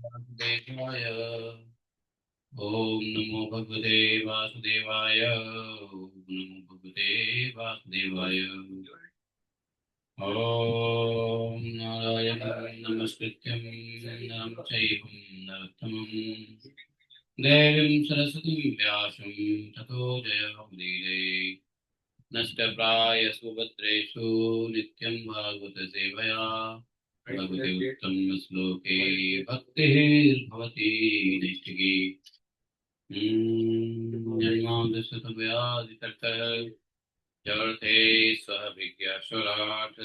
वासुदेवाय। ओम नमो भगवते वासुदेवाय। ओम नमो भगवते वासुदेवाय। ओम नारायणं नमस्कृत्यं नरं चैव नरोत्तमं देवीं सरस्वतीं व्यासं ततो जयमुदीरये। नष्टप्राय सुभद्रेषु नित्यं भागवत सेवया भगवते उत्तम श्लोके भक्तिर्भवति नैष्ठिकी। जन्मादशतव्याधितर्कः जगर्थे स्वभिज्ञस्वराट्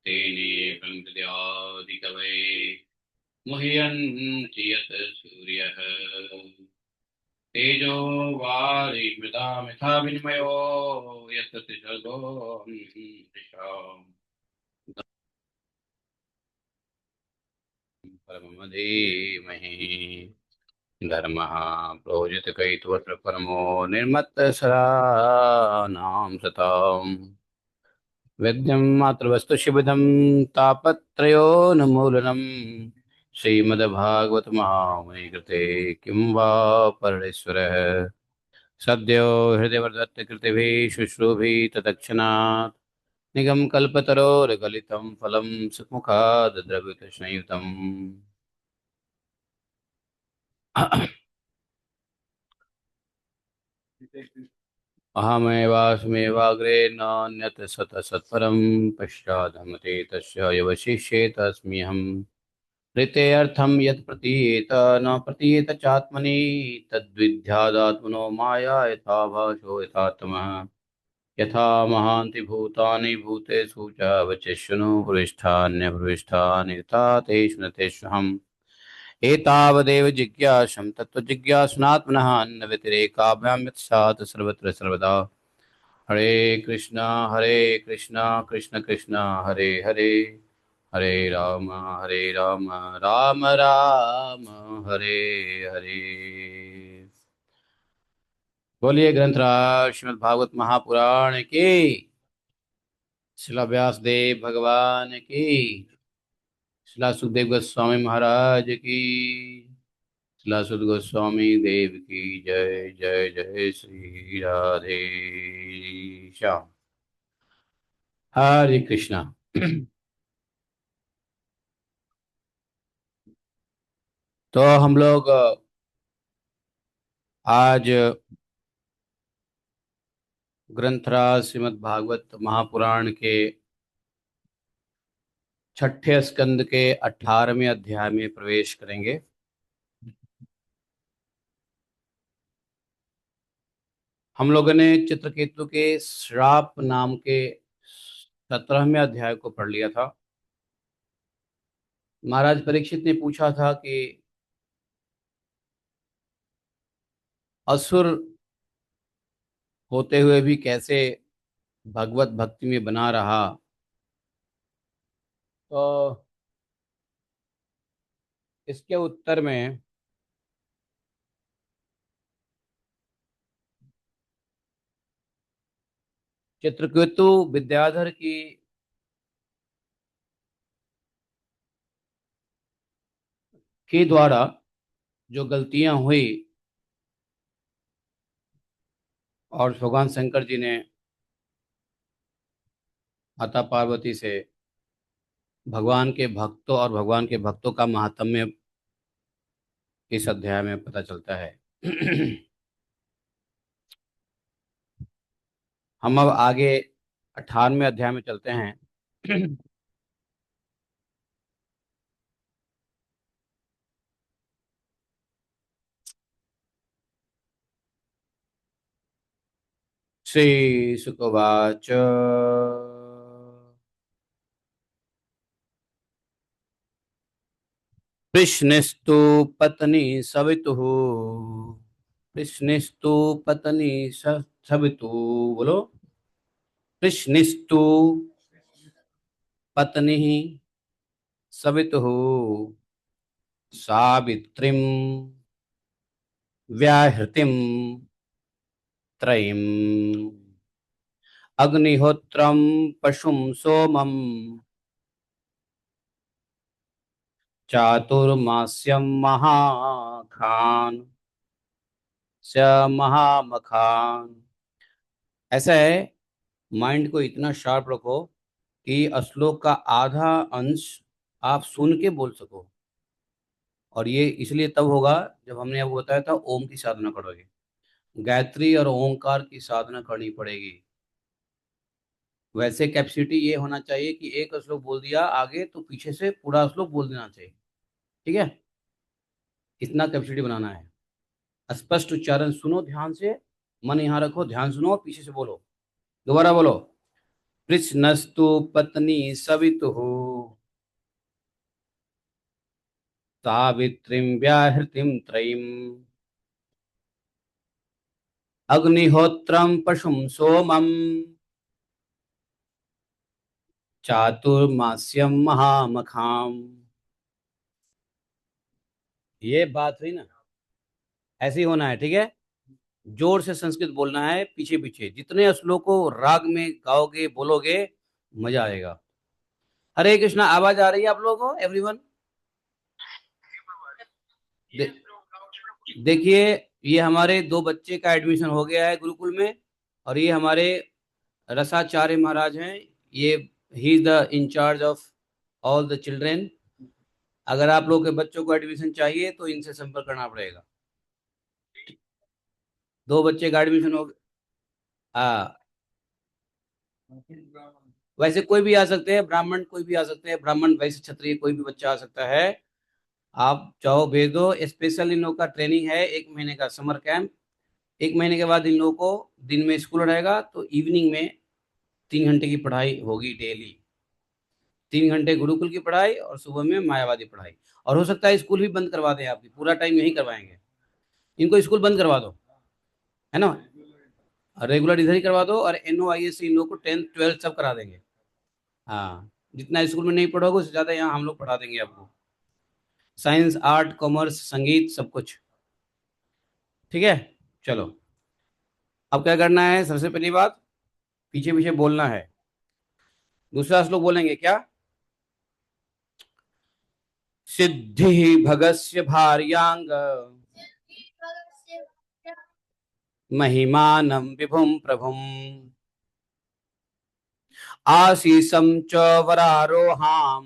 तेने प्रकृत्यादिकवये मुह्यन्ति यत् सूर्यः तेजो वारिमृदां यथा विनिमयो यत्र त्रिसर्गो मृषाम् परमं धीमहि धर्मः प्रोजितकैतवत्र परमो निर्मत्सराणां सताम् वेद्यं मातृवस्तु शिवदं तापत्रयोन्मूलनं श्रीमद्भागवत महामुनि कृते किं वा परमेश्वरः सद्यो हृदयवर्धत्त कृतिभिः शुश्रूभिः तदक्षणात् निगमकल्पतरोर्गलितं फलं सुखमुखाद् द्रवितसंयुतम् अहमेवास्मेवाग्रे नान्यत् सतसत्परं पश्चादहमते तस्य यवशिष्ये तस्म्यहम् ऋतेऽर्थं यत् प्रतीयेत न प्रतीयेत चात्मनि तद्विद्यादात्मनो माया यथा भासो यथात्मः यथा महान्ति भूतानि भूतेषु च वचस्विनो भूयिष्ठान्यभूयिष्ठानि यथा तेषु न तेष्वहम् एतावदेव जिज्ञासं तत्त्वजिज्ञासनात्मनः न व्यतिरेकाभ्यां यत्सात् सर्वत्र सर्वदा हरे कृष्णा कृष्ण कृष्ण हरे हरे हरे राम राम राम हरे हरे। बोलिए ग्रंथराज श्रीमद् भागवत महापुराण की। श्रील व्यास देव भगवान की। श्रील सुखदेव गोस्वामी महाराज की। श्रील सुद गोस्वामी देव की जय जय जय श्री राधे श्याम। हरे कृष्णा। तो हम लोग आज ग्रंथराज श्रीमद् भागवत महापुराण के छठे स्कंद के 18वें अध्याय में प्रवेश करेंगे। हम लोगों ने चित्रकेतु के श्राप नाम के 17वें अध्याय को पढ़ लिया था। महाराज परीक्षित ने पूछा था कि असुर होते हुए भी कैसे भगवत भक्ति में बना रहा। तो इसके उत्तर में चित्रकेतु विद्याधर की के द्वारा जो गलतियां हुई और भगवान शंकर जी ने माता पार्वती से भगवान के भक्तों और भगवान के भक्तों का महात्म्य इस अध्याय में पता चलता है। हम अब आगे 18वें अध्याय में चलते हैं। श्री सुकवाच कृष्णस्तु पत्नी सवितुः कृष्णस्तु पत्नी सवितुः बोलो। कृष्णस्तु पत्नी सवितुः सावित्रीं व्याहृतिं त्रयीं अग्निहोत्रं पशुं सोमं चातुर्मास्यम महाखान स महामखान। ऐसा है, माइंड को इतना शार्प रखो कि श्लोक का आधा अंश आप सुन के बोल सको। और ये इसलिए तब होगा जब हमने आपको बताया था ओम की साधना करोगे। गायत्री और ओंकार की साधना करनी पड़ेगी। वैसे कैपेसिटी ये होना चाहिए कि एक श्लोक बोल दिया आगे तो पीछे से पूरा श्लोक बोल देना चाहिए। ठीक है, इतना कैपेसिटी बनाना है। स्पष्ट उच्चारण सुनो ध्यान से, मन यहाँ रखो, ध्यान सुनो, पीछे से बोलो। दोबारा बोलो। कृष्णस्तु पत्नी सवितुः सावित्रीं व्याहृतिं त्रयीं अग्निहोत्रं पशुं सोमं चातुर्मास्यम महामखाम। ये बात हुई ना, ऐसे ही होना है। ठीक है, जोर से संस्कृत बोलना है, पीछे पीछे जितने श्लोक को राग में गाओगे बोलोगे मजा आएगा। हरे कृष्णा, आवाज आ रही है आप लोगों को एवरीवन? दे, देखिए, ये हमारे दो बच्चे का एडमिशन हो गया है गुरुकुल में। और ये हमारे रसाचार्य महाराज हैं। ये he is the in charge of all the children. अगर आप लोग के बच्चों को एडमिशन चाहिए तो इनसे संपर्क करना पड़ेगा। दो बच्चे का एडमिशन हो। हाँ, वैसे कोई भी आ सकते हैं, ब्राह्मण कोई भी आ सकते हैं, ब्राह्मण वैसे क्षत्रिय कोई भी बच्चा आ सकता है। आप चाहो भेज दो। स्पेशल इन लोग का ट्रेनिंग है, 1 महीने का समर कैंप। 1 महीने के बाद इन लोगों को दिन में स्कूल रहेगा तो इवनिंग में 3 घंटे की पढ़ाई होगी डेली। 3 घंटे गुरुकुल की पढ़ाई और सुबह में मायावादी पढ़ाई। और हो सकता है स्कूल भी बंद करवा दें, आपकी पूरा टाइम यही करवाएंगे। इनको स्कूल बंद करवा दो, है ना। रेगुलर इधर ही करवा दो और NOIS से इन लोग को 10th 12th सब करा देंगे। हाँ, जितना स्कूल में नहीं पढ़ोगे उससे ज़्यादा यहाँ हम लोग पढ़ा देंगे आपको। साइंस, आर्ट, कॉमर्स, संगीत, सब कुछ। ठीक है, चलो। अब क्या करना है, सबसे पहली बात पीछे पीछे बोलना है। दूसरा श्लोक बोलेंगे क्या? सिद्धि भगस्य भार्यांग महिमानं विभुम प्रभुम आशीषम च वरारोहाम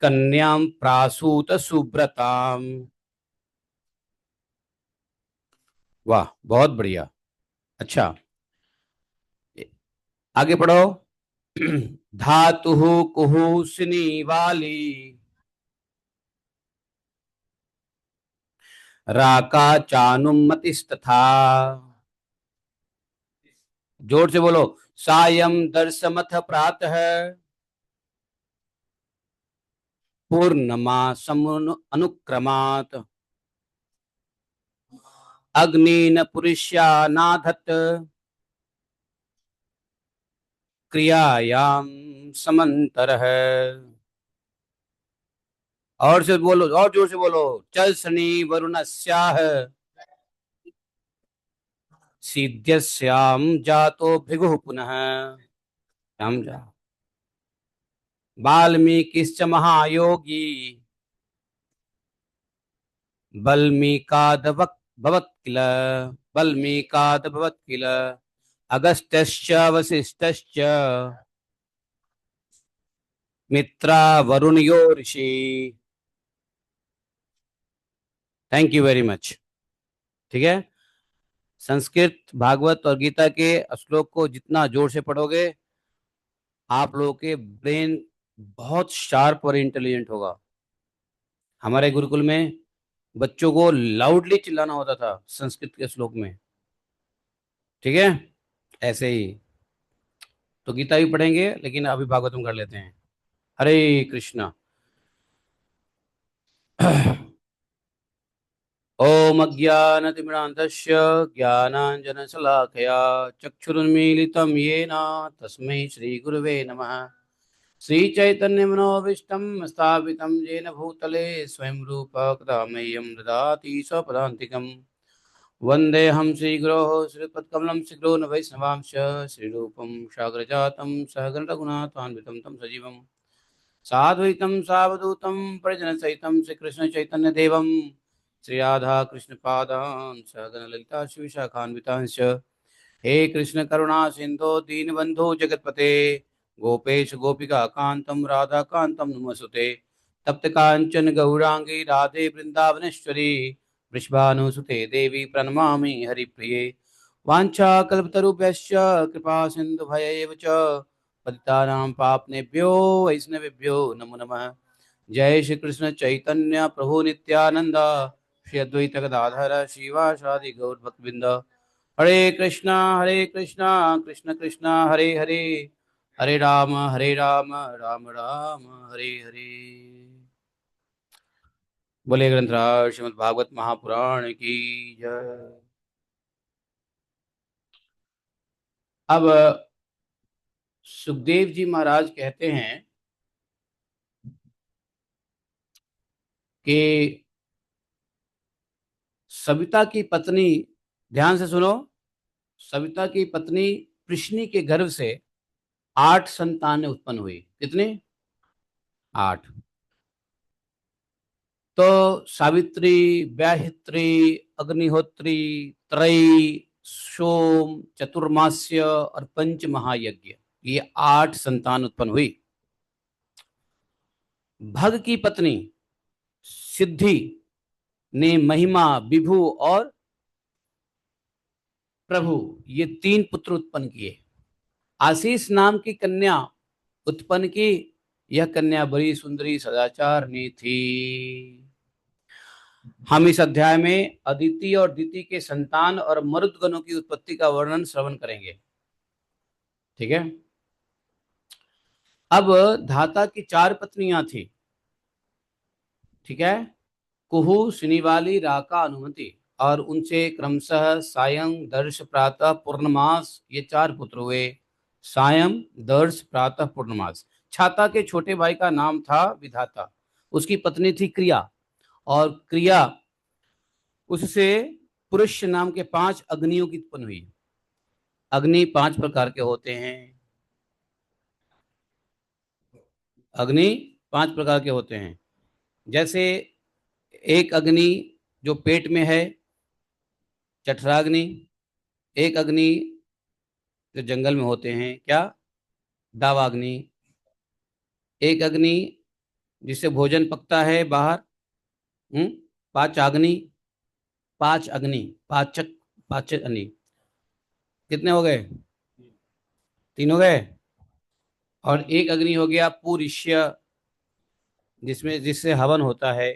कन्याम प्रासूत सुब्रताम। वाह, बहुत बढ़िया। अच्छा, आगे पढ़ो। धातु कुहु सिनी वाली राका चानुमतिस्तथा। जोर से बोलो। सायं दर्शमथ प्रातः पूर्णमा अनुक्रमात् अग्नि पुरुष्या नाधत क्रियायाम समंतरः। और से बोलो, और जोर से बोलो। चल शनि वरुणस्याः सीध्यस्याम जातो भृगुः पुनः। समझा? वाल्मीकिश्च महायोगी बल्मीकादवत् भवत् किल बल्मीकाद भवत् किल अगस्त्यश्च वसिष्ठश्च मित्रा वरुणयो ऋषि। Thank you very much. ठीक है, संस्कृत, भागवत और गीता के श्लोक को जितना जोर से पढ़ोगे आप लोगों के ब्रेन बहुत शार्प और इंटेलिजेंट होगा। हमारे गुरुकुल में बच्चों को लाउडली चिल्लाना होता था संस्कृत के श्लोक में। ठीक है, ऐसे ही। तो गीता भी पढ़ेंगे लेकिन अभी भागवतम कर लेते हैं। हरे कृष्णा। ओम अज्ञानतिमिरान्धस्य ज्ञानाञ्जनशलाकया चक्षुरुन्मीलितं येन तस्मै श्रीगुरुवे नमः। श्रीचैतन्यमनोभीष्टं स्थापितं येन भूतले स्वयं रूप कदा मह्यं ददाति स्वपदान्तिकम्। वन्देऽहं श्रीगुरोः श्रीपत्कमलं श्रीगुरोन् वैष्णवांश्च श्रीरूपं साग्रजातं सहगण रघुनाथान्वितं तं सजीवम् साद्वैतं सावधूतं परिजन सहितं श्री कृष्ण चैतन्य देवम श्री राधा कृष्ण पादान सहगण ललिता श्री विशाखान्वितांश। हे कृष्ण करुणा सिंधो दीनबंधो जगतपते गोपेश गोपिका कांतम राधा कांतम नमस्ते। तप्त कांचन गौरांगी राधे वृंदावनेश्वरी वृषभानुसुते देवी प्रणमामि हरिप्रिये। वाञ्छाकल्पतरुभ्यश्च कृपा सिन्धुभयैव च पतितानां पापनेभ्यो वैष्णवेभ्यो नमो नमः। जय श्री कृष्ण चैतन्य प्रभु नित्यानंद श्री अद्वैत गदाधर श्रीवासादि गौर भक्तबिंद। हरे कृष्णा कृष्ण कृष्णा हरे हरे हरे राम राम राम हरे हरे। बोले ग्रंथराज श्रीमद् भागवत महापुराण की जय। अब सुखदेव जी महाराज कहते हैं कि सविता की पत्नी, ध्यान से सुनो, सविता की पत्नी कृष्णी के गर्भ से 8 संतानें उत्पन्न हुई। कितनी? 8। तो सावित्री, व्याहित्री, अग्निहोत्री, त्रयी, सोम, चतुर्मास्य और पंच महायज्ञ, ये 8 संतान उत्पन्न हुई। भग की पत्नी सिद्धि ने महिमा, विभु और प्रभु, ये 3 पुत्र उत्पन्न किए। आशीष नाम की कन्या उत्पन्न की। यह कन्या बड़ी सुंदरी सदाचारनी थी। हम इस अध्याय में अदिति और दिति के संतान और मरुदगणों की उत्पत्ति का वर्णन श्रवण करेंगे। ठीक है। अब धाता की 4 पत्नियां थी। ठीक है। कुहू, सिनीवाली, राका, अनुमति, और उनसे क्रमशः सायं, दर्श, प्रातः, पूर्णमास, ये 4 पुत्र हुए। सायं, दर्श, प्रातः, पूर्णमास। छाता के छोटे भाई का नाम था विधाता। उसकी पत्नी थी क्रिया, और क्रिया उससे पुरुष नाम के 5 अग्नियों की उत्पन्न हुई। अग्नि 5 प्रकार के होते हैं। अग्नि 5 प्रकार के होते हैं। जैसे एक अग्नि जो पेट में है, जठराग्नि। एक अग्नि जो जंगल में होते हैं, क्या? दावाग्नि। एक अग्नि जिससे भोजन पकता है बाहर, पाचाग्नि। 5 अग्नि, पाचक, पाचक अग्नि। कितने हो गए? 3 हो गए। और एक अग्नि हो गया पूरिष्य, जिसमें जिससे हवन होता है।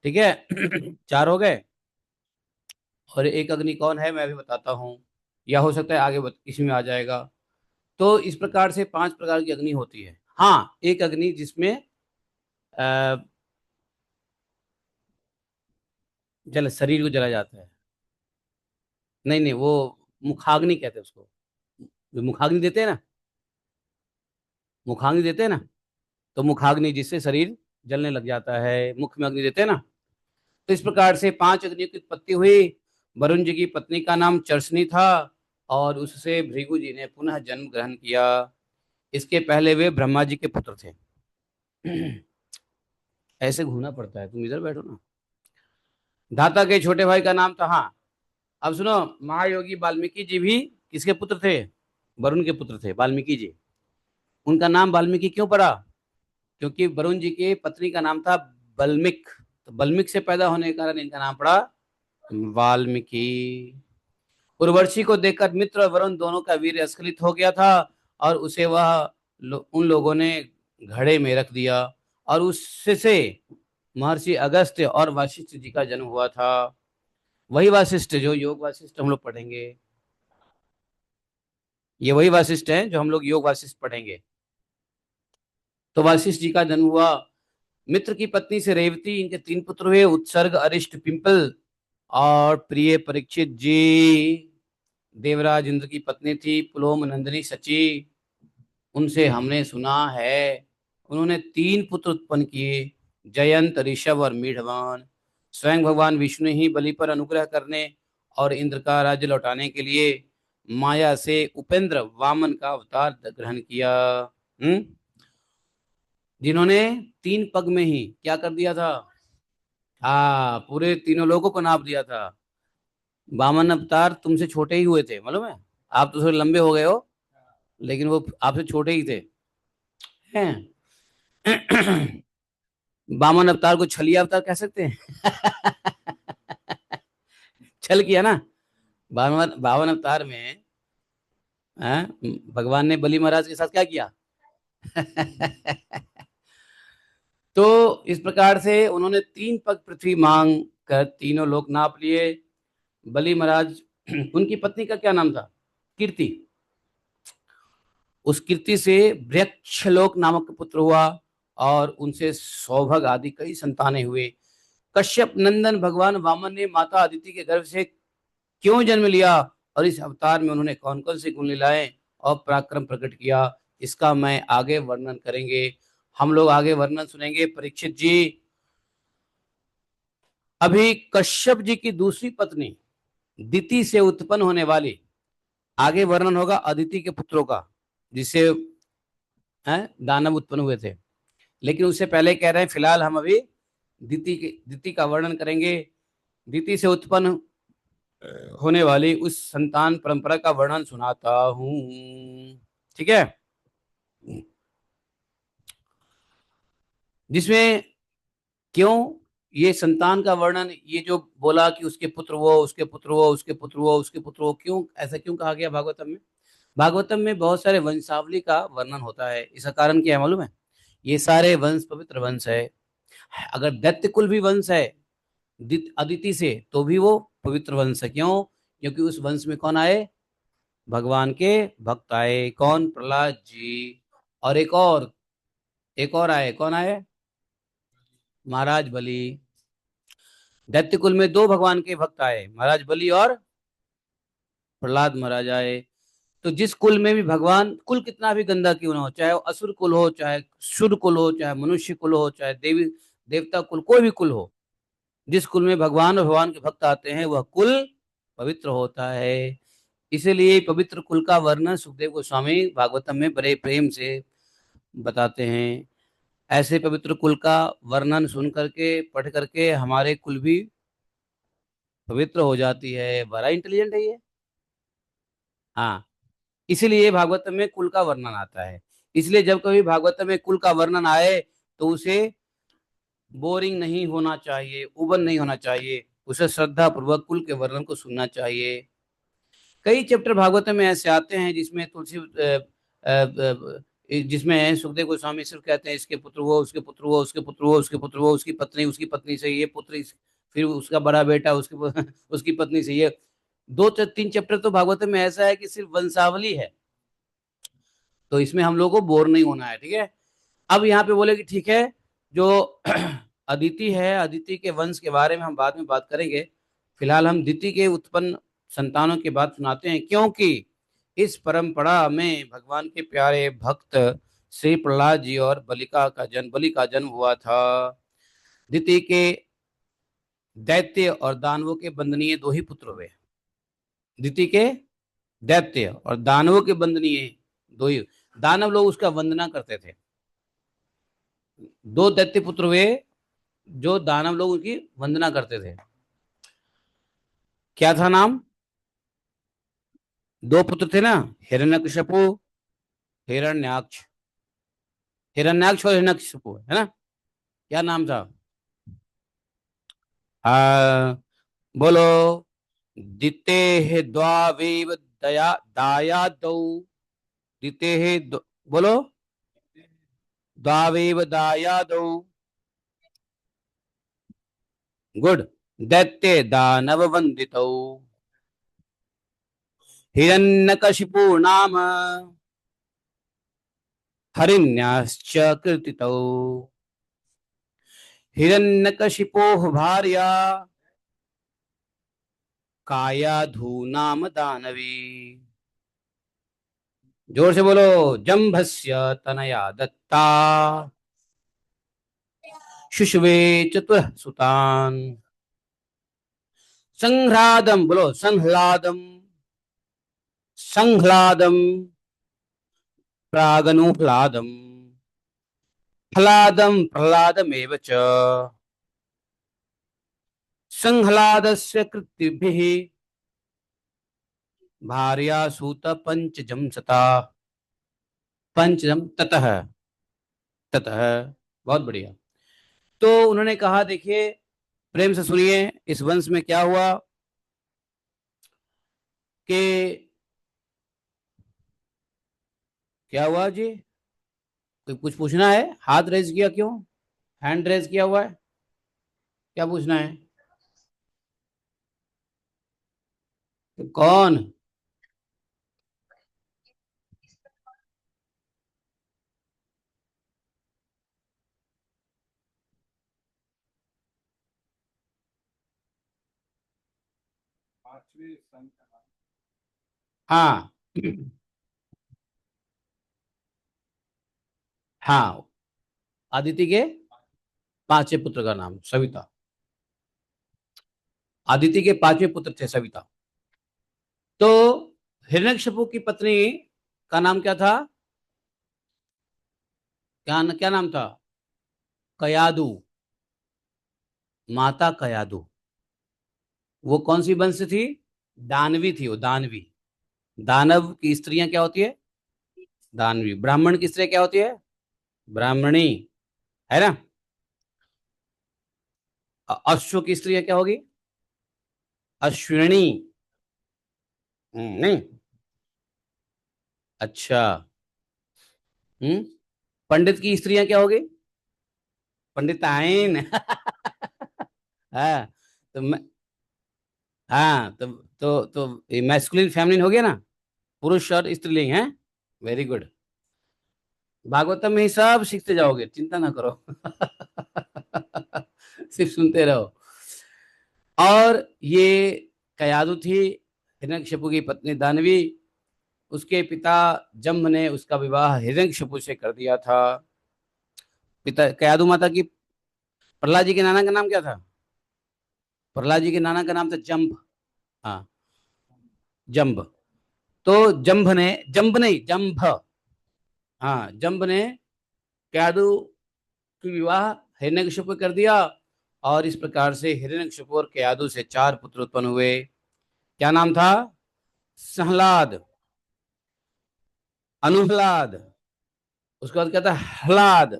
ठीक है। 4 हो गए। और एक अग्नि कौन है, मैं अभी बताता हूँ, या हो सकता है आगे इसमें आ जाएगा। तो इस प्रकार से 5 प्रकार की अग्नि होती है। हाँ, एक अग्नि जिसमें अ, जल शरीर को जला जाता है। नहीं नहीं, वो मुखाग्नि कहते हैं उसको। जो मुखाग्नि देते हैं ना, मुखाग्नि देते हैं ना, तो मुखाग्नि जिससे शरीर जलने लग जाता है, मुख में अग्नि देते हैं ना। तो इस प्रकार से 5 अग्नियों की उत्पत्ति हुई। वरुण जी की पत्नी का नाम चर्षणी था, और उससे भृगु जी ने पुनः जन्म ग्रहण किया। इसके पहले वे ब्रह्मा जी के पुत्र थे। ऐसे घूमना पड़ता है, तुम इधर बैठो ना। धाता के छोटे भाई का नाम था, हाँ, अब सुनो, महायोगी वाल्मीकि जी भी किसके पुत्र थे? वरुण के पुत्र थे वाल्मीकि जी। उनका नाम वाल्मीकि क्यों पड़ा? क्योंकि वरुण जी की पत्नी का नाम था बल्मिक। तो बल्मिक से पैदा होने के कारण इनका नाम पड़ा वाल्मीकि। उर्वशी को देखकर मित्र और वरुण दोनों का वीर स्खलित हो गया था, और उसे उन लोगों ने घड़े में रख दिया, और उससे महर्षि अगस्त्य और वशिष्ठ जी का जन्म हुआ था। वही वशिष्ठ जो योग वशिष्ठ हम लोग पढ़ेंगे। ये वही वशिष्ठ हैं जो हम लोग योग वशिष्ठ पढ़ेंगे। तो वशिष्ठ जी का जन्म हुआ। मित्र की पत्नी से रेवती, इनके 3 पुत्र हुए, उत्सर्ग, अरिष्ट, पिंपल और प्रिय परीक्षित जी। देवराज इंद्र की पत्नी थी पुलोम नंदिनी सची। उनसे हमने सुना है उन्होंने 3 पुत्र उत्पन्न किए, जयंत, ऋषभ और मीढ़वान। स्वयं भगवान विष्णु ही बलि पर अनुग्रह करने और इंद्र का राज्य लौटाने के लिए माया से उपेंद्र वामन का अवतार ग्रहण किया। हम्म जिन्होंने 3 पग में ही क्या कर दिया था? हाँ, पूरे तीनों लोगों को नाप दिया था। वामन अवतार तुमसे छोटे ही हुए थे, मालूम है? आप तो थोड़े लंबे हो गए हो, लेकिन वो आपसे छोटे ही थे, हैं? वामन अवतार को छलिया अवतार कह सकते हैं। छल किया ना। बावन बावन अवतार में, हैं? भगवान ने बलि महाराज के साथ क्या किया? तो इस प्रकार से उन्होंने 3 पग पृथ्वी मांग कर तीनों लोग नाप लिए। बलि महाराज, उनकी पत्नी का क्या नाम था? कीर्ति। उस कीर्ति से वृक्षलोक नामक पुत्र हुआ, और उनसे सौभग आदि कई संतानें हुए। कश्यप नंदन भगवान वामन ने माता अदिति के गर्भ से क्यों जन्म लिया, और इस अवतार में उन्होंने कौन कौन सी गुण लीलाएं और पराक्रम प्रकट किया, इसका मैं आगे वर्णन करेंगे। हम लोग आगे वर्णन सुनेंगे। परीक्षित जी, अभी कश्यप जी की दूसरी पत्नी दिति से उत्पन्न होने वाली, आगे वर्णन होगा अदिति के पुत्रों का, जिससे दानव उत्पन्न हुए थे। लेकिन उससे पहले कह रहे हैं, फिलहाल हम अभी दिति का वर्णन करेंगे। दिति से उत्पन्न होने वाली उस संतान परंपरा का वर्णन सुनाता हूं। ठीक है? जिसमें क्यों ये संतान का वर्णन, ये जो बोला कि उसके पुत्र वो, उसके पुत्र वो, उसके पुत्र वो, उसके पुत्र वो, क्यों ऐसा क्यों कहा गया भागवतम में? भागवतम में बहुत सारे वंशावली का वर्णन होता है। इसका कारण क्या है मालूम है? ये सारे वंश पवित्र वंश है। अगर दैत्य कुल भी वंश है अदिति से, तो भी वो पवित्र वंश है। क्यों? क्योंकि उस वंश में कौन आए? भगवान के भक्त आए। कौन? प्रहलाद जी। और एक और आए। कौन आए? महाराज बलि। दैत्य कुल में 2 भगवान के भक्त आए, महाराज बलि और प्रहलाद महाराज आए। तो जिस कुल में भी भगवान, कुल कितना भी गंदा क्यों ना हो, चाहे वो असुर कुल हो, चाहे शुद्ध कुल हो, चाहे मनुष्य कुल हो, चाहे देवी देवता कुल, कोई भी कुल हो, जिस कुल में भगवान और भगवान के भक्त आते हैं, वह कुल पवित्र होता है। इसीलिए पवित्र कुल का वर्णन सुखदेव गोस्वामी भागवतम में बड़े प्रेम से बताते हैं। ऐसे पवित्र कुल का वर्णन सुन करके, पढ़ करके हमारे कुल भी पवित्र हो जाती है। बड़ा इंटेलिजेंट है ये। हाँ, इसीलिए भागवतम में कुल का वर्णन आता है। इसलिए जब कभी भागवतम में कुल का वर्णन आए, तो उसे बोरिंग नहीं होना चाहिए, उबन नहीं होना चाहिए। उसे श्रद्धा पूर्वक कुल के वर्णन को सुनना चाहिए। कई चैप्टर भागवतम में ऐसे आते हैं जिसमें जिसमें सुखदेव गोस्वामी सिर्फ कहते हैं इसके पुत्र वो, उसके पुत्र वो, उसके पुत्र वो, उसके पुत्र वो, उसकी पत्नी से ये पुत्र, फिर उसका बड़ा बेटा, उसकी पत्नी से ये। 2 3 चैप्टर तो भागवतम में ऐसा है कि सिर्फ वंशावली है। तो इसमें हम लोगों को बोर नहीं होना है। ठीक है? अब यहाँ पे बोले कि ठीक है, जो अदिति है, अदिति के वंश के बारे में हम बाद में बात करेंगे। फिलहाल हम दिति के उत्पन्न संतानों की बात सुनाते हैं, क्योंकि इस परंपरा में भगवान के प्यारे भक्त श्री प्रहलाद जी और बलि का जन्म हुआ था। दिति के दैत्य और दानवों के बंदनीय 2 ही पुत्र हुए। दिति के दैत्य और दानवों के बंदनीय 2 ही। दानव लोग उसका वंदना करते थे। 2 दैत्य पुत्र हुए, जो दानव लोग उनकी वंदना करते थे। क्या था नाम? 2 पुत्र थे ना, हिरण्यकशिपु, हिरण्याक्ष। हिरण्याक्ष और हिरण्यकशिपु, है ना? क्या नाम था? बोलो। दिते है द्वावेव दया दाया दौ। दिते है बोलो। द्वावेव दाया दौ। गुड। दैत्य दानव वंदितौ। हिरण्यकशिपु नाम हरिण्याश्च कीर्तितौ। हिरण्यकशिपोः भार्या कायाधू नाम दानवी। जोर से बोलो। जंभस्य तनया दत्ता शुष्वे चतुरः सुतान। संह्लादम, बोलो संह्लादम। संह्लादम प्रागनुह्लादम प्रह्लादं प्रह्लादमेव च संह्लादस्य कृतिभिः भार्या सूत पंचजं सता। पंचजम ततः, ततः, बहुत बढ़िया। तो उन्होंने कहा, देखिए प्रेम से सुनिए, इस वंश में क्या हुआ कि, क्या हुआ जी? कुछ पूछना है? हाथ रेज किया क्यों? हैंड रेज किया हुआ है, क्या पूछना है? तो कौन? हाँ हाँ, आदित्य के पांचवें पुत्र का नाम सविता। आदित्य के पांचवें पुत्र थे सविता। तो हिरण्यकशिपु की पत्नी का नाम क्या था? क्या क्या नाम था? कयादु, माता कयादु। वो कौन सी वंश थी? दानवी थी वो, दानवी। दानव की स्त्रियां क्या होती है? दानवी। ब्राह्मण की स्त्री क्या होती है? ब्राह्मणी, है ना? अश्व की स्त्री क्या होगी? अश्विनी। नहीं, अच्छा। हम्म। पंडित की स्त्रियां क्या होगी? पंडिताइन हाँ। तो हाँ, तो ये मैस्कुलिन फेमिनिन हो गया ना, पुरुष और स्त्रीलिंग है। Very good. भागवतम में ही सब सीखते जाओगे, चिंता ना करो सिर्फ सुनते रहो। और ये कयादु थी हिरण्यकशिपु की पत्नी दानवी। उसके पिता जम्ब ने उसका विवाह हिरण्यकशिपु से कर दिया था। पिता कयादु माता की, प्रहलाद जी के नाना का नाम क्या था? प्रहलाद जी के नाना का नाम था जम्ब। हाँ, जम्ब। तो जम्ब नहीं, जम्भ। हाँ, जम्ब ने कयादु की विवाह हिरण्यकशिपु कर दिया। और इस प्रकार से हिरण्यकशिपु और कयादु से चार पुत्र उत्पन्न हुए। क्या नाम था? सहलाद, अनुह्लाद, उसके बाद क्या था? ह्लाद,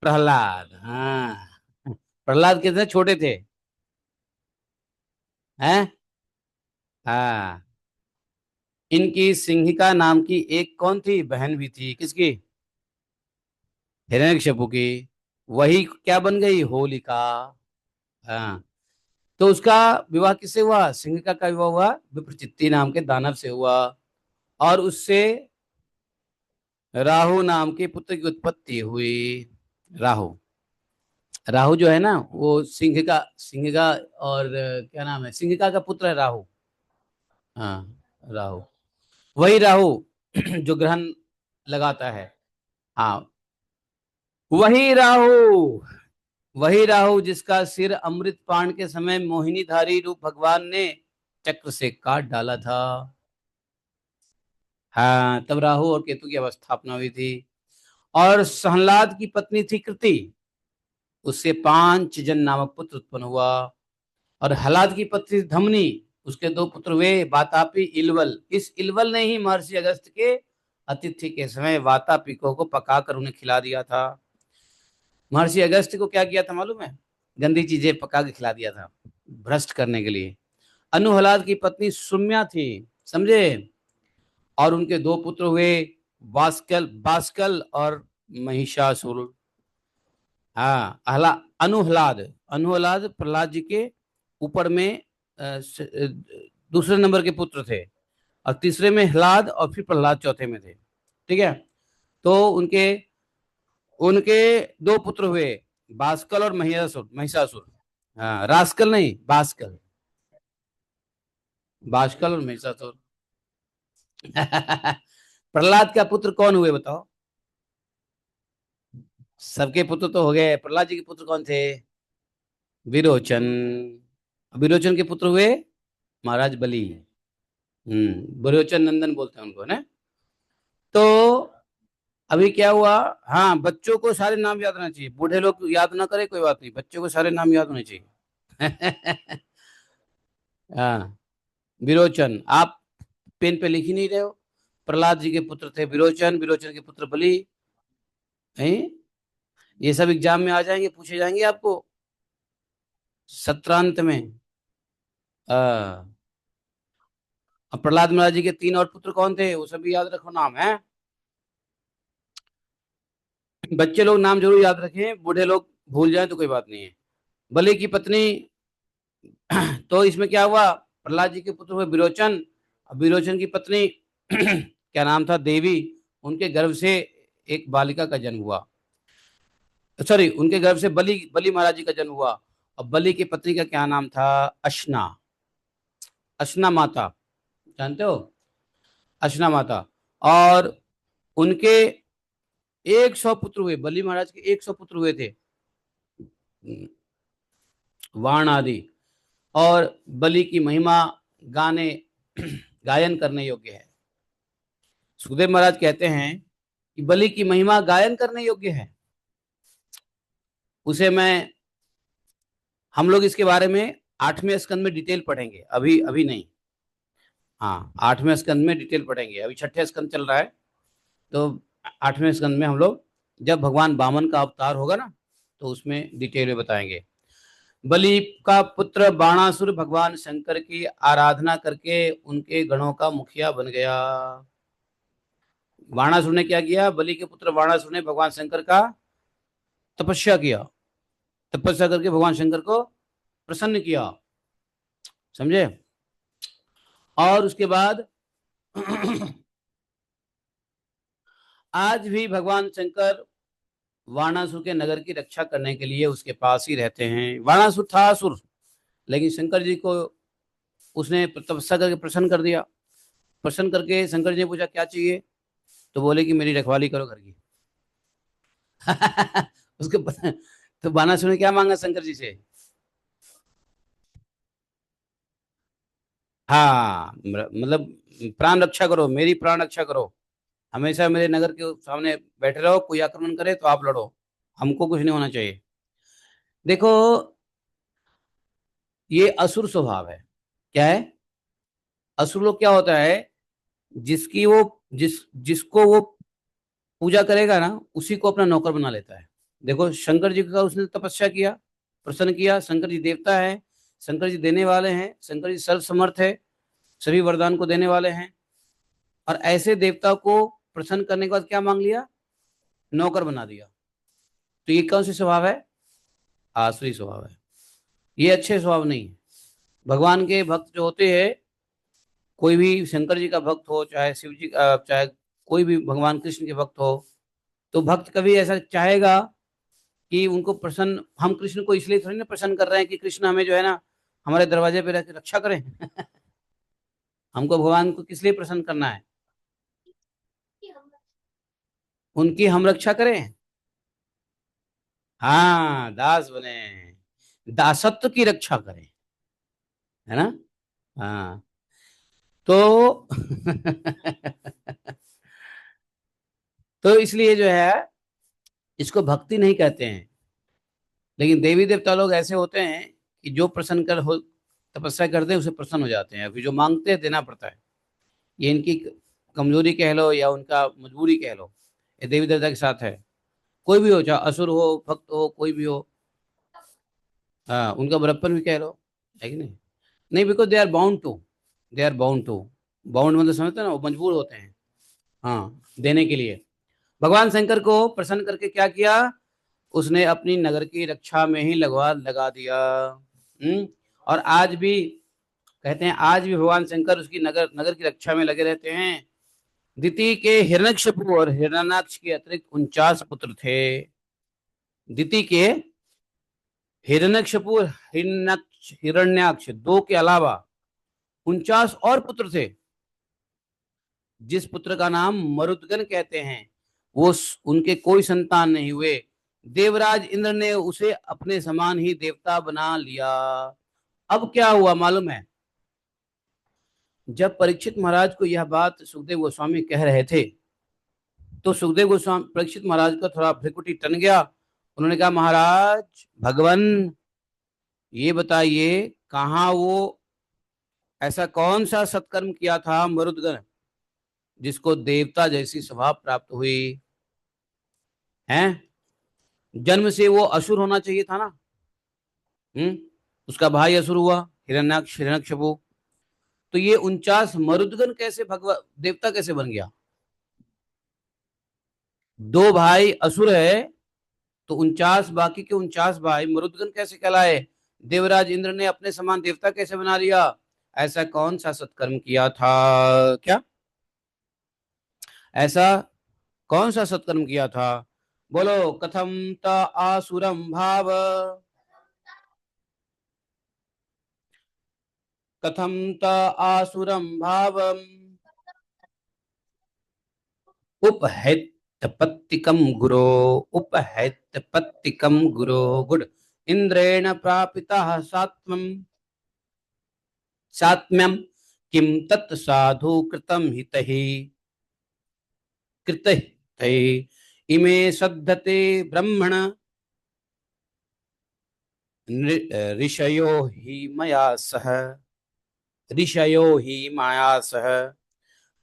प्रहलाद। हाँ, प्रहलाद कितने छोटे थे? हैं? हाँ। इनकी सिंहिका नाम की एक कौन थी? बहन भी थी, किसकी? हिरण्यकशिपु की। वही क्या बन गई? होलिका। हाँ। तो उसका विवाह किससे हुआ? सिंहिका का विवाह हुआ विप्रचित्ति नाम के दानव से हुआ। और उससे राहु नाम के पुत्र की उत्पत्ति हुई। राहु, राहु जो है ना, वो सिंहिका और क्या नाम है, सिंहिका का पुत्र है राहु। हाँ, राहु, वही राहु जो ग्रहण लगाता है। हाँ, वही राहु, वही राहु जिसका सिर अमृत पान के समय मोहिनीधारी रूप भगवान ने चक्र से काट डाला था। हाँ, तब राहु और केतु की अवस्थापना हुई थी। और सहलाद की पत्नी थी कृति, उससे पांचजन नामक पुत्र उत्पन्न हुआ। और हलाद की पत्नी धमनी, उसके दो पुत्र हुए, वातापी, इलवल। इस इलवल ने ही महर्षि अगस्त के अतिथि के समय वातापिकों को पकाकर उन्हें खिला दिया था। महर्षि अगस्त को क्या किया था मालूम है? गंदी चीजें पका के खिला दिया था, भ्रष्ट करने के लिए। अनुहलाद की पत्नी सुम्या थी, समझे? और उनके दो पुत्र हुए, बास्कल बास्कल और महिषासुर। हाँ, अनुहलाद, अनुहलाद प्रहलाद जी के ऊपर में दूसरे नंबर के पुत्र थे। और तीसरे में ह्लाद, और फिर प्रहलाद चौथे में थे। ठीक है? तो उनके उनके दो पुत्र हुए, बास्कल और महिषासुर। महिषासुर, हाँ, रास्कल नहीं, बास्कल। बास्कल और महिषासुर प्रहलाद का पुत्र कौन हुए बताओ? सबके पुत्र तो हो गए, प्रहलाद जी के पुत्र कौन थे? विरोचन। विरोचन के पुत्र हुए महाराज बलि। विरोचन नंदन बोलते हैं उनको, ना? तो अभी क्या हुआ? हाँ, बच्चों को सारे नाम याद रहना चाहिए, बूढ़े लोग याद ना करे कोई बात नहीं, बच्चों को सारे नाम याद होने चाहिए। हाँ, विरोचन, आप पेन पे लिख ही नहीं रहे हो। प्रहलाद जी के पुत्र थे विरोचन, विरोचन के पुत्र बलि। हैं? ये सब एग्जाम में आ जाएंगे, पूछे जाएंगे आपको सत्रांत में। हाँ। अब प्रहलाद महाराज जी के तीन और पुत्र कौन थे, वो सभी याद रखो नाम है। बच्चे लोग नाम जरूर याद रखें, बूढ़े लोग भूल जाए तो कोई बात नहीं है। बलि की पत्नी, तो इसमें क्या हुआ, प्रहलाद जी के पुत्र हुए विरोचन। अब विरोचन की पत्नी क्या नाम था, देवी। उनके गर्भ से एक बालिका का जन्म हुआ। सॉरी, उनके गर्भ से बलि बलि महाराज जी का जन्म हुआ। और बलि की पत्नी का क्या नाम था? अशना। अशना माता, जानते हो? अशना माता। और उनके 100 पुत्र हुए, बलि महाराज के 100 पुत्र हुए थे, वाण आदि। और बलि की महिमा गाने गायन करने योग्य है। सुखदेव महाराज कहते हैं कि बलि की महिमा गायन करने योग्य है। उसे मैं, हम लोग इसके बारे में 8वें स्कंद में डिटेल पढ़ेंगे, अभी अभी नहीं। हाँ, 8वें स्कंद में डिटेल पढ़ेंगे, अभी 6ठे स्कंद चल रहा है। तो 8वें स्कंद में हम लोग, जब भगवान वामन का अवतार होगा ना, तो उसमें डिटेल में बताएंगे। बलि का पुत्र बाणासुर भगवान शंकर की आराधना करके उनके गणों का मुखिया बन गया। बाणासुर ने क्या किया? बलि के पुत्र बाणासुर ने भगवान शंकर का तपस्या किया, तपस्या करके भगवान शंकर को प्रसन्न किया, समझे? और उसके बाद आज भी भगवान शंकर वाणासुर के नगर की रक्षा करने के लिए उसके पास ही रहते हैं। वाणासुर था असुर, लेकिन शंकर जी को उसने तपस्या करके प्रसन्न कर दिया। प्रसन्न करके शंकर जी ने पूछा क्या चाहिए, तो बोले कि मेरी रखवाली करो घर की। उसके तो बाणासुर ने क्या मांगा शंकर जी से? हाँ, मतलब प्राण रक्षा करो, मेरी प्राण रक्षा करो, हमेशा मेरे नगर के सामने बैठे रहो, कोई आक्रमण करे तो आप लड़ो, हमको कुछ नहीं होना चाहिए। देखो, ये असुर स्वभाव है। क्या है? असुर लोग क्या होता है, जिसकी वो जिसको वो पूजा करेगा ना, उसी को अपना नौकर बना लेता है। देखो, शंकर जी का उसने तपस्या किया, प्रसन्न किया। शंकर जी देवता है, शंकर जी देने वाले हैं, शंकर जी सर्व समर्थ है, सभी वरदान को देने वाले हैं। और ऐसे देवता को प्रसन्न करने के बाद क्या मांग लिया? नौकर बना दिया। तो ये कौन सी स्वभाव है? आसुरी स्वभाव है। ये अच्छे स्वभाव नहीं है। भगवान के भक्त जो होते हैं, कोई भी शंकर जी का भक्त हो, चाहे शिव जी का, चाहे कोई भी भगवान कृष्ण के भक्त हो, तो भक्त कभी ऐसा चाहेगा कि उनको प्रसन्न, हम कृष्ण को इसलिए थोड़ी ना प्रसन्न कर रहे हैं कि कृष्ण हमें जो है ना हमारे दरवाजे पे रह के रक्षा करें। हमको भगवान को किस लिए प्रसन्न करना है? उनकी हम रक्षा करें। हाँ, दास बने, दासत्व की रक्षा करें, है ना? हाँ। तो तो इसलिए जो है, इसको भक्ति नहीं कहते हैं। लेकिन देवी देवता लोग ऐसे होते हैं कि जो प्रसन्न कर हो, तपस्या करते हैं उसे प्रसन्न हो जाते हैं, फिर जो मांगते हैं देना पड़ता है। ये इनकी कमजोरी कह लो या उनका मजबूरी कह लो, ये देवी देवता के साथ है। कोई भी हो, चाहे असुर हो, भक्त हो, कोई भी हो। हाँ, उनका बड़प्पन भी कह लो, है कि नहीं? नहीं, because they are bound to, they are bound to, bound मतलब समझते हैं ना, वो मजबूर होते हैं, हाँ, देने के लिए। भगवान शंकर को प्रसन्न करके क्या किया? उसने अपनी नगर की रक्षा में ही लगा दिया। और आज भी कहते हैं, आज भी भगवान शंकर उसकी नगर नगर की रक्षा में लगे रहते हैं। दिति के हिरण्यकशिपु और हिरण्याक्ष के अतिरिक्त 49 पुत्र थे। दिति के हिरण्यकशिपु, हिरण्याक्ष दो के अलावा 49 और पुत्र थे, जिस पुत्र का नाम मरुदगन कहते हैं। वो उनके कोई संतान नहीं हुए। देवराज इंद्र ने उसे अपने समान ही देवता बना लिया। अब क्या हुआ मालूम है? जब परीक्षित महाराज को यह बात सुखदेव गोस्वामी कह रहे थे, तो सुखदेव गोस्वामी परीक्षित महाराज का थोड़ा भ्रिकुटी टन गया। उन्होंने कहा, महाराज भगवान, ये बताइए कहाँ वो ऐसा कौन सा सत्कर्म किया था मरुदगण जिसको देवता जैसी स्वभाव प्राप्त हुई है? जन्म से वो असुर होना चाहिए था ना। हम्म। उसका भाई असुर हुआ, हिरण्याक्ष, हिरण्यकशिपु। तो ये 49 मरुदगण कैसे भगवा देवता कैसे बन गया? दो भाई असुर है, तो 49 बाकी के 49 भाई मरुदगण कैसे कहलाए? देवराज इंद्र ने अपने समान देवता कैसे बना लिया? ऐसा कौन सा सत्कर्म किया था? क्या ऐसा कौन सा सत्कर्म किया था? बोलो, कथम त आसुरम भाव, कथम त आसुरम भावम उपहैतपत्तिकम गुरो, उपहैतपत्तिकम गुरो, गुड, इंद्रेण प्रापितः सात्वम, सात्म्यम किम तत् साधु कृतम हितहि, कृतहि इमे सद्धते ब्रह्मण ऋषयो हि मया सह, ऋषयो हि माया सह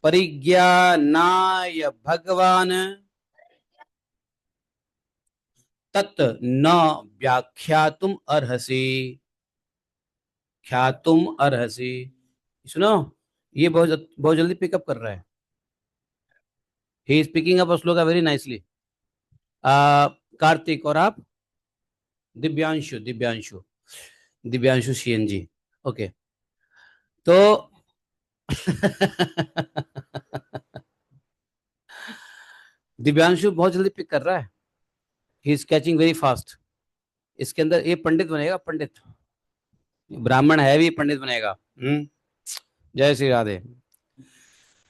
परिज्ञानाय भगवान तत् न व्याख्यातुम अर्हसि, ख्यातुम अर्हसि। सुनो, ये बहुत बहुत जल्दी पिकअप कर रहा है। He is picking up shloka very nicely. Kartik और आप? दिव्यांशु, दिव्यांशु, दिव्यांशु सीएनजी। ओके। तो दिव्यांशु बहुत जल्दी पिक कर रहा है। He is catching very fast. इसके अंदर ये पंडित बनेगा, पंडित। ब्राह्मण है भी पंडित बनेगा। जय श्री राधे।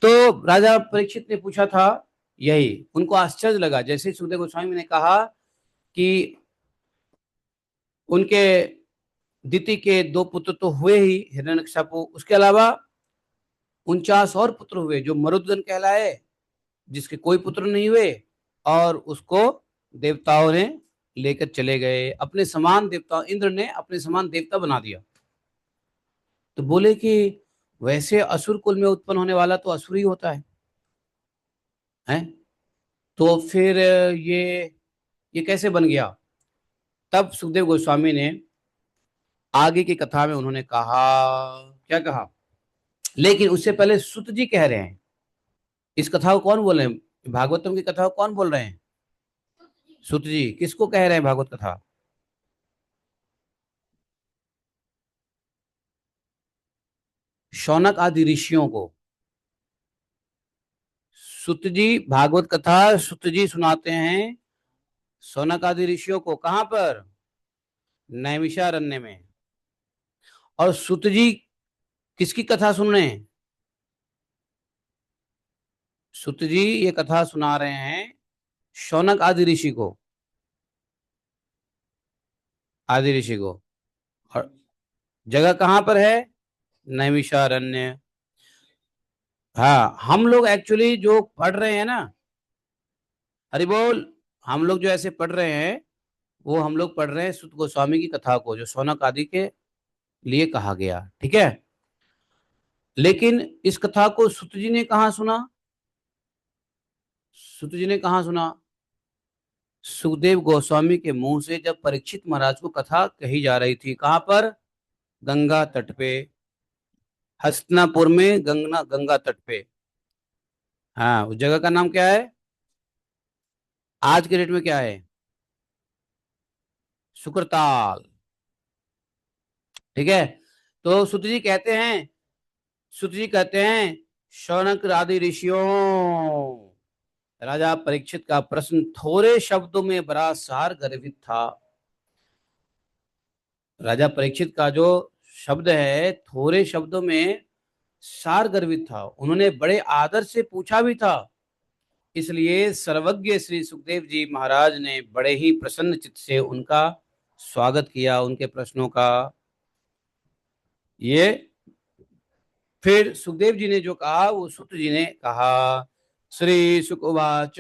तो राजा परीक्षित ने पूछा था यही, उनको आश्चर्य लगा जैसे सुखदेव गोस्वामी ने कहा कि उनके दिति के दो पुत्र तो हुए ही, हिरण्यकशिपु, उसके अलावा 49 और पुत्र हुए जो मरुदगण कहलाए, जिसके कोई पुत्र नहीं हुए, और उसको देवताओं ने लेकर चले गए, अपने समान देवता, इंद्र ने अपने समान देवता बना दिया। तो बोले कि वैसे असुर कुल में उत्पन्न होने वाला तो असुर ही होता है? तो फिर ये कैसे बन गया? तब सुखदेव गोस्वामी ने आगे की कथा में उन्होंने कहा, क्या कहा? लेकिन उससे पहले सुत जी कह रहे हैं, इस कथा को कौन बोल रहे हैं? भागवतम की कथा को कौन बोल रहे हैं? सुत जी। किसको कह रहे हैं भागवत कथा? शौनक आदि ऋषियों को। सुत जी भागवत कथा सुत जी सुनाते हैं शौनक आदि ऋषियों को। कहां पर? नैमिषारण्य में। और सुत जी किसकी कथा सुन रहे हैं? सुत जी ये कथा सुना रहे हैं शौनक आदि ऋषि को, आदि ऋषि को। और जगह कहां पर है? नैमिषारण्य। हाँ, हम लोग एक्चुअली जो पढ़ रहे हैं ना, हरि बोल, हम लोग जो ऐसे पढ़ रहे हैं, वो हम लोग पढ़ रहे हैं सुत गोस्वामी की कथा को, जो शौनक आदि के लिए कहा गया। ठीक है। लेकिन इस कथा को सुत जी ने कहा सुना? सुत जी ने कहा सुना? सुखदेव गोस्वामी के मुंह से, जब परीक्षित महाराज को कथा कही जा रही थी। कहां पर? गंगा तट पे, हस्तिनापुर में, गंगा गंगा तट पे। हाँ, उस जगह का नाम क्या है? आज के डेट में क्या है? शुक्रताल। ठीक है। तो सुत जी कहते हैं, सुत जी कहते हैं, शौनक आदि ऋषियों, राजा परीक्षित का प्रश्न थोड़े शब्दों में बड़ा सार गर्भित था। राजा परीक्षित का जो शब्द है, थोड़े शब्दों में सार गर्भित था। उन्होंने बड़े आदर से पूछा भी था। इसलिए सर्वज्ञ श्री सुखदेव जी महाराज ने बड़े ही प्रसन्न चित्त से उनका स्वागत किया, उनके प्रश्नों का। ये फिर सुखदेव जी ने जो कहा, वो सुत जी ने कहा श्री शुक उवाच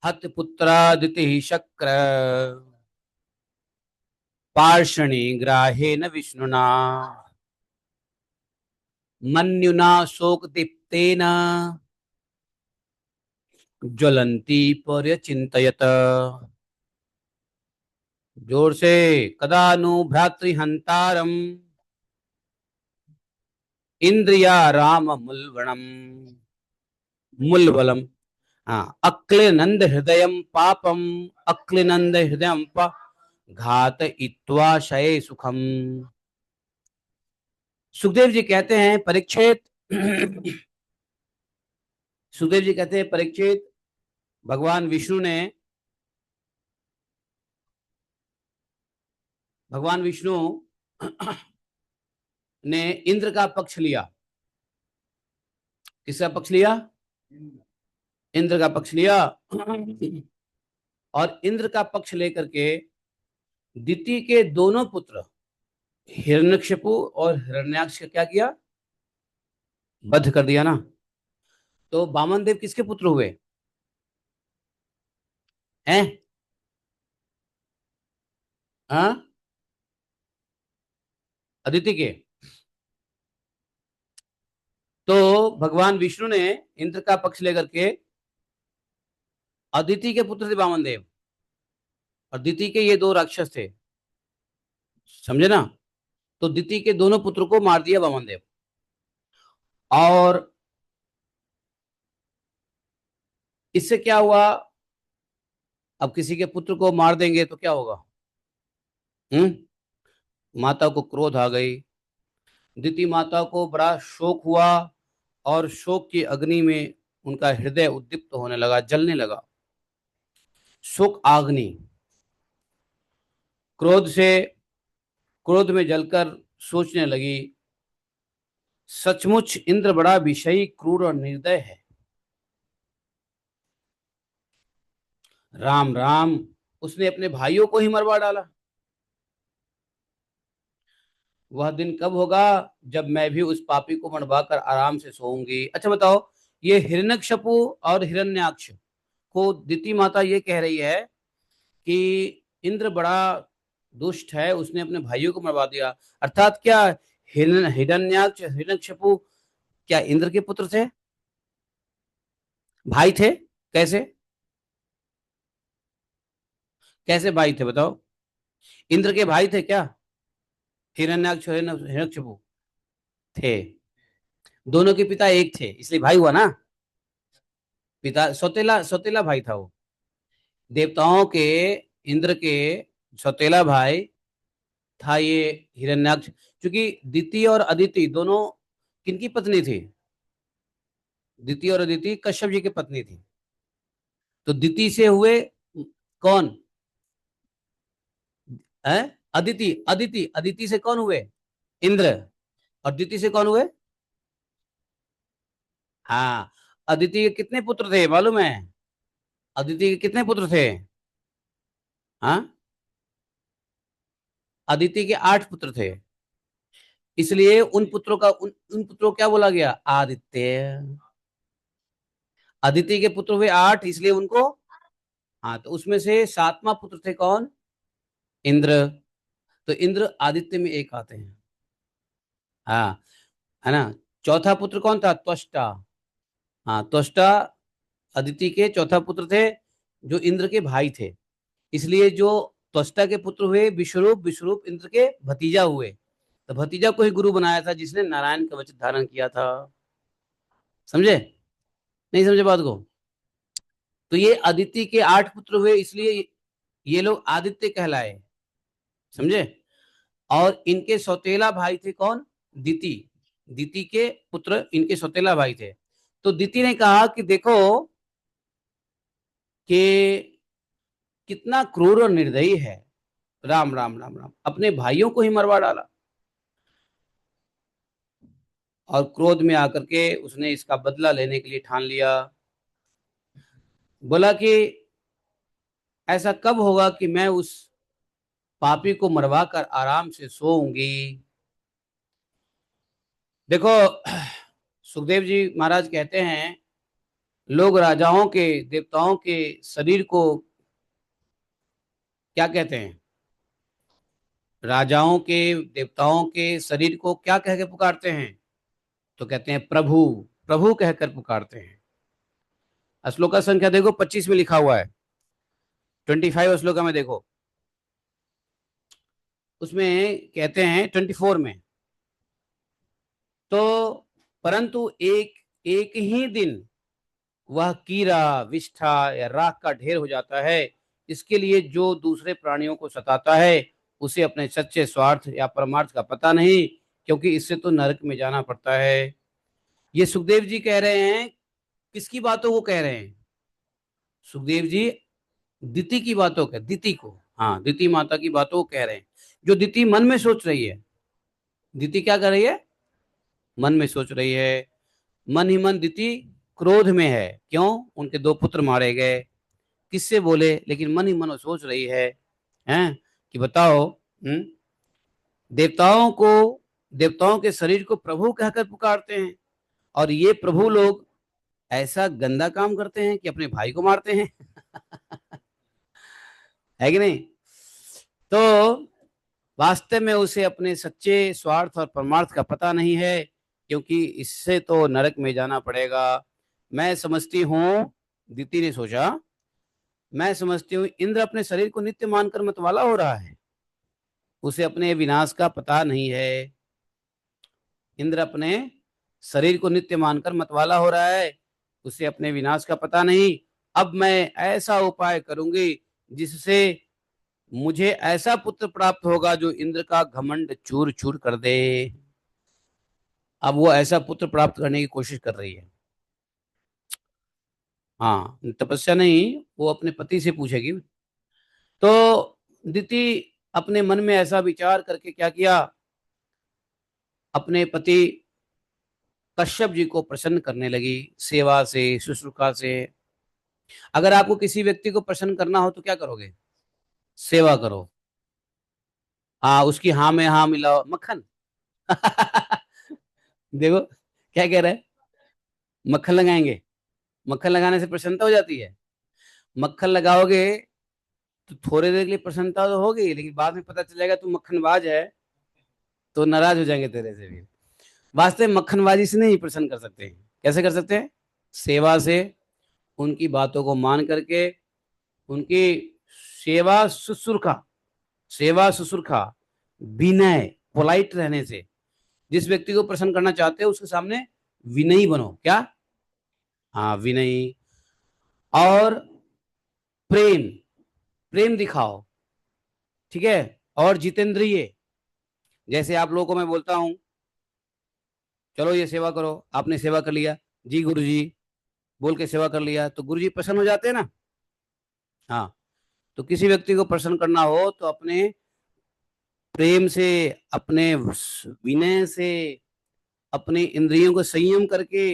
हत पुत्रादिति शक्र पार्षणि ग्राहेण विष्णुना मन्युना शोकदीप्तेन ज्वलंती पर्यचिन्तयत। जोर से। कदा नु भ्रातृहंतारम इंद्रिया राम मुल्वणम मुल्बलम। हाँ, अक्लिनंद हृदय पापम अक्लिनंद हृदय घात इत्वा शये सुखम। सुखदेव जी कहते हैं परीक्षित सुखदेव जी कहते हैं परीक्षित, भगवान विष्णु ने इंद्र का पक्ष लिया। किसका पक्ष लिया? इंद्र का पक्ष लिया। और इंद्र का पक्ष लेकर के दिति के दोनों पुत्र हिरण्यकशिपु और हिरण्याक्ष का क्या किया? वध कर दिया ना। तो वामन देव किसके पुत्र हुए हैं? हाँ, अदिति के। तो भगवान विष्णु ने इंद्र का पक्ष लेकर के अदिति के पुत्र थे वामन देव, और दिति के ये दो राक्षस थे, समझे ना। तो दिति के दोनों पुत्र को मार दिया वामन देव। और इससे क्या हुआ? अब किसी के पुत्र को मार देंगे तो क्या होगा? माता को क्रोध आ गई। दिति माता को बड़ा शोक हुआ, और शोक की अग्नि में उनका हृदय उद्दीप्त होने लगा, जलने लगा। शोक आग्नि क्रोध से, क्रोध में जलकर सोचने लगी, सचमुच इंद्र बड़ा विषयी, क्रूर और निर्दय है। राम राम, उसने अपने भाइयों को ही मरवा डाला। वह दिन कब होगा जब मैं भी उस पापी को मरवाकर आराम से सोऊंगी। अच्छा बताओ, ये हिरण्यकशिपु और हिरण्याक्ष को दिति माता ये कह रही है कि इंद्र बड़ा दुष्ट है, उसने अपने भाइयों को मरवा दिया। अर्थात क्या हिरण्याक्ष हिरण्यकशिपु क्या इंद्र के पुत्र थे? भाई थे? कैसे? कैसे भाई थे बताओ? इंद्र के भाई थे क्या हिरण्याक्ष और हिरण्यकशिपु? थे। दोनों के पिता एक थे, इसलिए भाई हुआ ना। पिता सौतेला सौतेला भाई था वो। देवताओं के, इंद्र के सौतेला भाई था ये हिरण्याक्ष। क्योंकि दिति और अदिति दोनों किनकी पत्नी थी? दिति और अदिति कश्यप जी की पत्नी थी। तो दिति से हुए कौन है? अदिति। अदिति अदिति से कौन हुए? इंद्र। और दिति से कौन हुए? हाँ। अदिति के कितने पुत्र थे मालूम है? अदिति के कितने पुत्र थे? हाँ, अदिति के 8 पुत्र थे। इसलिए उन पुत्रों को क्या बोला गया? आदित्य। अदिति के पुत्र हुए 8, इसलिए उनको। हाँ, तो उसमें से 7वां पुत्र थे कौन? इंद्र। तो इंद्र आदित्य में एक आते हैं। हाँ, है ना। चौथा पुत्र कौन था? त्वष्टा। हाँ, त्वष्टा अदिति के चौथा पुत्र थे, जो इंद्र के भाई थे। इसलिए जो त्वष्टा के पुत्र हुए विश्वरूप, विश्वरूप इंद्र के भतीजा हुए। तो भतीजा को ही गुरु बनाया था, जिसने नारायण का वचन धारण किया था। समझे? नहीं समझे बात को? तो ये अदिति के 8 पुत्र हुए, इसलिए ये लोग आदित्य कहलाए। समझे? और इनके सौतेला भाई थे कौन? दिति। दिति के पुत्र इनके सौतेला भाई थे। तो दिति ने कहा कि देखो कि कितना क्रूर और निर्दयी है। राम राम राम राम, अपने भाइयों को ही मरवा डाला। और क्रोध में आकर के उसने इसका बदला लेने के लिए ठान लिया। बोला कि ऐसा कब होगा कि मैं उस पापी को मरवा कर आराम से सोऊंगी। देखो, सुखदेव जी महाराज कहते हैं, लोग राजाओं के, देवताओं के शरीर को क्या कहते हैं? राजाओं के, देवताओं के शरीर को क्या कह के पुकारते हैं? तो कहते हैं प्रभु, प्रभु कहकर पुकारते हैं। श्लोका संख्या देखो 25 में लिखा हुआ है, 25 श्लोका में देखो, उसमें कहते हैं 24 में, तो परंतु एक एक ही दिन वह कीड़ा, विष्ठा या राख का ढेर हो जाता है। इसके लिए जो दूसरे प्राणियों को सताता है उसे अपने सच्चे स्वार्थ या परमार्थ का पता नहीं, क्योंकि इससे तो नरक में जाना पड़ता है। ये सुखदेव जी कह रहे हैं। किसकी बातों को कह रहे हैं? सुखदेव जी दिति की बातों का, दिति को, हाँ, दिति माता की बातों को कह रहे हैं, जो दिति मन में सोच रही है। दिति क्या कर रही है? मन में सोच रही है। मन ही मन दिति क्रोध में है। क्यों? उनके 2 पुत्र मारे गए। किससे बोले? लेकिन मन ही मन वो सोच रही है, हैं कि बताओ, देवताओं को, देवताओं के शरीर को प्रभु कहकर पुकारते हैं, और ये प्रभु लोग ऐसा गंदा काम करते हैं कि अपने भाई को मारते हैं। है कि नहीं? तो वास्तव में उसे अपने सच्चे स्वार्थ और परमार्थ का पता नहीं है, क्योंकि इससे तो नरक में जाना पड़ेगा। मैं समझती हूँ, दिति ने सोचा, मैं समझती हूँ इंद्र अपने शरीर को नित्य मानकर मतवाला हो रहा है, उसे अपने विनाश का पता नहीं है। इंद्र अपने शरीर को नित्य मानकर मतवाला हो रहा है, उसे अपने विनाश का पता नहीं। अब मैं ऐसा उपाय करूंगी जिससे मुझे ऐसा पुत्र प्राप्त होगा जो इंद्र का घमंड चूर चूर कर दे। अब वो ऐसा पुत्र प्राप्त करने की कोशिश कर रही है। हाँ, तपस्या नहीं, वो अपने पति से पूछेगी। तो दिति अपने मन में ऐसा विचार करके क्या किया, अपने पति कश्यप जी को प्रसन्न करने लगी, सेवा से, शुश्रूषा से। अगर आपको किसी व्यक्ति को प्रसन्न करना हो तो क्या करोगे? सेवा करो। हाँ, उसकी हाँ में हाँ मिलाओ, मक्खन। देखो क्या कह रहा है, मक्खन लगाएंगे। मक्खन लगाने से प्रसन्नता हो जाती है। मक्खन लगाओगे तो थोड़ी देर के लिए प्रसन्नता तो होगी, लेकिन बाद में पता चलेगा तू मक्खनबाज है, तो नाराज हो जाएंगे तेरे से भी। वास्तव में मक्खनबाजी से नहीं प्रसन्न कर सकते हैं। कैसे कर सकते हैं? सेवा से, उनकी बातों को मान करके, उनकी सेवा शुश्रूषा, सेवा शुश्रूषा, विनय, पोलाइट रहने से। जिस व्यक्ति को प्रसन्न करना चाहते हो उसके सामने विनयी बनो। क्या? हाँ, विनयी। और प्रेम, प्रेम दिखाओ, ठीक है। और जितेंद्रिय, जैसे आप लोगों को मैं बोलता हूं, चलो ये सेवा करो, आपने सेवा कर लिया, जी गुरु जी बोल के सेवा कर लिया, तो गुरु जी प्रसन्न हो जाते हैं ना। हाँ, तो किसी व्यक्ति को प्रसन्न करना हो तो अपने प्रेम से, अपने विनय से, अपने इंद्रियों को संयम करके,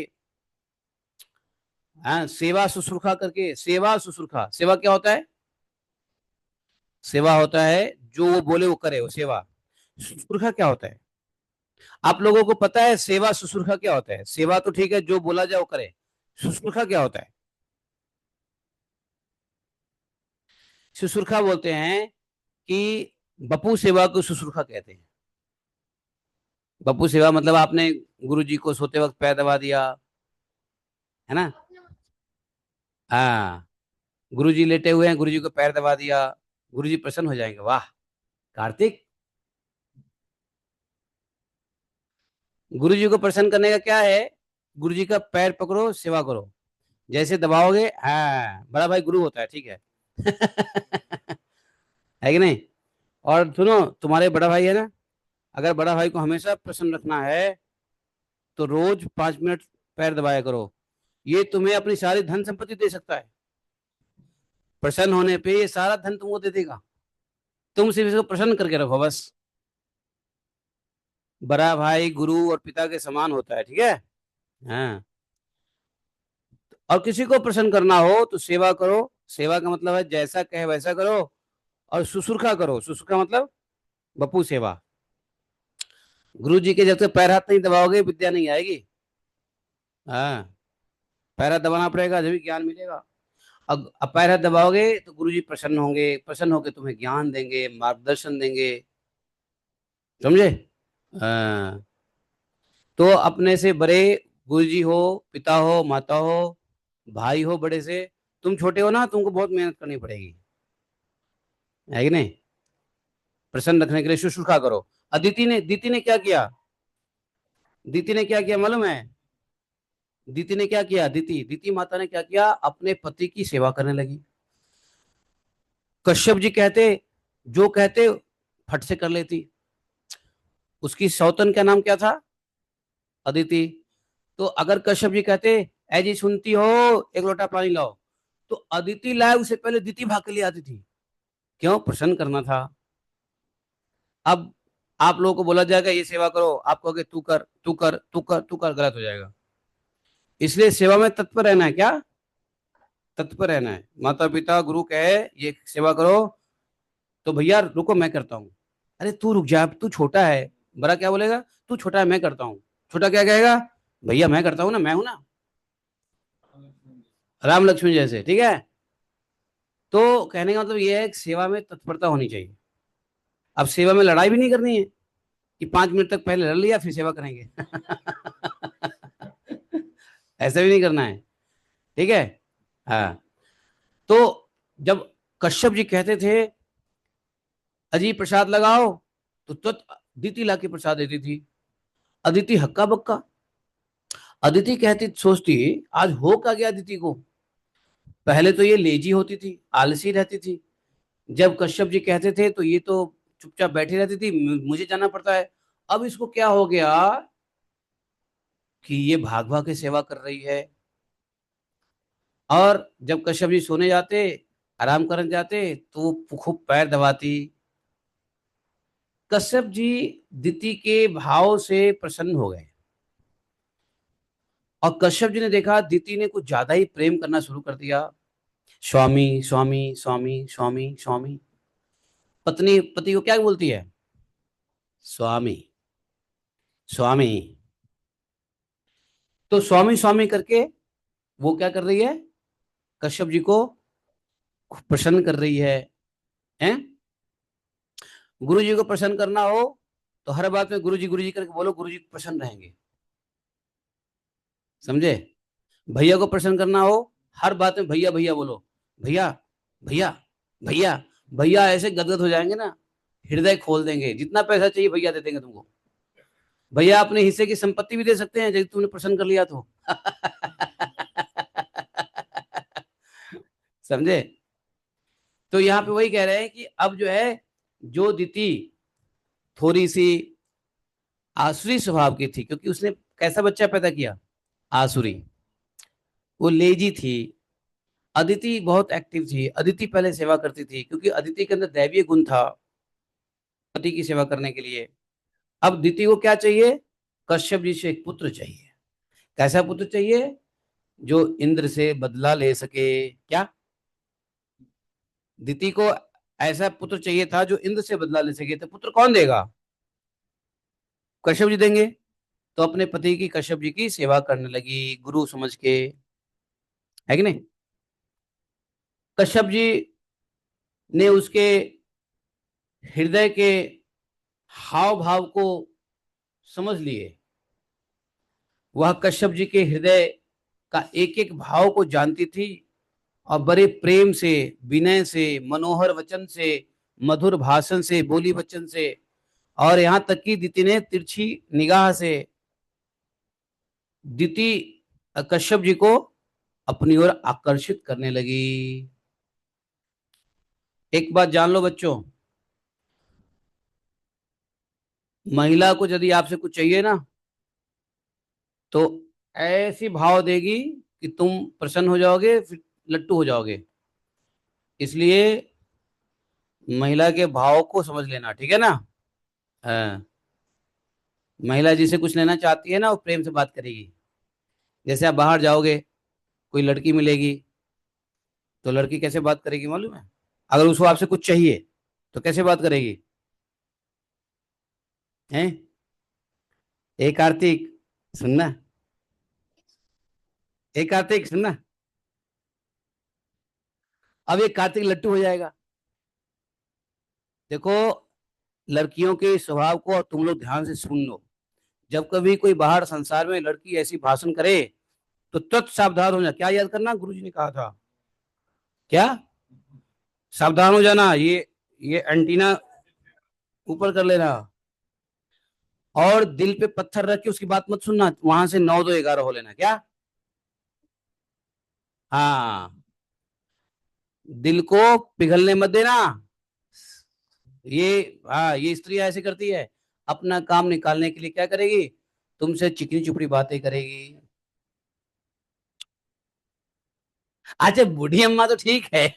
हाँ, सेवा शुश्रूषा करके। सेवा शुश्रूषा, सेवा क्या होता है? सेवा होता है जो वो बोले वो करे, वो सेवा। शुश्रूषा क्या होता है? आप लोगों को पता है सेवा शुश्रूषा क्या होता है? सेवा तो ठीक है, जो बोला जाए वो करे। शुश्रूषा क्या होता है? शुश्रूषा बोलते हैं कि बपू सेवा को शुश्रूषा कहते हैं। बपू सेवा मतलब आपने गुरु जी को सोते वक्त पैर दबा दिया, है ना। हाँ, गुरु जी लेटे हुए हैं, गुरु जी को पैर दबा दिया, गुरु जी प्रसन्न हो जाएंगे। वाह कार्तिक, गुरु जी को प्रसन्न करने का क्या है? गुरु जी का पैर पकड़ो, सेवा करो। जैसे दबाओगे, हाँ, बड़ा भाई गुरु होता है, ठीक है। है कि नहीं? और सुनो, तुम्हारे बड़ा भाई है ना, अगर बड़ा भाई को हमेशा प्रसन्न रखना है तो रोज 5 मिनट पैर दबाया करो। ये तुम्हें अपनी सारी धन संपत्ति दे सकता है। प्रसन्न होने पे ये सारा धन तुमको दे देगा। तुम सिर्फ इसको प्रसन्न करके रखो बस। बड़ा भाई गुरु और पिता के समान होता है, ठीक है। हाँ, और किसी को प्रसन्न करना हो तो सेवा करो। सेवा का मतलब है जैसा कहे वैसा करो। और शुश्रूषा करो। शुश्रूषा मतलब बपू सेवा। गुरु जी के जब तक पैर हाथ नहीं दबाओगे विद्या नहीं आएगी। हाँ, पैर हाथ दबाना पड़ेगा जब ज्ञान मिलेगा। अब पैर हाथ दबाओगे तो गुरुजी प्रसन्न होंगे, प्रसन्न होकर तुम्हें ज्ञान देंगे, मार्गदर्शन देंगे। समझे? हाँ। तो अपने से बड़े गुरुजी हो, पिता हो, माता हो, भाई हो बड़े से, तुम छोटे हो ना, तुमको बहुत मेहनत करनी पड़ेगी, है कि नहीं? प्रसन्न रखने के लिए शुश्रूषा करो। अदिति ने क्या किया? दीति ने क्या किया मालूम है? दीति ने क्या किया? दीति दीति माता ने क्या किया? अपने पति की सेवा करने लगी। कश्यप जी कहते, जो कहते फट से कर लेती। उसकी सौतन का नाम क्या था? अदिति। तो अगर कश्यप जी कहते, ऐ जी सुनती हो, एक लोटा पानी लाओ, तो अदिति लाए उससे पहले दीति भाग के लिए आती थी। क्यों? प्रसन्न करना था। अब आप लोगों को बोला जाएगा ये सेवा करो, आप कहोगे तू कर तू कर तू कर तू कर, गलत हो जाएगा। इसलिए सेवा में तत्पर रहना है। क्या? तत्पर रहना है। माता पिता गुरु कहे ये सेवा करो, तो भैया रुको मैं करता हूँ। अरे तू रुक जा, तू छोटा है। बड़ा क्या बोलेगा? तू छोटा है मैं करता हूँ। छोटा क्या कहेगा? भैया मैं करता हूँ ना, मैं हूं ना। राम लक्ष्मण जैसे, ठीक है। तो कहने का मतलब ये है कि सेवा में तत्परता होनी चाहिए। अब सेवा में लड़ाई भी नहीं करनी है कि 5 मिनट तक पहले लड़ लिया फिर सेवा करेंगे। ऐसा भी नहीं करना है, ठीक है। हाँ। तो जब कश्यप जी कहते थे अजी प्रसाद लगाओ, तो तुरंत अदिति लाके प्रसाद देती थी। अदिति हक्का बक्का। अदिति कहती, सोचती आज हो क्या गया अदिति को। पहले तो ये लेजी होती थी, आलसी रहती थी। जब कश्यप जी कहते थे तो ये तो चुपचाप बैठी रहती थी, मुझे जाना पड़ता है। अब इसको क्या हो गया कि ये भाग भाग के सेवा कर रही है। और जब कश्यप जी सोने जाते, आराम करने जाते, तो वो खूब पैर दबाती। कश्यप जी दिति के भाव से प्रसन्न हो गए। और कश्यप जी ने देखा दिति ने कुछ ज्यादा ही प्रेम करना शुरू कर दिया। स्वामी स्वामी स्वामी स्वामी स्वामी। पत्नी पति को क्या बोलती है? स्वामी स्वामी। तो स्वामी स्वामी करके वो क्या कर रही है? कश्यप जी को प्रसन्न कर रही है? गुरु जी को प्रसन्न करना हो तो हर बात में गुरु जी करके बोलो, गुरु जी प्रसन्न रहेंगे। समझे? भैया को प्रसन्न करना हो, हर बात में भैया भैया बोलो। भैया भैया भैया। भैया ऐसे गदगद हो जाएंगे ना, हृदय खोल देंगे, जितना पैसा चाहिए भैया दे देंगे तुमको। भैया अपने हिस्से की संपत्ति भी दे सकते हैं यदि तुमने प्रसन्न कर लिया तो। समझे? तो यहाँ पे वही कह रहे हैं कि अब जो है, जो दिति थोड़ी सी आसुरी स्वभाव की थी, क्योंकि उसने कैसा बच्चा पैदा किया? आसुरी। वो लेजी थी। अदिति बहुत एक्टिव थी। अदिति पहले सेवा करती थी क्योंकि अदिति के अंदर दैवीय गुण था पति की सेवा करने के लिए। अब दिति को क्या चाहिए? कश्यप जी से एक पुत्र चाहिए। कैसा पुत्र चाहिए? जो इंद्र से बदला ले सके। क्या? दिति को ऐसा पुत्र चाहिए था जो इंद्र से बदला ले सके। तो पुत्र कौन देगा? कश्यप जी देंगे। तो अपने पति की, कश्यप जी की सेवा करने लगी गुरु समझ के, है कि नहीं? कश्यप जी ने उसके हृदय के हाव भाव को समझ लिए। वह कश्यप जी के हृदय का एक एक भाव को जानती थी और बड़े प्रेम से, विनय से, मनोहर वचन से, मधुर भाषण से, बोली वचन से, और यहां तक कि दिति ने तिरछी निगाह से दिति कश्यप जी को अपनी ओर आकर्षित करने लगी। एक बात जान लो बच्चों, महिला को यदि आपसे कुछ चाहिए ना, तो ऐसी भाव देगी कि तुम प्रसन्न हो जाओगे, फिर लट्टू हो जाओगे। इसलिए महिला के भाव को समझ लेना, ठीक है ना? हाँ। महिला जिसे कुछ लेना चाहती है ना, वो प्रेम से बात करेगी। जैसे आप बाहर जाओगे, कोई लड़की मिलेगी, तो लड़की कैसे बात करेगी मालूम है? अगर उसको आपसे कुछ चाहिए तो कैसे बात करेगी? हैं? ए कार्तिक, सुनना। एक कार्तिक सुनना, अब ये कार्तिक लट्टू हो जाएगा। देखो, लड़कियों के स्वभाव को और तुम लोग ध्यान से सुन लो। जब कभी कोई बाहर संसार में लड़की ऐसी भाषण करे तो तुरंत सावधान हो जा। क्या याद करना, गुरुजी ने कहा था क्या? सावधान हो जाना। ये एंटीना ऊपर कर लेना, और दिल पे पत्थर रख के उसकी बात मत सुनना, वहां से 9 2 11 हो लेना क्या। हाँ, दिल को पिघलने मत देना। ये, हाँ, ये स्त्रियां ऐसे करती है। अपना काम निकालने के लिए क्या करेगी, तुमसे चिकनी चुपड़ी बातें करेगी। अच्छा, बूढ़ी अम्मा तो ठीक है।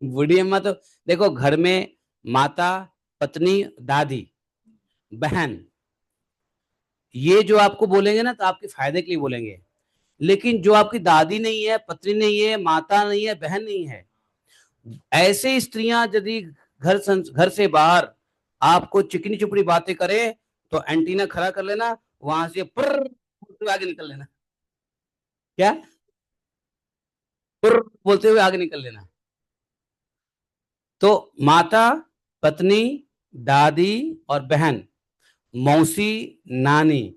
बूढ़ी अम्मा तो, देखो, घर में माता, पत्नी, दादी, बहन, ये जो आपको बोलेंगे ना तो आपके फायदे के लिए बोलेंगे। लेकिन जो आपकी दादी नहीं है, पत्नी नहीं है, माता नहीं है, बहन नहीं है, ऐसे स्त्रियां यदि घर से बाहर आपको चिकनी चुपड़ी बातें करे तो एंटीना खड़ा कर लेना, वहां से पुर आगे निकल लेना। क्या? पुर बोलते हुए आगे निकल लेना। तो माता, पत्नी, दादी और बहन, मौसी, नानी,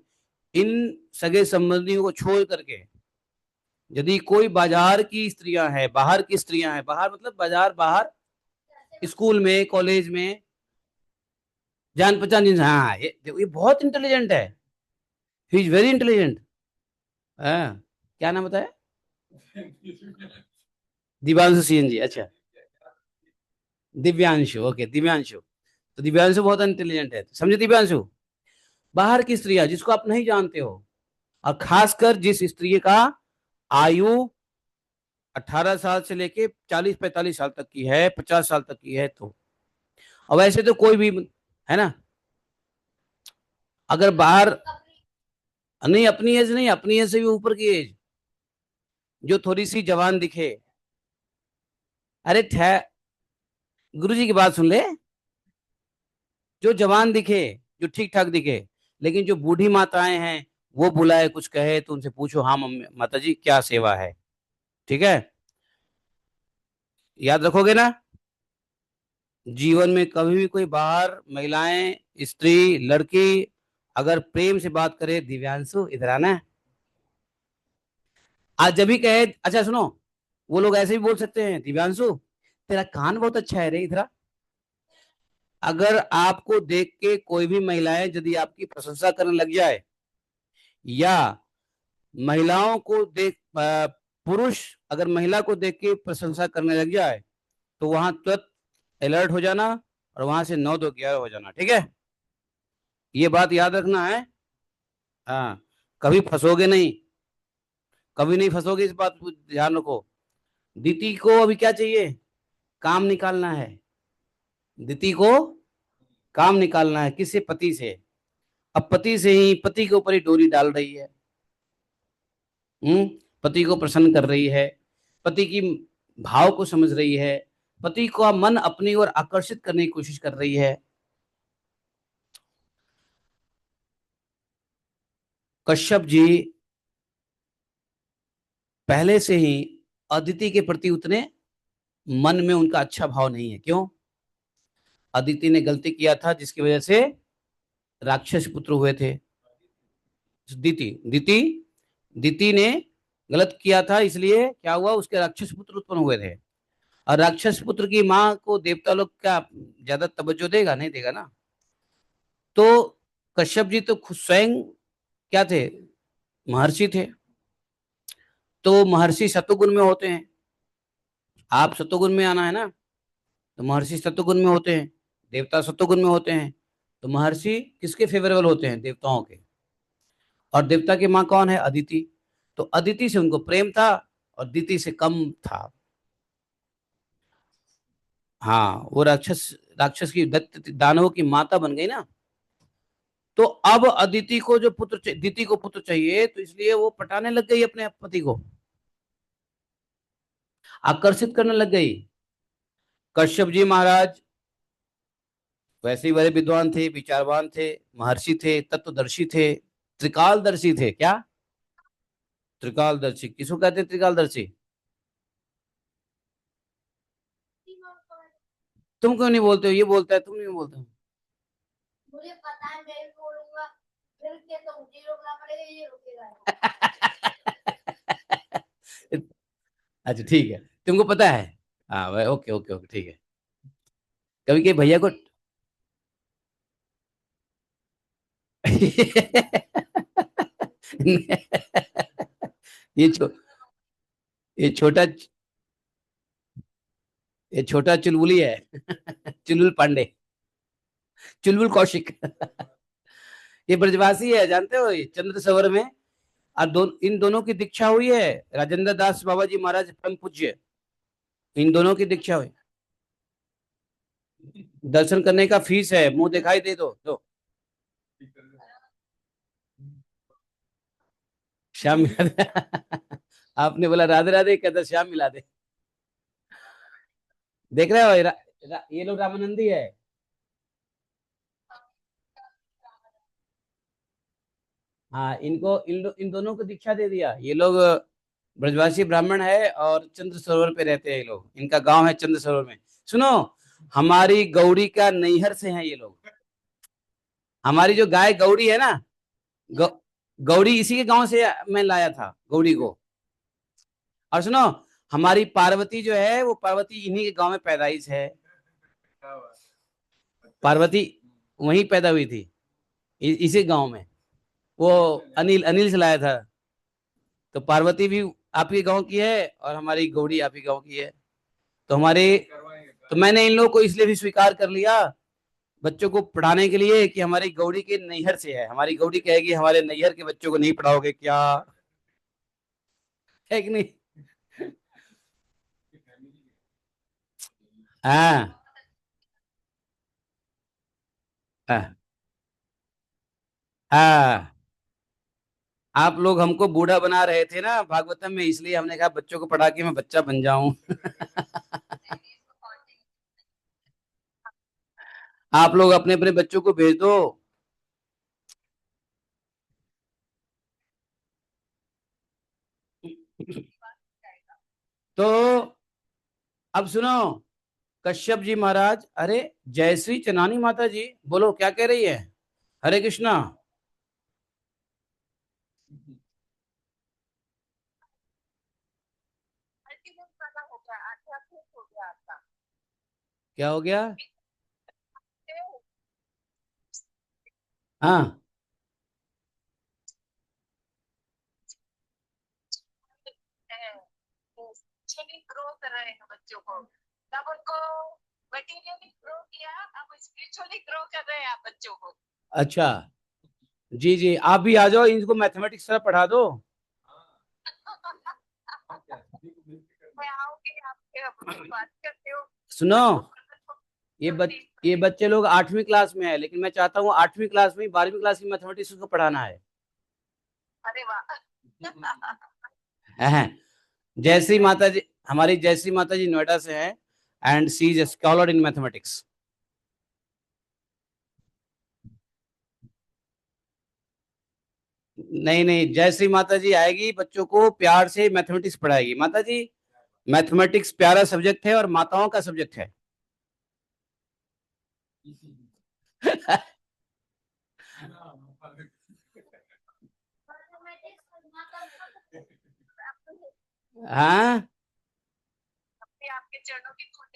इन सगे संबंधियों को छोड़ करके यदि कोई बाजार की स्त्रियां हैं, बाहर की स्त्रियां हैं, बाहर मतलब बाजार बाहर, स्कूल में, कॉलेज में, जान पहचान जिनसे, हाँ, ये बहुत इंटेलिजेंट है। He is very intelligent. हाँ, क्या नाम बताया? दिव्यांशु सीएन जी, अच्छा। दिव्यांशु, ओके, दिव्यांशु। तो दिव्यांशु बहुत इंटेलिजेंट है, समझे दिव्यांशु। बाहर की स्त्रियां जिसको आप नहीं जानते हो, और खासकर जिस स्त्री का आयु 18 साल से लेके 40 45 साल तक की है, 50 साल तक की है, तो अब ऐसे तो कोई भी है ना, अगर बाहर, नहीं अपनी एज नहीं, अपनी एज से भी ऊपर की एज, जो थोड़ी सी जवान दिखे। अरे गुरु जी की बात सुन ले। जो जवान दिखे, जो ठीक ठाक दिखे, लेकिन जो बूढ़ी माताएं हैं, वो बुलाए कुछ कहे तो उनसे पूछो, हाँ मम्मी, माता जी क्या सेवा है। ठीक है, याद रखोगे ना। जीवन में कभी भी कोई बाहर महिलाएं, स्त्री, लड़की अगर प्रेम से बात करे, दिव्यांशु इधर आना, आज जब भी कहे, अच्छा सुनो, वो लोग ऐसे भी बोल सकते हैं, दिव्यांशु तेरा कान बहुत अच्छा है रे, इधर आ। अगर आपको देख के कोई भी महिलाएं यदि आपकी प्रशंसा करने लग जाए, या महिलाओं को पुरुष अगर महिला को देख के प्रशंसा करने लग जाए, तो वहां तुरंत अलर्ट हो जाना, और वहां से 9 2 11 हो जाना, ठीक है। ये बात याद रखना है। हाँ, कभी फंसोगे नहीं, कभी नहीं फंसोगे, इस बात को ध्यान रखो। दीति को अभी क्या चाहिए, काम निकालना है। दीति को काम निकालना है, किससे? पति से। अब पति से ही, पति के ऊपर ही डोरी डाल रही है। हम्म, पति को प्रसन्न कर रही है, पति की भाव को समझ रही है, पति का मन अपनी ओर आकर्षित करने की कोशिश कर रही है। कश्यप जी पहले से ही अदिति के प्रति उतने मन में उनका अच्छा भाव नहीं है। क्यों? अदिति ने गलती किया था जिसकी वजह से राक्षस पुत्र हुए थे। दिति दिति दिति ने गलत किया था, इसलिए क्या हुआ, उसके राक्षस पुत्र उत्पन्न हुए थे। और राक्षस पुत्र की माँ को देवता लोग क्या ज्यादा तवज्जो देगा? नहीं देगा ना। तो कश्यप जी तो खुद स्वयं क्या थे, महर्षि थे। तो महर्षि सतोगुण में होते हैं, आप सतोगुण में आना है ना, तो महर्षि सतोगुण में होते हैं, देवता सतोगुण में होते हैं। तो महर्षि किसके फेवरेबल होते हैं? देवताओं के। और देवता की माँ कौन है? अदिति। तो अदिति से उनको प्रेम था, और दिति से कम था। हाँ, वो राक्षस राक्षस की दानवों की माता बन गई ना। तो अब अदिति को जो दिति को पुत्र चाहिए, तो इसलिए वो पटाने लग गई अपने पति को, आकर्षित करने लग गई। कश्यप जी महाराज वैसे ही बड़े विद्वान थे, विचारवान थे, महर्षि थे, तत्वदर्शी थे, त्रिकालदर्शी थे। क्या? त्रिकालदर्शी किसको कहते हैं? त्रिकालदर्शी तुम क्यों नहीं बोलते हो? ये बोलता है, तुम नहीं बोलते हो। मुझे पता है, मैं बोलूंगा फिर के तो मुझे रोकना पड़ेगा, ये रुकेगा। अच्छा ठीक है, तुमको पता है। हाँ भाई, ओके ओके ओके, ठीक है। कभी के भैया को ये छो, ये छोटा ये छोटा चुलबुली है। चुलबुल पांडे, चुलबुल कौशिक। ये ब्रजवासी है, जानते हो, ये चंद्र सरोवर में। और इन दोनों की दीक्षा हुई है। राजेंद्र दास बाबा जी महाराज परम पूज्य, इन दोनों की दीक्षा हुई। दर्शन करने का फीस है, मुंह दिखाई दे दो। श्याम मिला दे। आपने बोला राधे राधे, कहता श्याम मिला दे। देख रहे हो, ये लोग रामानंदी है। हाँ, इन दोनों को दीक्षा दे दिया। ये लोग ब्रजवासी ब्राह्मण है और चंद्र सरोवर पे रहते हैं ये लोग। इनका गांव है चंद्र सरोवर में। सुनो, हमारी गौड़ी का नैहर से हैं ये लोग। हमारी जो गाय गौड़ी है ना, गौ, गौड़ी इसी के गांव से मैं लाया था गौड़ी को। और सुनो, हमारी पार्वती जो है, वो पार्वती इन्हीं के गांव में पैदाइश है। पार्वती वहीं पैदा हुई थी, इसी गांव में। वो अनिल अनिल से लाया था। तो पार्वती भी आप ही गांव की है और हमारी गौड़ी आप ही गांव की है। तो तो मैंने इन लोगों को इसलिए भी स्वीकार कर लिया, बच्चों को पढ़ाने के लिए, कि हमारी गौड़ी के नैहर से है। हमारी गौड़ी कहेगी हमारे नैहर के बच्चों को नहीं पढ़ाओगे क्या? है कि नहीं? हाँ हाँ हाँ। आप लोग हमको बूढ़ा बना रहे थे ना भागवतम में, इसलिए हमने कहा बच्चों को पढ़ा के मैं बच्चा बन जाऊं। आप लोग अपने अपने बच्चों को भेज दो। तो अब सुनो, कश्यप जी महाराज, अरे जय श्री चनानी माता जी, बोलो क्या कह रही है? हरे कृष्णा। क्या हो गया? हाँ, ग्रो कर रहे हैं बच्चों को, तब उनको मटीरियली ग्रो किया, अब स्पिरिचुअली ग्रो कर रहे हैं आप बच्चों को। अच्छा, जी जी, आप भी आ जाओ, इनको मैथमेटिक्स तरह पढ़ा दो। मैं आऊंगी, आपके बात करते हो। सुनो, ये बच ये बच्चे लोग 8वीं क्लास में है, लेकिन मैं चाहता हूँ 8वीं क्लास में 12वीं क्लास की मैथमेटिक्स को पढ़ाना है। अरे वाह। हैं। जयश्री माता जी, हमारी जयश्री माता जी नोएडा से हैं, and she is scholar in mathematics. नहीं नहीं, जयश्री माता जी आएगी, बच्चों को प्यार से मैथमेटिक्स पढ़ाएगी। माता जी, मैथमेटिक्स प्यारा सब्जेक्ट है और माताओं का सब्जेक्ट है। हाँ, आपके चरणों की धूल।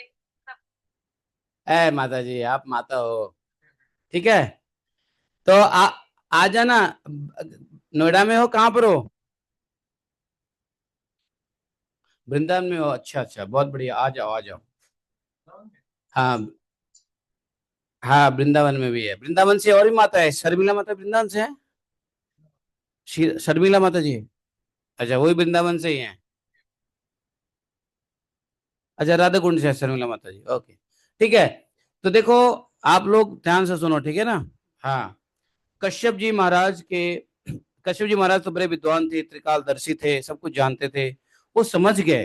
ए माता जी, आप माता हो, ठीक है। तो आ जाना। नोएडा में हो, कहाँ पर हो? वृंदावन में हो? अच्छा अच्छा, बहुत बढ़िया, आ जाओ आ जाओ। हाँ हाँ, वृंदावन में भी है। वृंदावन से और भी माता है, शर्मिला माता वृंदावन से है। शर्मिला माता जी, अच्छा वही वृंदावन से ही है। अच्छा, राधा कुंड से है शर्मिला माता जी, ओके, ठीक है। तो देखो, आप लोग ध्यान से सुनो, ठीक है ना? हाँ, कश्यप जी महाराज के कश्यप जी महाराज तो बड़े विद्वान थे, त्रिकालदर्शी थे, सब कुछ जानते थे। वो समझ गए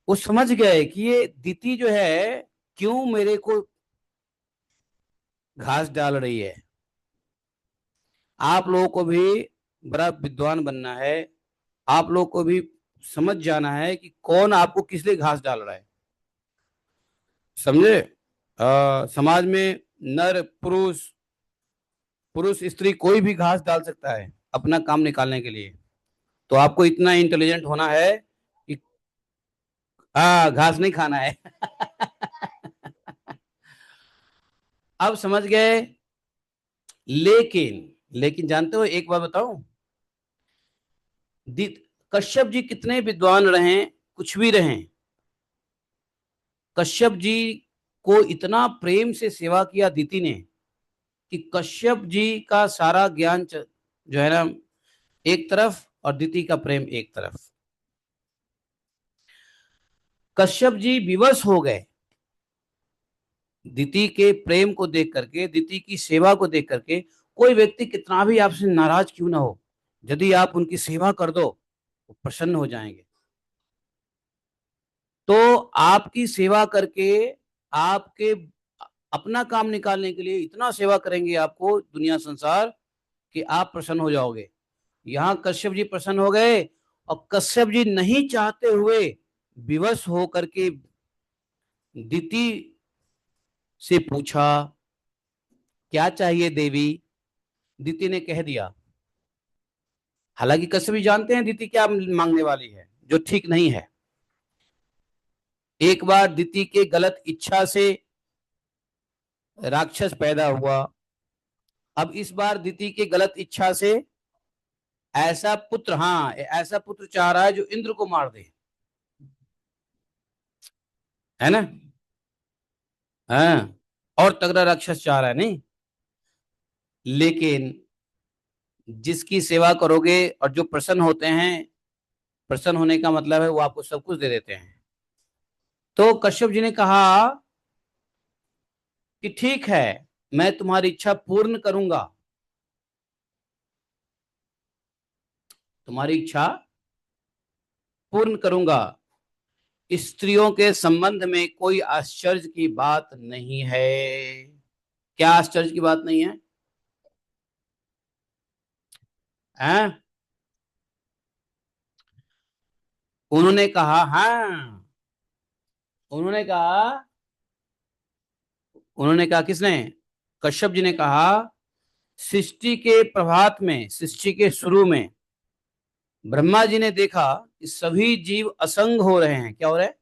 वो समझ गए कि ये दीति जो है, क्यों मेरे को घास डाल रही है। आप लोगों को भी बड़ा विद्वान बनना है, आप लोग को भी समझ जाना है कि कौन आपको किस लिए घास डाल रहा है, समझे। समाज में नर पुरुष, पुरुष स्त्री कोई भी घास डाल सकता है अपना काम निकालने के लिए। तो आपको इतना इंटेलिजेंट होना है कि घास नहीं खाना है। अब समझ गए। लेकिन लेकिन जानते हो, एक बात बताऊं, कश्यप जी कितने विद्वान रहे, कुछ भी रहे, कश्यप जी को इतना प्रेम से सेवा किया दीति ने कि कश्यप जी का सारा ज्ञान जो है ना एक तरफ, और दीति का प्रेम एक तरफ। कश्यप जी विवश हो गए दीति के प्रेम को देख करके, दीति की सेवा को देख करके। कोई व्यक्ति कितना भी आपसे नाराज क्यों ना हो, यदि आप उनकी सेवा कर दो वो प्रसन्न हो जाएंगे। तो आपकी सेवा करके, आपके अपना काम निकालने के लिए इतना सेवा करेंगे आपको दुनिया संसार कि आप प्रसन्न हो जाओगे। यहां कश्यप जी प्रसन्न हो गए, और कश्यप जी नहीं चाहते हुए विवश होकर के दीति से पूछा, क्या चाहिए देवी। दीति ने कह दिया। हालांकि कश्यप जी जानते हैं दीति क्या मांगने वाली है, जो ठीक नहीं है। एक बार दीति के गलत इच्छा से राक्षस पैदा हुआ, अब इस बार दीति के गलत इच्छा से ऐसा पुत्र, हाँ ऐसा पुत्र चाह रहा है जो इंद्र को मार दे, है ना। हाँ, और तगड़ा राक्षस चाह रहा है, नहीं। लेकिन जिसकी सेवा करोगे और जो प्रसन्न होते हैं, प्रसन्न होने का मतलब है वो आपको सब कुछ दे देते हैं। तो कश्यप जी ने कहा कि ठीक है, मैं तुम्हारी इच्छा पूर्ण करूंगा, तुम्हारी इच्छा पूर्ण करूंगा। स्त्रियों के संबंध में कोई आश्चर्य की बात नहीं है। क्या आश्चर्य की बात नहीं है? हैं? उन्होंने कहा, हाँ, उन्होंने कहा, उन्होंने कहा, किसने? कश्यप जी ने कहा, सृष्टि के प्रभात में, सृष्टि के शुरू में ब्रह्मा जी ने देखा कि सभी जीव असंग हो रहे हैं। क्या हो रहे हैं?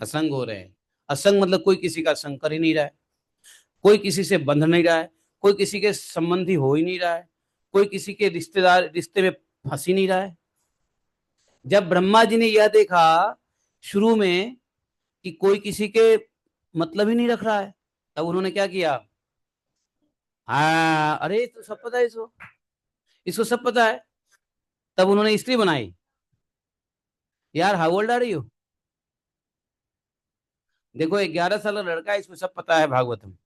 असंग हो रहे हैं। असंग मतलब कोई किसी का संग कर ही नहीं रहा है, कोई किसी से बंध नहीं रहा है, कोई किसी के संबंधी हो ही नहीं रहा है, कोई किसी के रिश्तेदार रिश्ते में फंस ही नहीं रहा है। जब ब्रह्मा जी ने यह देखा शुरू में कि कोई किसी के मतलब ही नहीं रख रहा है, तब उन्होंने क्या किया? हाँ, अरे तो सब पता है इसको, इसको सब पता है। तब उन्होंने स्त्री बनाई। यार हाउ ओल्ड आर यू? देखो 11 साल का लड़का है, इसको सब पता है भागवतम।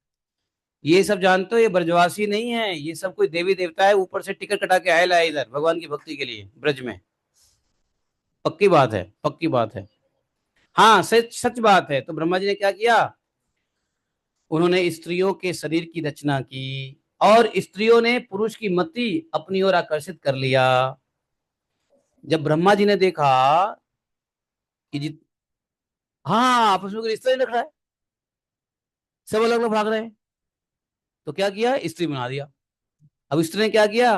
ये सब जानते हो, ये ब्रजवासी नहीं है, ये सब कोई देवी देवता है, ऊपर से टिकट कटा के आया है इधर भगवान की भक्ति के लिए ब्रज में। पक्की बात है, पक्की बात है। हाँ, सच सच बात है। तो ब्रह्मा जी ने क्या किया? उन्होंने स्त्रियों के शरीर की रचना की, और स्त्रियों ने पुरुष की मति अपनी ओर आकर्षित कर लिया। जब ब्रह्मा जी ने देखा कि हाँ, आपस में कोई रिश्ता नहीं रख रहा है, सब अलग अलग भाग रहे हैं, तो क्या किया? स्त्री बना दिया। अब स्त्री ने क्या किया?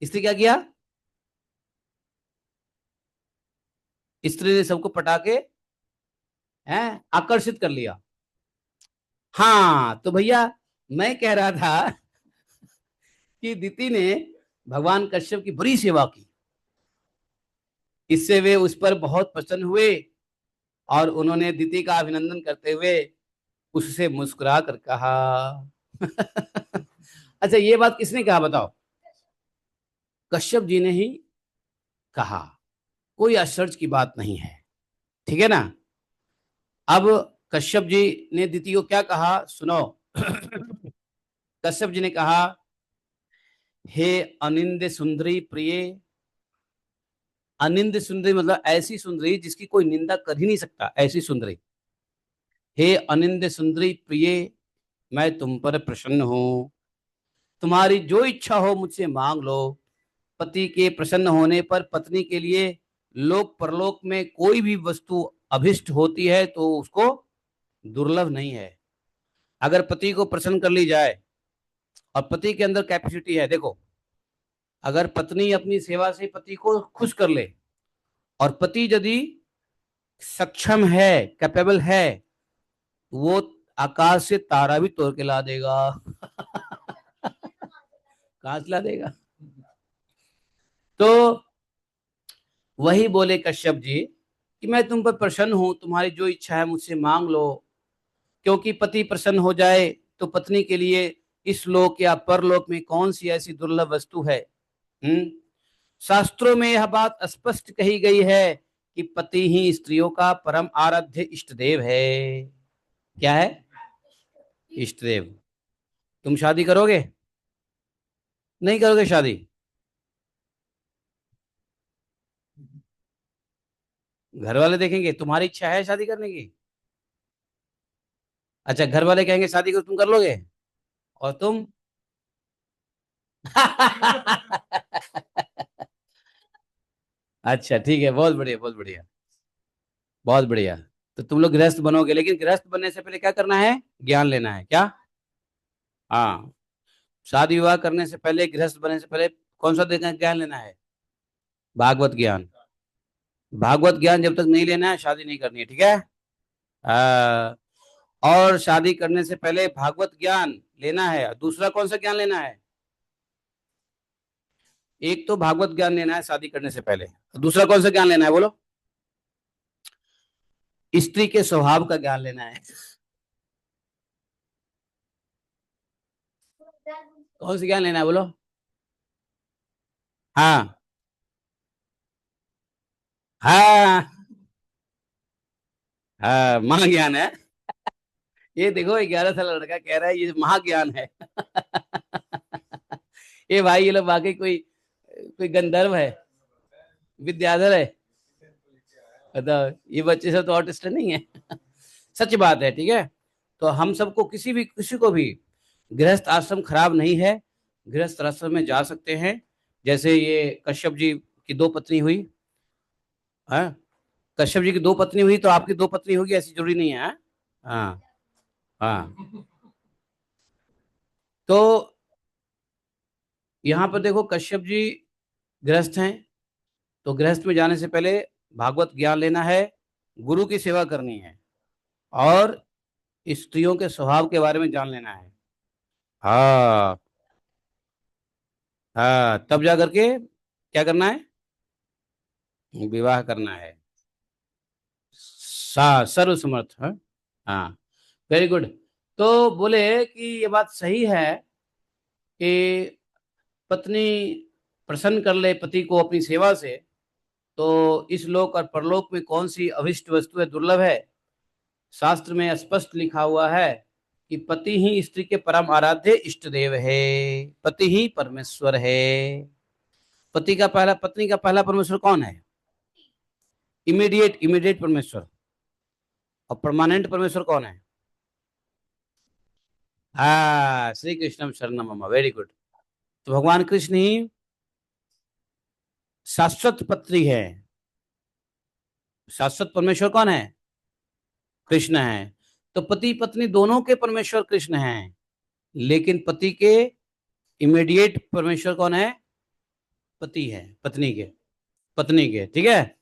स्त्री क्या किया? स्त्री ने सबको पटा के, हैं, आकर्षित कर लिया। हाँ तो भैया, मैं कह रहा था कि दीति ने भगवान कश्यप की बड़ी सेवा की, इससे वे उस पर बहुत प्रसन्न हुए, और उन्होंने दीति का अभिनंदन करते हुए उससे मुस्कुरा कर कहा। अच्छा, ये बात किसने कहा बताओ? कश्यप जी ने ही कहा। कोई आश्चर्य की बात नहीं है, ठीक है ना। अब कश्यप जी ने दीति को क्या कहा, सुनो। कश्यप जी ने कहा, हे अनिंद सुंदरी प्रिय। अनिंद सुंदरी मतलब ऐसी सुंदरी जिसकी कोई निंदा कर ही नहीं सकता, ऐसी सुंदरी। हे अनिंद सुंदरी प्रिय, मैं तुम पर प्रसन्न हूं, तुम्हारी जो इच्छा हो मुझसे मांग लो। पति के प्रसन्न होने पर पत्नी के लिए लोक परलोक में कोई भी वस्तु अभिष्ट होती है तो उसको दुर्लभ नहीं है। अगर पति को प्रसन्न कर ली जाए और पति के अंदर कैपेसिटी है, देखो, अगर पत्नी अपनी सेवा से पति को खुश कर ले और पति यदि सक्षम है, कैपेबल है, वो आकाश से तारा भी तोड़ के ला देगा। कहां से ला देगा? तो वही बोले कश्यप जी कि मैं तुम पर प्रसन्न हूं, तुम्हारी जो इच्छा है मुझसे मांग लो, क्योंकि पति प्रसन्न हो जाए तो पत्नी के लिए इस लोक या परलोक में कौन सी ऐसी दुर्लभ वस्तु है। हम्म शास्त्रों में यह बात स्पष्ट कही गई है कि पति ही स्त्रियों का परम आराध्य इष्ट देव है। क्या है? इष्ट देव। तुम शादी करोगे? नहीं करोगे शादी? घर वाले देखेंगे, तुम्हारी इच्छा है शादी करने की? अच्छा, घर वाले कहेंगे शादी को, तुम कर लोगे? और तुम? अच्छा ठीक है, बहुत बढ़िया, बहुत बढ़िया, बहुत बढ़िया। तो तुम लोग गृहस्थ बनोगे, लेकिन गृहस्थ बनने से पहले क्या करना है? ज्ञान लेना है। क्या? हाँ, शादी विवाह करने से पहले, गृहस्थ बनने से पहले कौन सा ज्ञान लेना है? भागवत ज्ञान। भागवत ज्ञान जब तक नहीं लेना है शादी नहीं करनी है, ठीक है? आ, और शादी करने से पहले भागवत ज्ञान लेना है। दूसरा कौन सा ज्ञान लेना है? एक तो भागवत ज्ञान लेना है शादी करने से पहले, दूसरा कौन सा ज्ञान लेना है बोलो? स्त्री के स्वभाव का ज्ञान लेना है। कौन सा ज्ञान लेना है बोलो? हाँ, हाँ, हाँ, महाज्ञान है। ये देखो, 11 साल लड़का कह रहा है ये महाज्ञान है। ये भाई, ये लोग वाकई कोई कोई गंधर्व है, विद्याधर है। बताओ, ये बच्चे सब तो ऑटिस्ट नहीं है। सच बात है, ठीक है। तो हम सबको, किसी को भी गृहस्थ आश्रम खराब नहीं है, गृहस्थ आश्रम में जा सकते हैं। जैसे ये कश्यप जी की दो पत्नी हुई, हाँ, कश्यप जी की दो पत्नी हुई तो आपकी दो पत्नी होगी ऐसी जरूरी नहीं है। हाँ, हाँ, हाँ। तो यहाँ पर देखो, कश्यप जी गृहस्थ हैं, तो गृहस्थ में जाने से पहले भागवत ज्ञान लेना है, गुरु की सेवा करनी है, और स्त्रियों के स्वभाव के बारे में जान लेना है। हाँ, हाँ, तब जा करके क्या करना है? विवाह करना है। सर्वसमर्थ, हाँ। हाँ, वेरी गुड। तो बोले कि ये बात सही है कि पत्नी प्रसन्न कर ले पति को अपनी सेवा से, तो इस लोक और परलोक में कौन सी अभिष्ट वस्तु है, दुर्लभ है। शास्त्र में स्पष्ट लिखा हुआ है कि पति ही स्त्री के परम आराध्य इष्ट देव है, पति ही परमेश्वर है। पत्नी का पहला परमेश्वर कौन है? इमीडिएट इमीडिएट परमेश्वर। और परमानेंट परमेश्वर कौन है? हाँ, श्री कृष्णम शरणम मम, वेरी गुड। तो भगवान कृष्ण ही शाश्वत पत्री है। शाश्वत परमेश्वर कौन है? कृष्ण है। तो पति पत्नी दोनों के परमेश्वर कृष्ण हैं, लेकिन पति के इमीडिएट परमेश्वर कौन है? पति है, पत्नी के, ठीक है।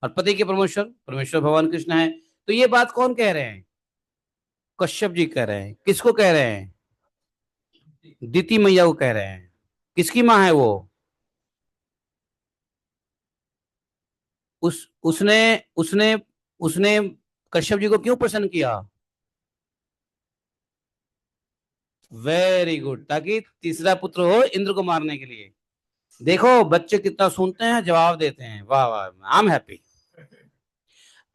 और पति के परमेश्वर परमेश्वर भगवान कृष्ण है। तो ये बात कौन कह रहे हैं? कश्यप जी कह रहे हैं। किसको कह रहे हैं? दीति मैया को कह रहे हैं। किसकी माँ है वो? उसने उसने उसने कश्यप जी को क्यों प्रसन्न किया? वेरी गुड, ताकि तीसरा पुत्र हो इंद्र को मारने के लिए। देखो बच्चे कितना सुनते हैं, जवाब देते हैं, वाह वाह, आई एम हैप्पी।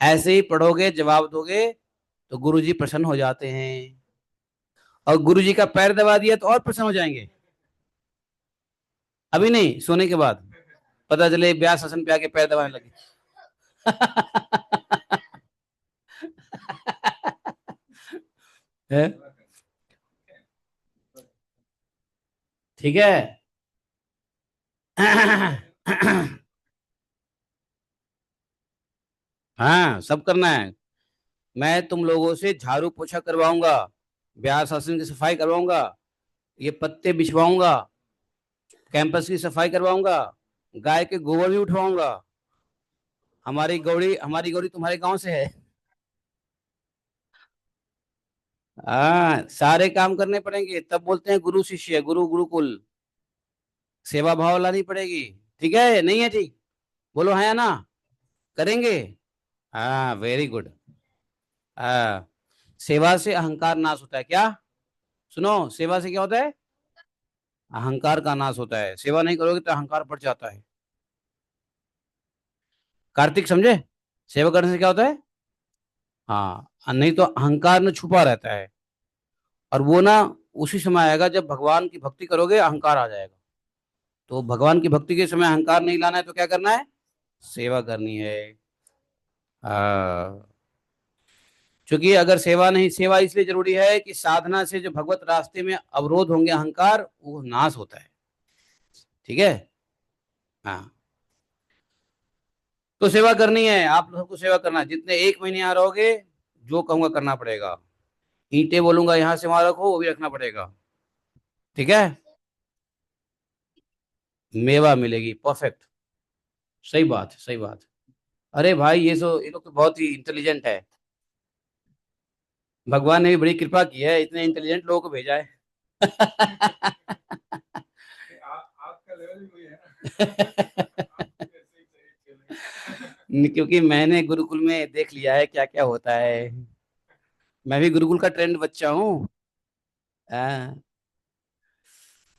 ऐसे ही पढ़ोगे, जवाब दोगे, तो गुरुजी प्रसन्न हो जाते हैं। और गुरुजी का पैर दबा दिया तो और प्रसन्न हो जाएंगे। अभी नहीं, सोने के बाद पता चले ब्यास आसन पे आके पैर दबाने लगे। है? ठीक है। हाँ, सब करना है। मैं तुम लोगों से झाड़ू पोछा करवाऊंगा, ब्यास आसन की सफाई करवाऊंगा, ये पत्ते बिछवाऊंगा, कैंपस की सफाई करवाऊंगा, गाय के गोबर भी उठवाऊंगा। हमारी गौरी तुम्हारे गांव से है। हाँ, सारे काम करने पड़ेंगे, तब बोलते हैं गुरु शिष्य, गुरु गुरुकुल। सेवा भाव लानी पड़ेगी। ठीक है, नहीं है ठीक? बोलो हाँ या ना। करेंगे। हाँ, वेरी गुड। हाँ, सेवा से अहंकार नाश होता है क्या? सुनो, सेवा से क्या होता है? अहंकार का नाश होता है। सेवा नहीं करोगे तो अहंकार बढ़ जाता है। कार्तिक, समझे? सेवा करने से क्या होता है? हाँ, नहीं तो अहंकार में छुपा रहता है। और वो ना उसी समय आएगा जब भगवान की भक्ति करोगे, अहंकार आ जाएगा। तो भगवान की भक्ति के समय अहंकार नहीं लाना है तो क्या करना है? सेवा करनी है। हाँ, क्योंकि अगर सेवा नहीं, सेवा इसलिए जरूरी है कि साधना से जो भगवत रास्ते में अवरोध होंगे, अहंकार, वो नाश होता है। ठीक है। हाँ, तो सेवा करनी है, आप सबको सेवा करना है। जितने 1 महीने यहाँ रहोगे, जो कहूंगा करना पड़ेगा। ईंटें बोलूंगा यहाँ से वहां रखो, वो भी रखना पड़ेगा। ठीक है। मेवा मिलेगी, परफेक्ट। सही बात है, सही बात है। अरे भाई, ये लोग तो बहुत ही इंटेलिजेंट है। भगवान ने भी बड़ी कृपा की है, इतने इंटेलिजेंट लोगों को भेजा है। आपका लेवल भी वही है ना। क्योंकि मैंने गुरुकुल में देख लिया है क्या क्या होता है। मैं भी गुरुकुल का ट्रेंड बच्चा हूँ। हाँ,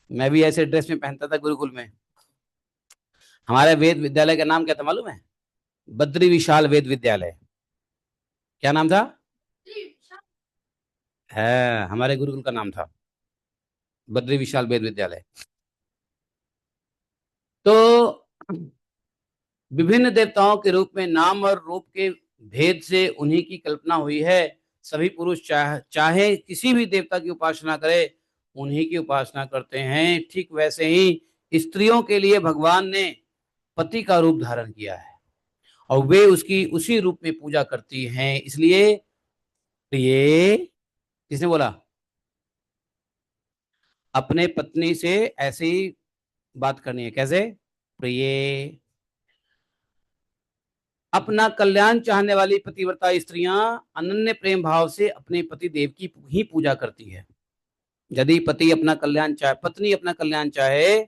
मैं भी ऐसे ड्रेस में पहनता था गुरुकुल में। हमारे वेद विद्यालय का नाम क्या था मालूम है? बद्री विशाल वेद विद्यालय। क्या नाम था? है, हमारे गुरुकुल का नाम था बद्री विशाल वेद विद्यालय। तो विभिन्न देवताओं के रूप में नाम और रूप के भेद से उन्हीं की कल्पना हुई है। सभी पुरुष चाहे किसी भी देवता की उपासना करे, उन्हीं की उपासना करते हैं। ठीक वैसे ही स्त्रियों के लिए भगवान ने पति का रूप धारण किया है, और वे उसकी उसी रूप में पूजा करती हैं। इसलिए ये किसने बोला? अपने पत्नी से ऐसे ही बात करनी है। कैसे? प्रिय। अपना कल्याण चाहने वाली पतिव्रता स्त्रियां अनन्य प्रेम भाव से अपने पति देव की ही पूजा करती है। यदि पति अपना कल्याण चाहे, पत्नी अपना कल्याण चाहे,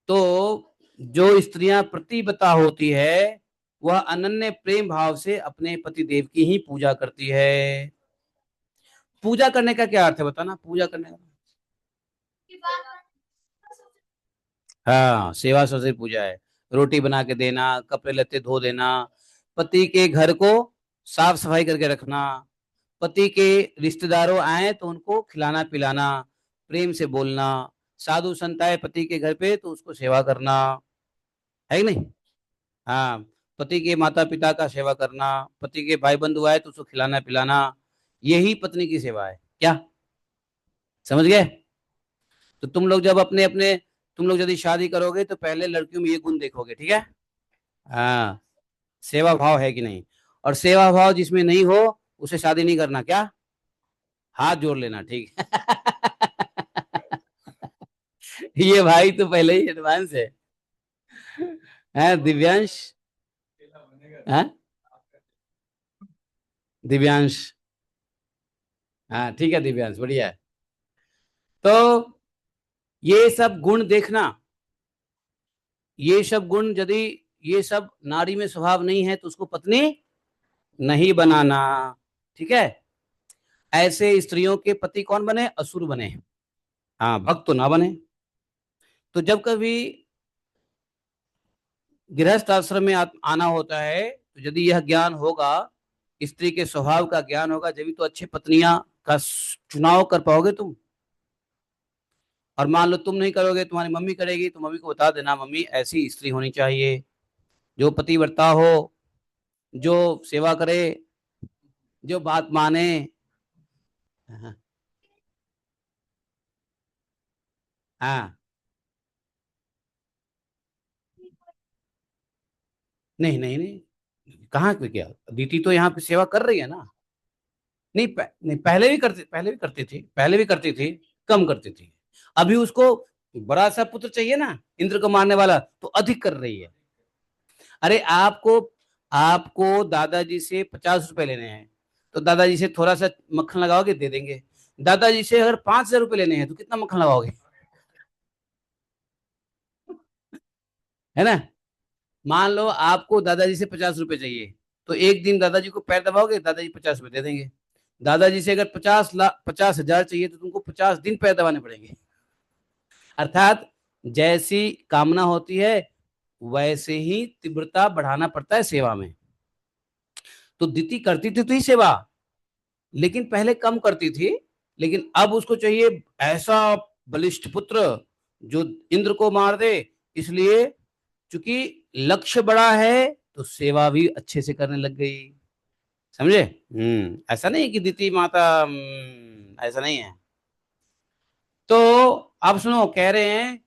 तो जो स्त्रियां प्रतिव्रता होती है, वह अनन्य प्रेम भाव से अपने पति देव की ही पूजा करती है। पूजा करने का क्या अर्थ है बताना, पूजा करने का? हाँ, सेवा सबसे पूजा है। रोटी बना के देना, कपड़े लत्ते धो देना, पति के घर को साफ सफाई करके रखना, पति के रिश्तेदारों आए तो उनको खिलाना पिलाना, प्रेम से बोलना, साधु संत आए पति के घर पे तो उसको सेवा करना, है कि नहीं? हाँ, पति के माता पिता का सेवा करना, पति के भाई बंधु आए तो उसको खिलाना पिलाना, यही पत्नी की सेवा है क्या? समझ गए? तो तुम लोग यदि शादी करोगे तो पहले लड़कियों में ये गुण देखोगे। ठीक है। हाँ, सेवा भाव है कि नहीं। और सेवा भाव जिसमें नहीं हो, उसे शादी नहीं करना क्या? हाथ जोड़ लेना, ठीक है। ये भाई तो पहले ही एडवांस है। दिव्यांश। है दिव्यांश। हाँ, ठीक है दिव्यांश, बढ़िया है। तो ये सब गुण देखना, ये सब गुण यदि ये सब नारी में स्वभाव नहीं है तो उसको पत्नी नहीं बनाना। ठीक है। ऐसे स्त्रियों के पति कौन बने? असुर बने। हाँ, भक्त तो ना बने। तो जब कभी गृहस्थ आश्रम में आना होता है, तो यदि यह ज्ञान होगा, स्त्री के स्वभाव का ज्ञान होगा, जब तो अच्छी पत्नियां का चुनाव कर पाओगे तुम। और मान लो तुम नहीं करोगे, तुम्हारी मम्मी करेगी, तो मम्मी को बता देना, मम्मी ऐसी स्त्री होनी चाहिए, जो पतिव्रता हो, जो सेवा करे, जो बात माने। हाँ, हाँ। नहीं नहीं नहीं, कहाँ पे क्या, दीति तो यहाँ पे सेवा कर रही है ना। नहीं, नहीं, पहले भी करती थी, कम करती थी। अभी उसको बड़ा सा पुत्र चाहिए ना, इंद्र को मारने वाला, तो अधिक कर रही है। अरे आपको आपको दादाजी से 50 रुपए लेने हैं, तो दादाजी से थोड़ा सा मक्खन लगाओगे, दे देंगे। दादाजी से अगर 5,000 रुपए लेने हैं, तो कितना मक्खन लगाओगे? है ना। मान लो आपको दादाजी से 50 रुपए चाहिए, तो एक दिन दादाजी को पैर दबाओगे, दादाजी 50 रुपए दे देंगे। दादाजी से अगर 50,00,000 चाहिए, तो तुमको 50 दिन पैर दबाने पड़ेंगे। अर्थात जैसी कामना होती है, वैसे ही तीव्रता बढ़ाना पड़ता है सेवा में। तो दीति करती थी सेवा, लेकिन पहले कम करती थी। लेकिन अब उसको चाहिए ऐसा बलिष्ठ पुत्र जो इंद्र को मार दे। इसलिए चूंकि लक्ष्य बड़ा है, तो सेवा भी अच्छे से करने लग गई। समझे? ऐसा नहीं कि दीति माता, ऐसा नहीं है। तो आप सुनो, कह रहे हैं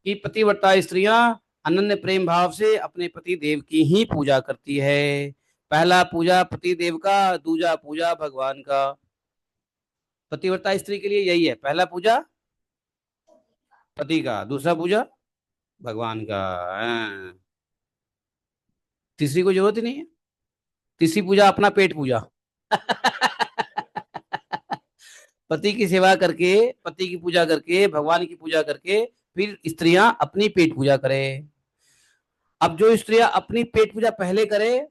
कि पतिव्रता स्त्रियां अनन्य प्रेम भाव से अपने पति देव की ही पूजा करती है। पहला पूजा पति देव का, दूजा पूजा भगवान का। पतिव्रता स्त्री के लिए यही है, पहला पूजा पति का, दूसरा पूजा भगवान का। हाँ। तीसरी को जरूरत ही नहीं है। तीसरी पूजा अपना पेट पूजा। पति की सेवा करके, पति की पूजा करके, भगवान की पूजा करके, फिर स्त्रियां अपनी पेट पूजा करें। अब जो स्त्रियां अपनी पेट पूजा पहले करे,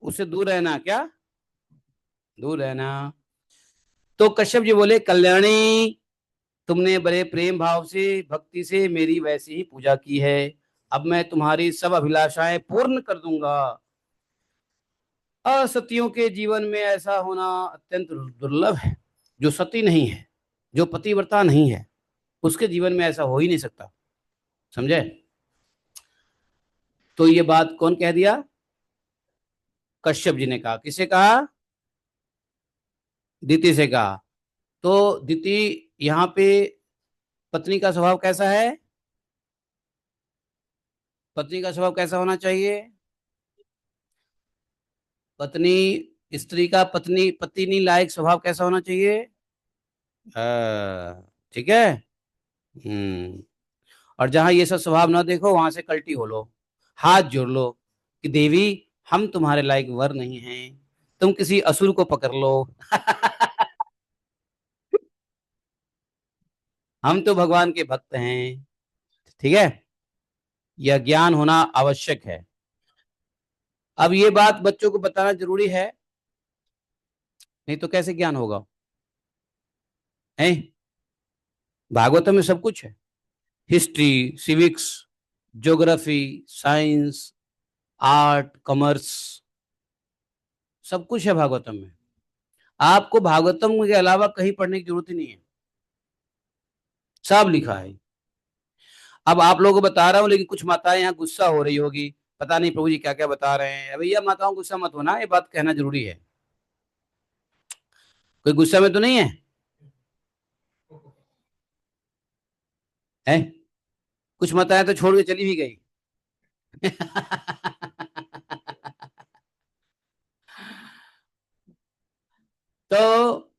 उससे दूर रहना। क्या? दूर रहना। तो कश्यप जी बोले, कल्याणी, तुमने बड़े प्रेम भाव से, भक्ति से मेरी वैसी ही पूजा की है। अब मैं तुम्हारी सब अभिलाषाएं पूर्ण कर दूंगा। असतियों के जीवन में ऐसा होना अत्यंत दुर्लभ है। जो सती नहीं है, जो पतिव्रता नहीं है, उसके जीवन में ऐसा हो ही नहीं सकता। समझे? तो ये बात कौन कह दिया? कश्यप जी ने कहा। किसे कहा? दीति से कहा। तो दीति यहाँ पे, पत्नी का स्वभाव कैसा है? पत्नी का स्वभाव कैसा होना चाहिए? पत्नी, स्त्री का पत्नी पत्नी लायक स्वभाव कैसा होना चाहिए? ठीक है। हम्म। और जहां ये सब स्वभाव ना देखो, वहां से कल्टी हो लो, हाथ जोड़ लो कि देवी, हम तुम्हारे लायक वर नहीं हैं, तुम किसी असुर को पकड़ लो। हम तो भगवान के भक्त हैं। ठीक है। यह ज्ञान होना आवश्यक है। अब ये बात बच्चों को बताना जरूरी है, नहीं तो कैसे ज्ञान होगा? है? भागवतम में सब कुछ है। History, civics, geography, science, art, commerce, सब कुछ है भागवतम में। आपको भागवतम के अलावा कहीं पढ़ने की जरूरत ही नहीं है, सब लिखा है। अब आप लोगों को बता रहा हूँ, लेकिन कुछ माताएं यहाँ गुस्सा हो रही होगी, पता नहीं प्रभु जी क्या क्या बता रहे हैं। भैया माताओं गुस्सा मत होना, ये बात कहना जरूरी है। कोई गुस्सा में तो नहीं है? है? कुछ माताएं तो छोड़ के चली भी गई। तो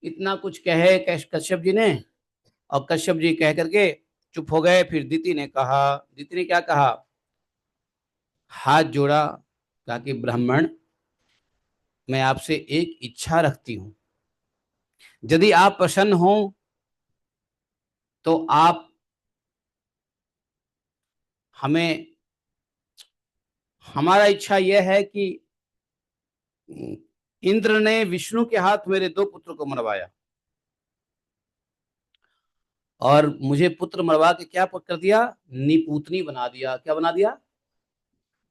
इतना कुछ कहे कश्यप जी ने, और कश्यप जी कह करके चुप हो गए। फिर दीति ने कहा, दीति ने क्या कहा? हाथ जोड़ा, कहा कि ब्राह्मण, मैं आपसे एक इच्छा रखती हूं। यदि आप प्रसन्न हो, तो आप हमें, हमारा इच्छा यह है कि इंद्र ने विष्णु के हाथ मेरे 2 पुत्र को मरवाया, और मुझे पुत्र मरवा के क्या कर दिया? निपूतनी बना दिया। क्या बना दिया?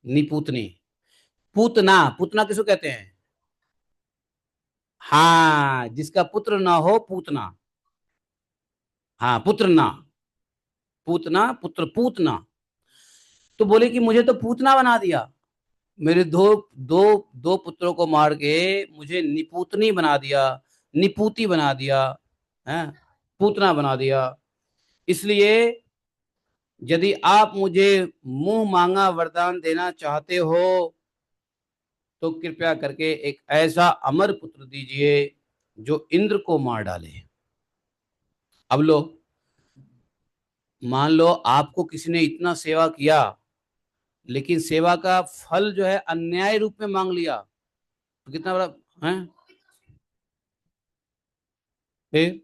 निपूतनी। पूतना, पूतना किसको कहते हैं? हाँ, जिसका पुत्र ना हो, पूतना। हाँ, पुत्र ना, पूतना, पुत्र पूतना। तो बोले कि मुझे तो पूतना बना दिया, मेरे दो दो दो पुत्रों को मार के मुझे निपूतनी बना दिया, निपूती बना दिया, है, पूतना बना दिया। इसलिए यदि आप मुझे मुंह मांगा वरदान देना चाहते हो, तो कृपया करके एक ऐसा अमर पुत्र दीजिए जो इंद्र को मार डाले। अब लो, मान लो आपको किसी ने इतना सेवा किया, लेकिन सेवा का फल जो है अन्याय रूप में मांग लिया, तो कितना बड़ा है। फिर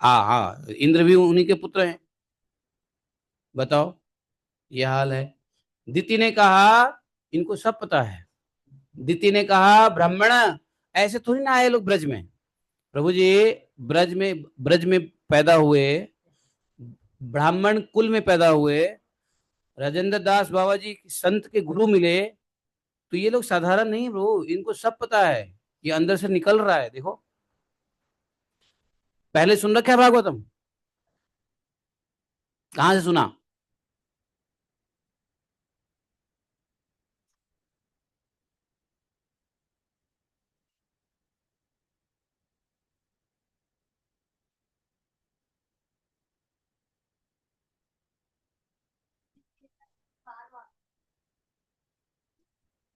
हाँ हाँ, इंद्र भी उन्हीं के पुत्र हैं। बताओ, ये हाल है। दिति ने कहा, इनको सब पता है। दिति ने कहा, ब्राह्मण ऐसे थोड़ी ना आए लोग ब्रज में। प्रभु जी, ब्रज में पैदा हुए, ब्राह्मण कुल में पैदा हुए, राजेंद्र दास बाबा जी संत के गुरु मिले, तो ये लोग साधारण नहीं ब्रो, इनको सब पता है। ये अंदर से निकल रहा है, देखो। पहले सुन रखा है भागवतम? कहाँ से सुना?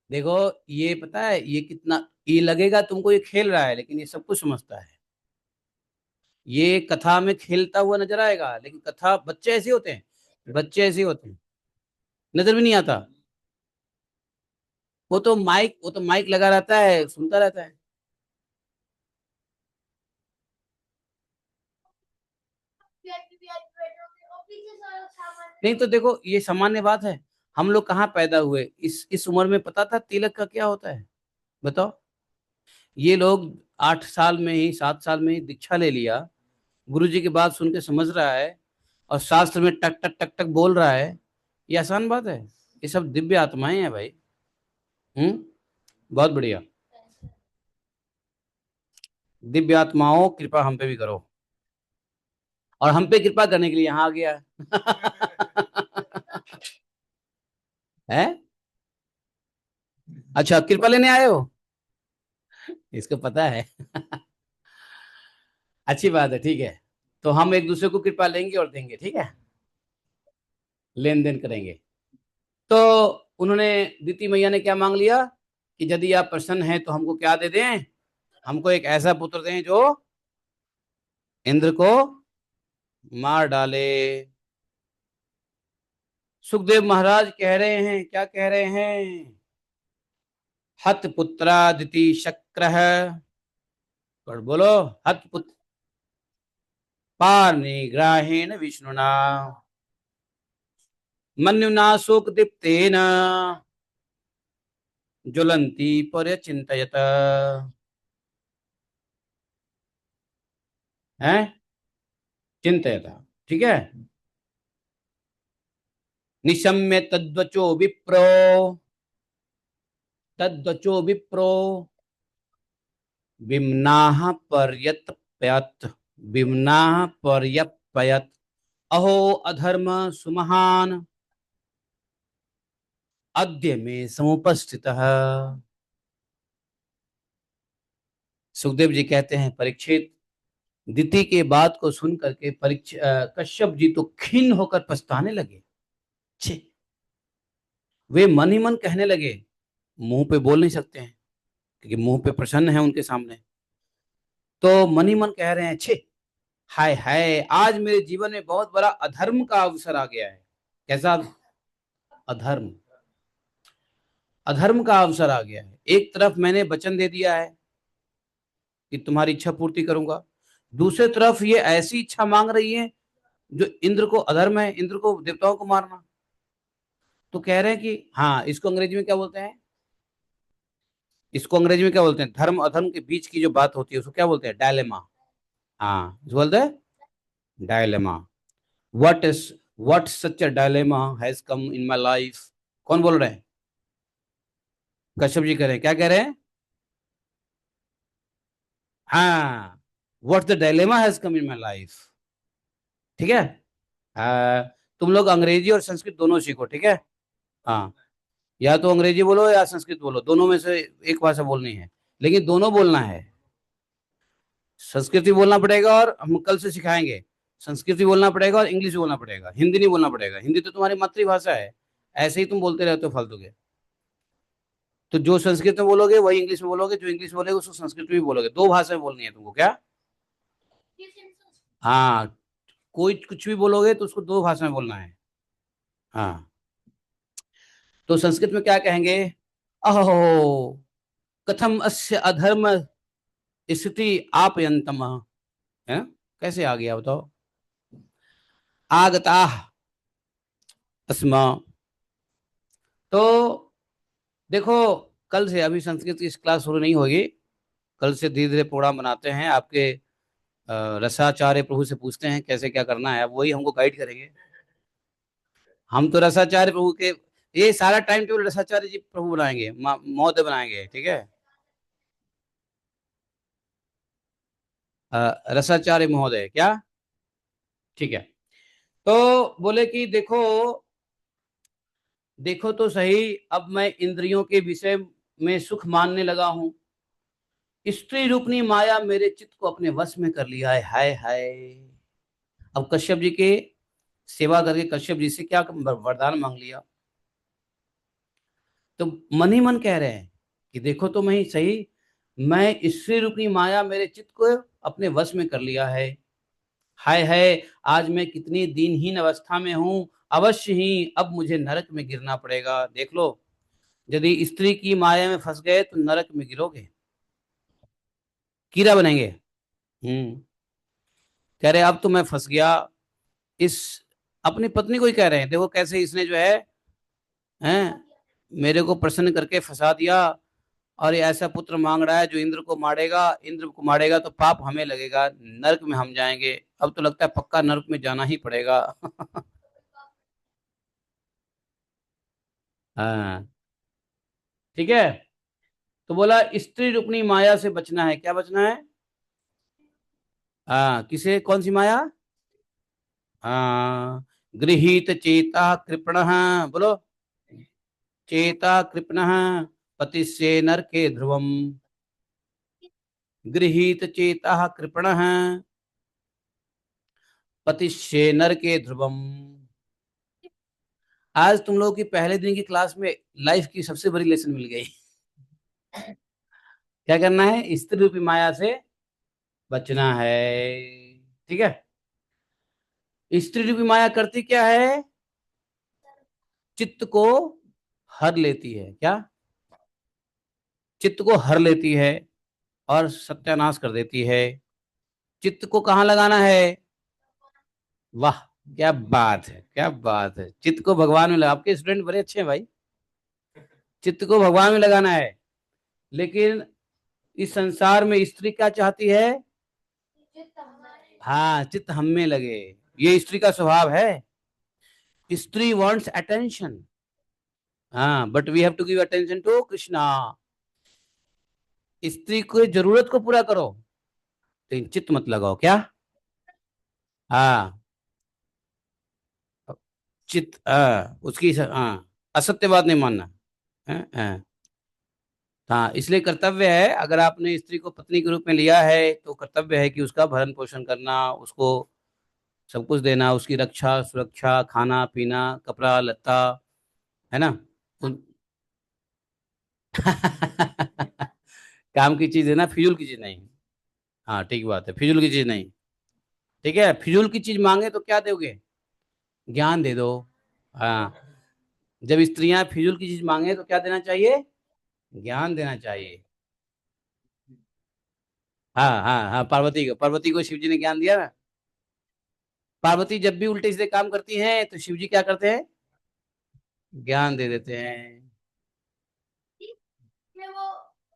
देखो, ये पता है ये कितना, ये लगेगा तुमको ये खेल रहा है, लेकिन ये सब कुछ समझता है। ये कथा में खेलता हुआ नजर आएगा, लेकिन कथा, बच्चे ऐसे होते हैं, बच्चे ऐसे होते हैं, नजर भी नहीं आता। वो तो माइक लगा रहता है, सुनता रहता है। नहीं तो देखो, ये सामान्य बात है। हम लोग कहाँ पैदा हुए, इस उम्र में पता था तिलक का क्या होता है? बताओ। ये लोग 8 साल में ही, 7 साल में ही दीक्षा ले लिया, गुरुजी की बात सुन के समझ रहा है, और शास्त्र में टक टक टक टक बोल रहा है। ये आसान बात है? ये सब दिव्य आत्माएं हैं भाई। बहुत बढ़िया। दिव्य आत्माओं, कृपा हम पे भी करो। और हम पे कृपा करने के लिए यहाँ आ गया है। अच्छा, कृपा लेने आए हो? इसको पता है अच्छी बात है, ठीक है। तो हम एक दूसरे को कृपा लेंगे और देंगे, ठीक है। लेन देन करेंगे। तो उन्होंने, दीति मैया ने क्या मांग लिया कि यदि आप प्रसन्न हैं तो हमको क्या दे दें? हमको एक ऐसा पुत्र दें जो इंद्र को मार डाले। सुखदेव महाराज कह रहे हैं, क्या कह रहे हैं? हत पुत्रादिति शक्र, और बोलो, हत पुत्र पाणिग्राहेण विष्णुना मन्युना शोक दीप्तेन ज्वलंती पर्यचिंतयत। है, चिंतयत, ठीक है। निशम्य तद्वचो विप्रो विम्नाः पर्यतपयत्, विम्नाः पर्यपयत्, अहो अधर्म सुमहान अद्य में समुपस्थितः। सुखदेव जी कहते हैं, परीक्षित, दिति के बात को सुन करके कश्यप जी तो खिन्न होकर पछताने लगे। छे, वे मन ही मन कहने लगे, मुंह पे बोल नहीं सकते हैं क्योंकि मुंह पे प्रसन्न है उनके सामने। तो मन ही मन कह रहे हैं, छे, हाय हाय, आज मेरे जीवन में बहुत बड़ा अधर्म का अवसर आ गया है। कैसा? अधर्म, अधर्म का अवसर आ गया है। एक तरफ मैंने वचन दे दिया है कि तुम्हारी इच्छा पूर्ति करूंगा, दूसरी तरफ ये ऐसी इच्छा मांग रही है जो इंद्र को, अधर्म है इंद्र को, देवताओं को मारना। तो कह रहे हैं कि हाँ, इसको अंग्रेजी में क्या बोलते हैं? इसको अंग्रेजी में क्या बोलते हैं? धर्म अधर्म के बीच की जो बात होती है उसको क्या बोलते हैं? डायलेमा। हाँ, इसको बोलते हैं dilemma. What is, what such a dilemma has come in my life. कौन बोल रहे हैं? कश्यप जी कह रहे हैं, क्या कह रहे हैं? हाँ, what the dilemma has come in my life. ठीक है। आ, तुम लोग अंग्रेजी और संस्कृत दोनों सीखो, ठीक है। हाँ, या तो अंग्रेजी बोलो या संस्कृत बोलो, दोनों में से एक भाषा बोलनी है, लेकिन दोनों बोलना है। संस्कृत भी बोलना पड़ेगा, और हम कल से सिखाएंगे, संस्कृत भी बोलना पड़ेगा और इंग्लिश भी बोलना पड़ेगा, हिंदी नहीं बोलना पड़ेगा। हिंदी तो तुम्हारी मातृभाषा है, ऐसे ही तुम बोलते रहते हो फालतू के। तो जो संस्कृत में बोलोगे वही इंग्लिश में बोलोगे, जो इंग्लिश बोलोगे उसको संस्कृत में भी बोलोगे, दो भाषा में बोलनी है तुमको, क्या? हाँ, कोई कुछ भी बोलोगे तो उसको दो भाषा में बोलना है। हाँ, तो संस्कृत में क्या कहेंगे? अहो, कथम अस्य अधर्म स्थिति आपयंतम, है? कैसे आ गया बताओ? आगता अस्मा। तो देखो, कल से, अभी संस्कृत की क्लास शुरू नहीं होगी, कल से धीरे धीरे प्रोग्राम बनाते हैं। आपके रसाचार्य प्रभु से पूछते हैं कैसे क्या करना है, अब वही हमको गाइड करेंगे। हम तो रसाचार्य प्रभु के, ये सारा टाइम टेबल रसाचार्य जी प्रभु बनाएंगे, महोदय बनाएंगे, ठीक है? रसाचार्य महोदय, क्या? ठीक है। तो बोले कि देखो, देखो तो सही, अब मैं इंद्रियों के विषय में सुख मानने लगा हूं। स्त्री रूपनी माया मेरे चित्त को अपने वश में कर लिया है, हाय हाय। अब कश्यप जी के सेवा करके कश्यप जी से क्या वरदान मांग लिया? तो मन ही मन कह रहे हैं कि देखो तो मैं ही सही, मैं स्त्री रूपनी माया मेरे चित्त को अपने वश में कर लिया है, हाय हाय। आज मैं कितनी दीनहीन अवस्था में हूं, अवश्य ही अब मुझे नरक में गिरना पड़ेगा। देख लो, यदि स्त्री की माया में फंस गए तो नरक में गिरोगे, कीड़ा बनेंगे। हम्म। कह रहे अब तो मैं फंस गया इस, अपनी पत्नी को ही कह रहे हैं, देखो कैसे इसने जो है, हैं, मेरे को प्रसन्न करके फंसा दिया, और ये ऐसा पुत्र मांग रहा है जो इंद्र को मारेगा, इंद्र को मारेगा तो पाप हमें लगेगा, नरक में हम जाएंगे। अब तो लगता है पक्का नरक में जाना ही पड़ेगा। हाँ, ठीक है। तो बोला स्त्री रूपनी माया से बचना है, क्या बचना है? हाँ, किसे, कौन सी माया? हाँ, गृहीत चेता कृपण, बोलो, चेता कृपण पतिस्य नरके ध्रुवम। गृहीत चेता कृपण पतिश्ये नरके ध्रुवम। आज तुम लोगों की पहले दिन की क्लास में लाइफ की सबसे बड़ी लेसन मिल गई। क्या करना है? स्त्री रूपी माया से बचना है, ठीक है? स्त्री रूपी माया करती क्या है? चित्त को हर लेती है, क्या? चित्त को हर लेती है और सत्यानाश कर देती है। चित्त को कहाँ लगाना है? वाह, क्या बात है, क्या बात है, चित्त को भगवान में लगा। आपके स्टूडेंट बड़े अच्छे हैं भाई। चित्त को भगवान में लगाना है। लेकिन इस संसार में स्त्री क्या चाहती है? हाँ, चित्त हम में लगे, ये स्त्री का स्वभाव है। स्त्री वांट्स अटेंशन, हाँ, but we have to give attention to Krishna. स्त्री को जरूरत को पूरा करो, लेकिन चित्त मत लगाओ, क्या? हाँ, चित्त, उसकी, हाँ, असत्य बात नहीं मानना। हाँ, हाँ। हाँ, इसलिए कर्तव्य है, अगर आपने स्त्री को पत्नी के रूप में लिया है तो कर्तव्य है कि उसका भरण पोषण करना, उसको सब कुछ देना, उसकी रक्षा सुरक्षा, खाना पीना, कपड़ा लत्ता, है ना? उन- काम की चीज है ना, फिजूल की चीज नहीं। हाँ, ठीक बात है, फिजूल की चीज नहीं। ठीक है, फिजूल की चीज मांगे तो क्या दोगे? ज्ञान दे दो। हाँ, जब स्त्रियां फिजूल की चीज मांगे तो क्या देना चाहिए? ज्ञान देना चाहिए। हाँ हाँ हाँ, पार्वती को शिव जी ने ज्ञान दिया ना। पार्वती जब भी उल्टे सीधे काम करती हैं तो शिव जी क्या करते हैं? ज्ञान दे देते हैं। में वो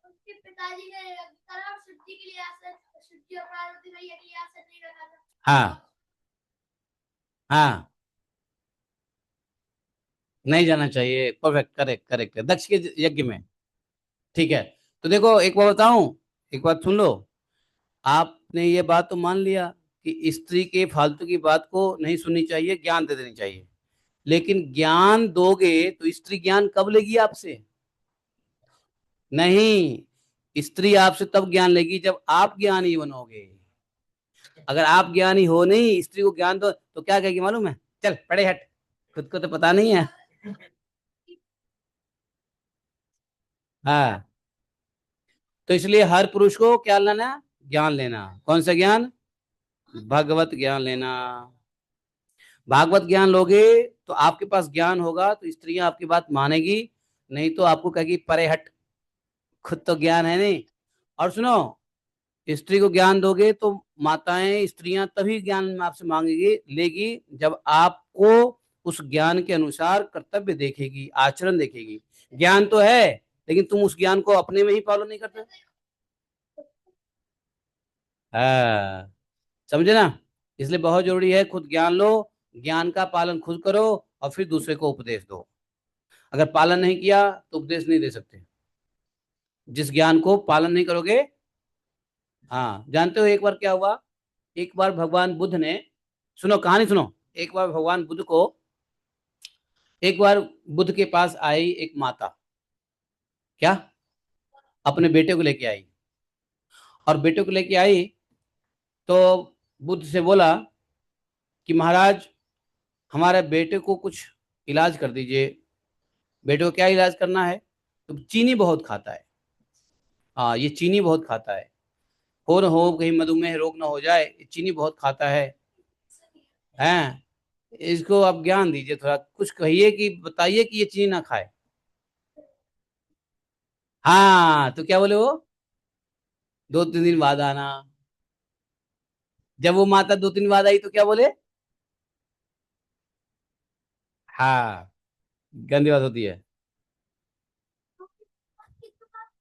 उसके पिताजी ने करा और शिव जी के लिए आसन, शिव जी और पार्वती मैया के लिए आसन नहीं रखा था। हाँ हाँ, नहीं जाना चाहिए, परफेक्ट, करेक्ट करेक्ट, दक्ष के यज्ञ में। ठीक है। तो देखो एक बात बताऊं, एक बात सुन लो। आपने ये बात तो मान लिया कि स्त्री के फालतू की बात को नहीं सुननी चाहिए, ज्ञान दे देनी चाहिए। लेकिन ज्ञान दोगे तो स्त्री ज्ञान कब लेगी आपसे? नहीं, स्त्री आपसे तब ज्ञान लेगी जब आप ज्ञानी बनोगे। अगर आप ज्ञानी हो नहीं, स्त्री को ज्ञान दो तो क्या कहेगी मालूम है? चल पड़े हट, खुद को तो पता नहीं है। हाँ, तो इसलिए हर पुरुष को क्या लेना? ज्ञान लेना। कौन सा ज्ञान? भगवत ज्ञान लेना। भागवत ज्ञान लोगे तो आपके पास ज्ञान होगा तो स्त्रियां आपकी बात मानेगी, नहीं तो आपको कहेगी परे हट, खुद तो ज्ञान है नहीं। और सुनो, स्त्री को ज्ञान दोगे तो माताएं स्त्रियां तभी ज्ञान आपसे मांगेगी लेगी जब आपको उस ज्ञान के अनुसार कर्तव्य देखेगी, आचरण देखेगी। ज्ञान तो है लेकिन तुम उस ज्ञान को अपने में ही फॉलो नहीं करते। हाँ, समझे ना? इसलिए बहुत जरूरी है खुद ज्ञान लो, ज्ञान का पालन खुद करो और फिर दूसरे को उपदेश दो। अगर पालन नहीं किया तो उपदेश नहीं दे सकते। जिस ज्ञान को पालन नहीं करोगे। हाँ, जानते हो एक बार क्या हुआ? एक बार भगवान बुद्ध ने, सुनो कहानी सुनो। एक बार भगवान बुद्ध को, एक बार बुद्ध के पास आई एक माता। क्या? अपने बेटे को लेके आई। और बेटे को लेके आई तो बुद्ध से बोला कि महाराज, हमारे बेटे को कुछ इलाज कर दीजिए। बेटे को क्या इलाज करना है? तो चीनी बहुत खाता है। हाँ, ये चीनी बहुत खाता है। हो न हो कहीं मधुमेह रोग ना हो जाए, ये चीनी बहुत खाता है। हैं? इसको आप ज्ञान दीजिए, थोड़ा कुछ कहिए कि बताइए कि ये चीनी ना खाए। हाँ, तो क्या बोले वो? 2-3 दिन बाद आना। जब वो माता 2-3 बाद आई तो क्या बोले? हाँ, गंदी बात होती है।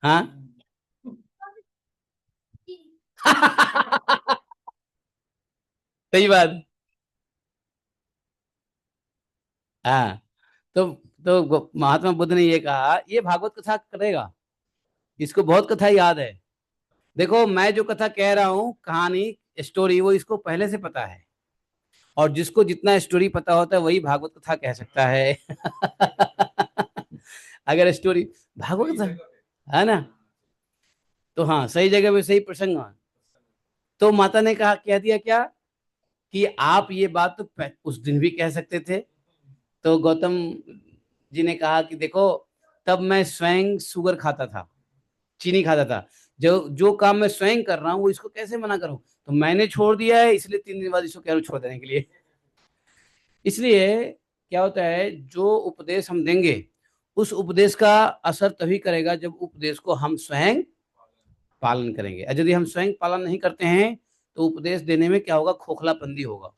हाँ। सही बात। हाँ, तो महात्मा बुद्ध ने ये कहा, ये भागवत कथा करेगा, इसको बहुत कथा याद है। देखो, मैं जो कथा कह रहा हूँ, कहानी, स्टोरी, वो इसको पहले से पता है। और जिसको जितना स्टोरी पता होता है वही भागवत कथा कह सकता है। अगर स्टोरी भागवत कथा है ना, तो हाँ, सही जगह पे सही प्रसंग है। तो माता ने कहा, कह दिया क्या कि आप ये बात तो उस दिन भी कह सकते थे। तो गौतम जी ने कहा कि देखो, तब मैं स्वयं शुगर खाता था, चीनी खाता था। जो जो काम मैं स्वयं कर रहा हूँ वो इसको कैसे मना करूं? तो मैंने छोड़ दिया है, इसलिए 3 दिन बाद इसको कह रहा हूं छोड़ देने के लिए। इसलिए क्या होता है, जो उपदेश हम देंगे उस उपदेश का असर तभी करेगा जब उपदेश को हम स्वयं पालन करेंगे। और यदि हम स्वयं पालन नहीं करते हैं तो उपदेश देने में क्या होगा? खोखलापंदी होगा,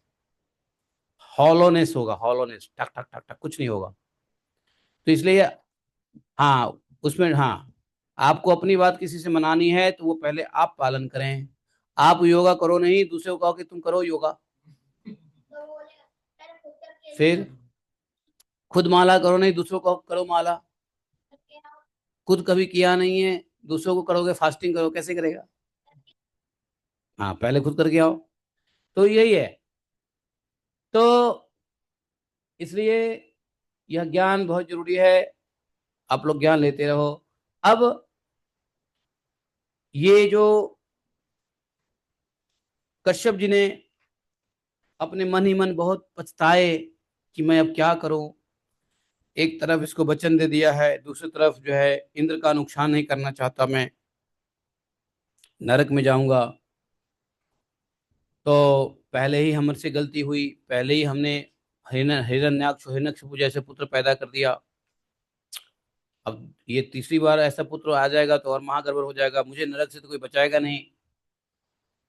हॉलोनेस होगा, हॉलोनेस, टक टक टक टक, कुछ नहीं होगा। तो इसलिए, हाँ, उसमें, हाँ, आपको अपनी बात किसी से मनानी है तो वो पहले आप पालन करें। आप योगा करो नहीं, दूसरे को कहो कि तुम करो योगा। फिर खुद माला करो नहीं, दूसरों को करो माला। खुद कभी किया नहीं है, दूसरों को करोगे, फास्टिंग करो, कैसे करेगा? हाँ, पहले खुद करके आओ। तो यही है। तो इसलिए यह ज्ञान बहुत जरूरी है। आप लोग ज्ञान लेते रहो। अब ये जो कश्यप जी ने अपने मन ही मन बहुत पछताए कि मैं अब क्या करूं। एक तरफ इसको वचन दे दिया है, दूसरी तरफ जो है इंद्र का नुकसान नहीं करना चाहता मैं, नरक में जाऊंगा। तो पहले ही हमसे गलती हुई, पहले ही हमने हिरण्याक्ष हिरण्यकशिपु जैसे पुत्र पैदा कर दिया। अब ये तीसरी बार ऐसा पुत्र आ जाएगा तो और महागर्भ हो जाएगा, मुझे नरक से तो कोई बचाएगा नहीं।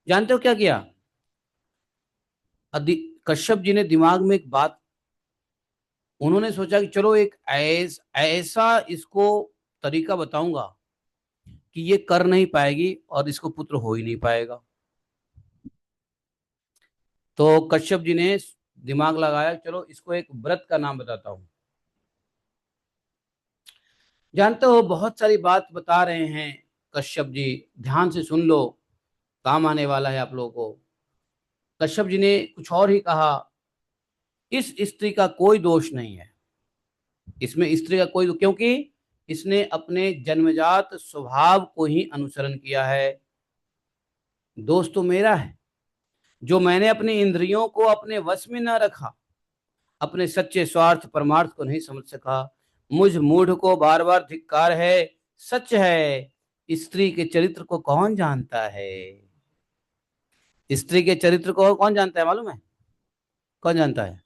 जानते हो क्या किया? कश्यप जी ने दिमाग में एक बात, उन्होंने सोचा कि चलो एक ऐसा इसको तरीका बताऊंगा कि ये कर नहीं पाएगी और इसको पुत्र हो ही नहीं पाएगा। तो कश्यप जी ने दिमाग लगाया, चलो इसको एक व्रत का नाम बताता हूँ। जानते हो, बहुत सारी बात बता रहे हैं कश्यप जी, ध्यान से सुन लो, काम आने वाला है आप लोगों को। कश्यप जी ने कुछ और ही कहा, इस स्त्री का कोई दोष नहीं है, इसमें स्त्री का कोई, क्योंकि इसने अपने जन्मजात स्वभाव को ही अनुसरण किया है। दोष तो मेरा है, जो मैंने अपनी इंद्रियों को अपने वश में न रखा, अपने सच्चे स्वार्थ परमार्थ को नहीं समझ सका। मुझ मूढ़ को बार बार धिक्कार है सच है, स्त्री के चरित्र को कौन जानता है? स्त्री के चरित्र को कौन जानता है मालूम है? कौन जानता है?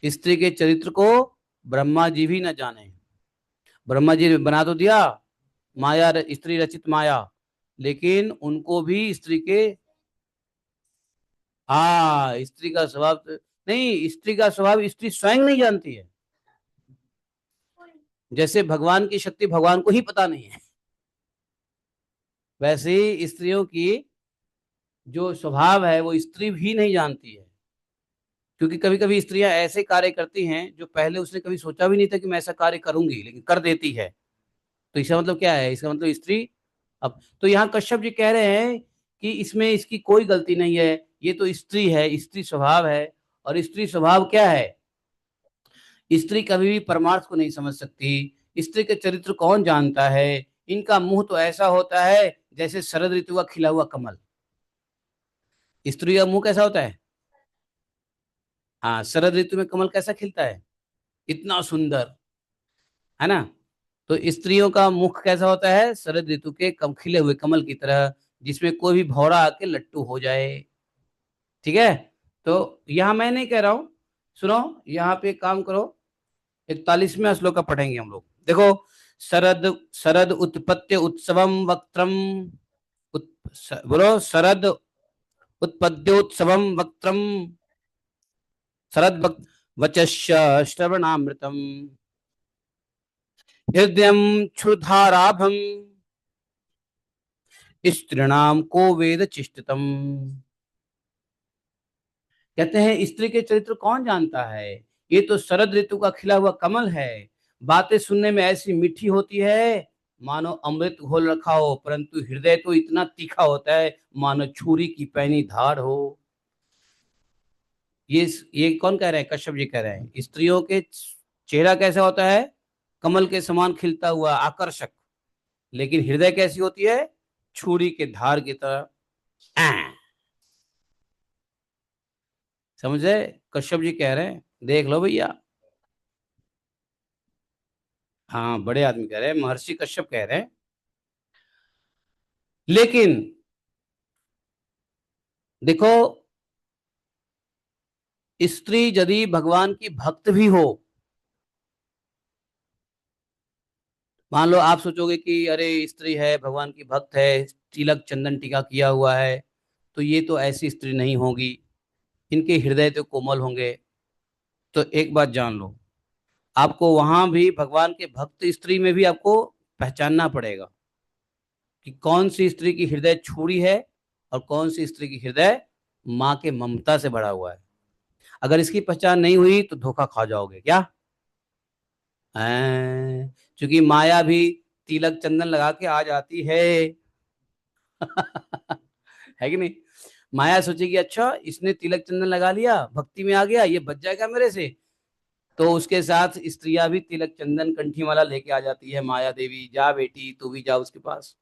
स्त्री के चरित्र को ब्रह्मा जी भी न जाने। ब्रह्मा जी ने बना तो दिया माया, स्त्री रचित माया, लेकिन उनको भी स्त्री के, हाँ, स्त्री का स्वभाव नहीं, स्त्री का स्वभाव स्त्री स्वयं नहीं जानती है। जैसे भगवान की शक्ति भगवान को ही पता नहीं है, वैसे ही स्त्रियों की जो स्वभाव है वो स्त्री भी नहीं जानती है। क्योंकि कभी कभी स्त्रियां ऐसे कार्य करती हैं जो पहले उसने कभी सोचा भी नहीं था कि मैं ऐसा कार्य करूंगी, लेकिन कर देती है। तो इसका मतलब क्या है? इसका मतलब स्त्री, अब तो यहाँ कश्यप जी कह रहे हैं कि इसमें इसकी कोई गलती नहीं है, ये तो स्त्री है, स्त्री स्वभाव है। और स्त्री स्वभाव क्या है? स्त्री कभी भी परमार्थ को नहीं समझ सकती। स्त्री के चरित्र कौन जानता है? इनका मुंह तो ऐसा होता है जैसे शरद ऋतु का खिला हुआ कमल। स्त्री का मुंह कैसा होता है? हाँ, शरद ऋतु में कमल कैसा खिलता है? इतना सुंदर, है ना? तो स्त्रियों का मुख कैसा होता है? शरद ऋतु के कम खिले हुए कमल की तरह, जिसमें कोई भी भौरा आके लट्टू हो जाए। ठीक है? तो यहाँ मैं नहीं कह रहा हूं, सुनो, यहाँ पे एक काम करो, 41वें श्लोक का पढ़ेंगे हम लोग। देखो, शरद शरद उत्पत्ति उत्सवम वक्त्रम, बोलो, शरद उत्पद्योत्सवम वक्त्रम, शरद वचस्य श्रवणामृतम, हृदयम क्षुधाराभम, स्त्रीणाम को वेद चिष्टितम। कहते हैं स्त्री के चरित्र कौन जानता है? ये तो शरद ऋतु का खिला हुआ कमल है। बातें सुनने में ऐसी मीठी होती है मानो अमृत घोल रखा हो, परंतु हृदय तो इतना तीखा होता है मानो छुरी की पैनी धार हो। ये कौन कह रहे हैं? कश्यप जी कह रहे हैं। स्त्रियों के चेहरा कैसा होता है? कमल के समान खिलता हुआ, आकर्षक। लेकिन हृदय कैसी होती है? छुरी के धार की तरह। समझे? कश्यप जी कह रहे हैं, देख लो भैया। हाँ, बड़े आदमी कह रहे हैं, महर्षि कश्यप कह रहे हैं। लेकिन देखो, स्त्री यदि भगवान की भक्त भी हो, मान लो आप सोचोगे कि अरे स्त्री है, भगवान की भक्त है, तिलक चंदन टीका किया हुआ है, तो ये तो ऐसी स्त्री नहीं होगी, इनके हृदय तो कोमल होंगे। तो एक बात जान लो, आपको वहां भी भगवान के भक्त स्त्री में भी आपको पहचानना पड़ेगा कि कौन सी स्त्री की हृदय छूरी है और कौन सी स्त्री की हृदय माँ के ममता से भरा हुआ है। अगर इसकी पहचान नहीं हुई तो धोखा खा जाओगे क्या? क्योंकि माया भी तिलक चंदन लगा के आ जाती है। है कि नहीं? माया सोचेगी अच्छा इसने तिलक चंदन लगा लिया, भक्ति में आ गया, ये बच जाएगा मेरे से। तो उसके साथ स्त्रियां भी तिलक चंदन कंठी माला लेके आ जाती है। माया देवी, जा बेटी तू भी जा उसके पास।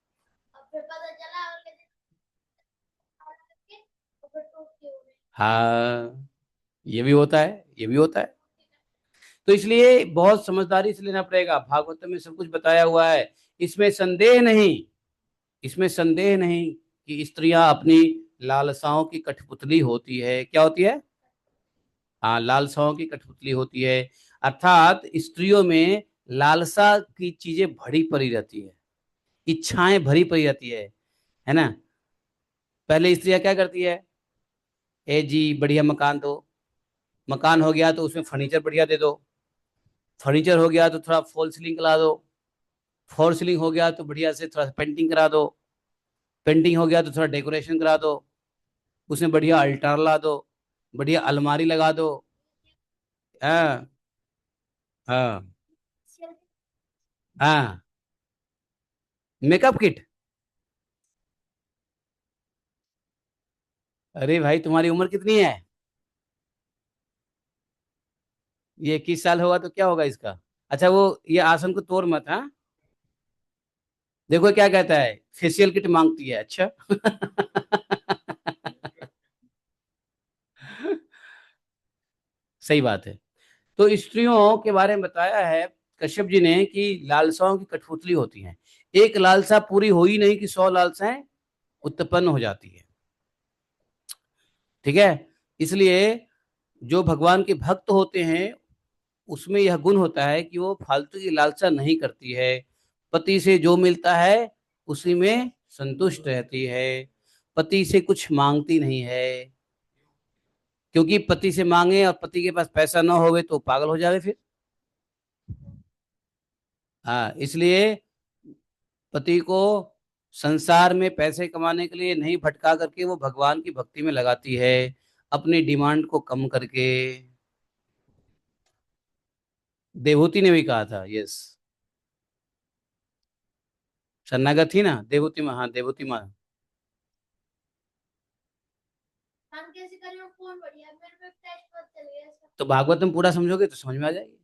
हाँ, ये भी होता है, ये भी होता है। तो इसलिए बहुत समझदारी से लेना पड़ेगा। भागवत में सब कुछ बताया हुआ है, इसमें संदेह नहीं, इसमें संदेह नहीं कि स्त्रियां अपनी लालसाओं की कठपुतली होती है। क्या होती है? हाँ, लालसाओं की कठपुतली होती है। अर्थात स्त्रियों में लालसा की चीजें भरी पड़ी रहती है, इच्छाएं भरी पड़ी रहती है ना? पहले स्त्रियां क्या करती है? ए जी बढ़िया मकान दो, मकान हो गया तो उसमें फर्नीचर बढ़िया दे दो, फर्नीचर हो गया तो थोड़ा फॉल सीलिंग करा दो, फॉल सीलिंग हो गया तो बढ़िया से थोड़ा पेंटिंग करा दो, पेंटिंग हो गया तो थोड़ा डेकोरेशन करा दो, उसमें बढ़िया अल्टार ला दो, बढ़िया अलमारी लगा दो। हाँ, हाँ, हाँ। Makeup kit? अरे भाई, तुम्हारी उम्र कितनी है? ये 21 साल होगा तो क्या होगा इसका? अच्छा, वो ये आसन को तोड़ मत, हाँ। देखो क्या कहता है, फेशियल किट मांगती है, अच्छा। सही बात है। तो स्त्रियों के बारे में बताया है कश्यप जी ने कि लालसाओं की कठपुतली होती हैं। एक लालसा पूरी हो ही नहीं कि 100 लालसाएं उत्पन्न हो जाती है। ठीक है, इसलिए जो भगवान के भक्त होते हैं उसमें यह गुण होता है कि वो फालतू की लालसा नहीं करती है, पति से जो मिलता है उसी में संतुष्ट रहती है, पति से कुछ मांगती नहीं है, क्योंकि पति से मांगे और पति के पास पैसा ना होवे तो पागल हो जावे फिर। हाँ, इसलिए पति को संसार में पैसे कमाने के लिए नहीं भटका करके वो भगवान की भक्ति में लगाती है, अपनी डिमांड को कम करके। देवहूति ने भी कहा था, यस। शरणागत थी ना देवहूति माँ, हाँ देवहूति माँ। तो भागवतम पूरा समझोगे तो समझ में आ जाएगी।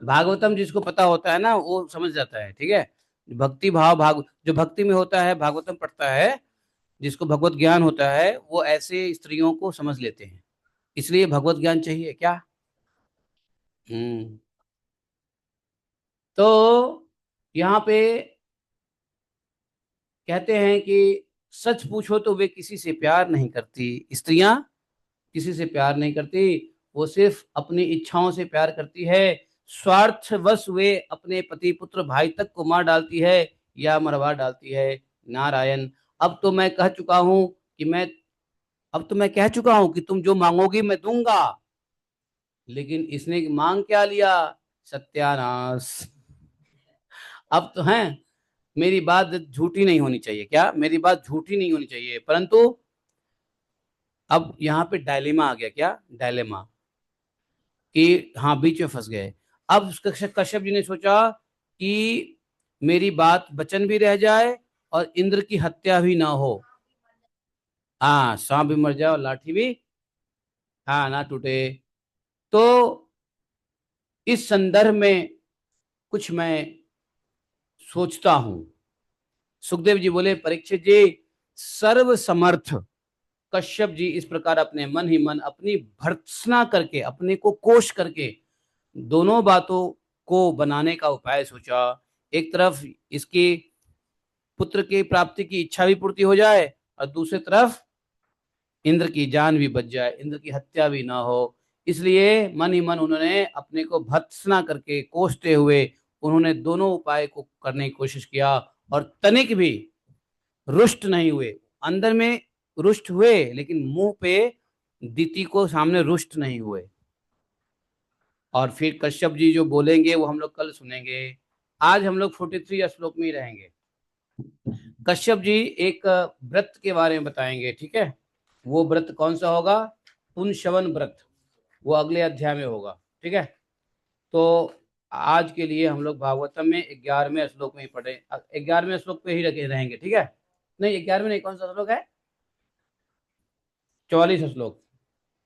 भागवतम जिसको पता होता है ना वो समझ जाता है, ठीक है। भक्ति भाव भाग जो भक्ति में होता है भागवतम पढ़ता है, जिसको भगवत ज्ञान होता है वो ऐसे स्त्रियों को समझ लेते हैं। इसलिए भगवत ज्ञान चाहिए क्या। हम्म। तो यहाँ पे कहते हैं कि सच पूछो तो वे किसी से प्यार नहीं करती, स्त्रियां किसी से प्यार नहीं करती, वो सिर्फ अपनी इच्छाओं से प्यार करती है। स्वार्थवश वे अपने पति पुत्र भाई तक को मार डालती है या मरवा डालती है। नारायण। अब तो मैं कह चुका हूं कि मैं अब तो मैं कह चुका हूं कि तुम जो मांगोगी मैं दूंगा, लेकिन इसने मांग क्या लिया, सत्यानाश। अब तो है, मेरी बात झूठी नहीं होनी चाहिए, क्या मेरी बात झूठी नहीं होनी चाहिए, परंतु अब यहाँ पे डायलेमा आ गया, क्या डायलेमा, कि हाँ बीच में फंस गए। अब कश्यप जी ने सोचा कि मेरी बात वचन भी रह जाए और इंद्र की हत्या भी ना हो। हाँ, सांप भी मर जाए और लाठी भी हाँ ना टूटे। तो इस संदर्भ में कुछ मैं सोचता हूं। सुखदेव जी बोले, परीक्षित जी, सर्व समर्थ कश्यप जी इस प्रकार अपने मन ही मन अपनी भर्त्सना करके, अपने को कोष करके दोनों बातों को बनाने का उपाय सोचा। एक तरफ इसकी पुत्र की प्राप्ति की इच्छा भी पूर्ति हो जाए और दूसरी तरफ इंद्र की जान भी बच जाए, इंद्र की हत्या भी ना हो। इसलिए मन ही मन उन्होंने अपने को भत्सना करके कोसते हुए उन्होंने दोनों उपाय को करने की कोशिश किया और तनिक भी रुष्ट नहीं हुए। अंदर में रुष्ट हुए लेकिन मुंह पे दीति को सामने रुष्ट नहीं हुए। और फिर कश्यप जी जो बोलेंगे वो हम लोग कल सुनेंगे। आज हम लोग 43 श्लोक में ही रहेंगे। कश्यप जी एक व्रत के बारे में बताएंगे, ठीक है। वो व्रत कौन सा होगा, पुंशवन व्रत, वो अगले अध्याय में होगा, ठीक है। तो आज के लिए हम लोग भागवतम में 11वें श्लोक में ही पढ़े, 11वें श्लोक पे ही रखे रहेंगे, ठीक है। नहीं 11वें नहीं, कौन सा श्लोक है, 44 श्लोक,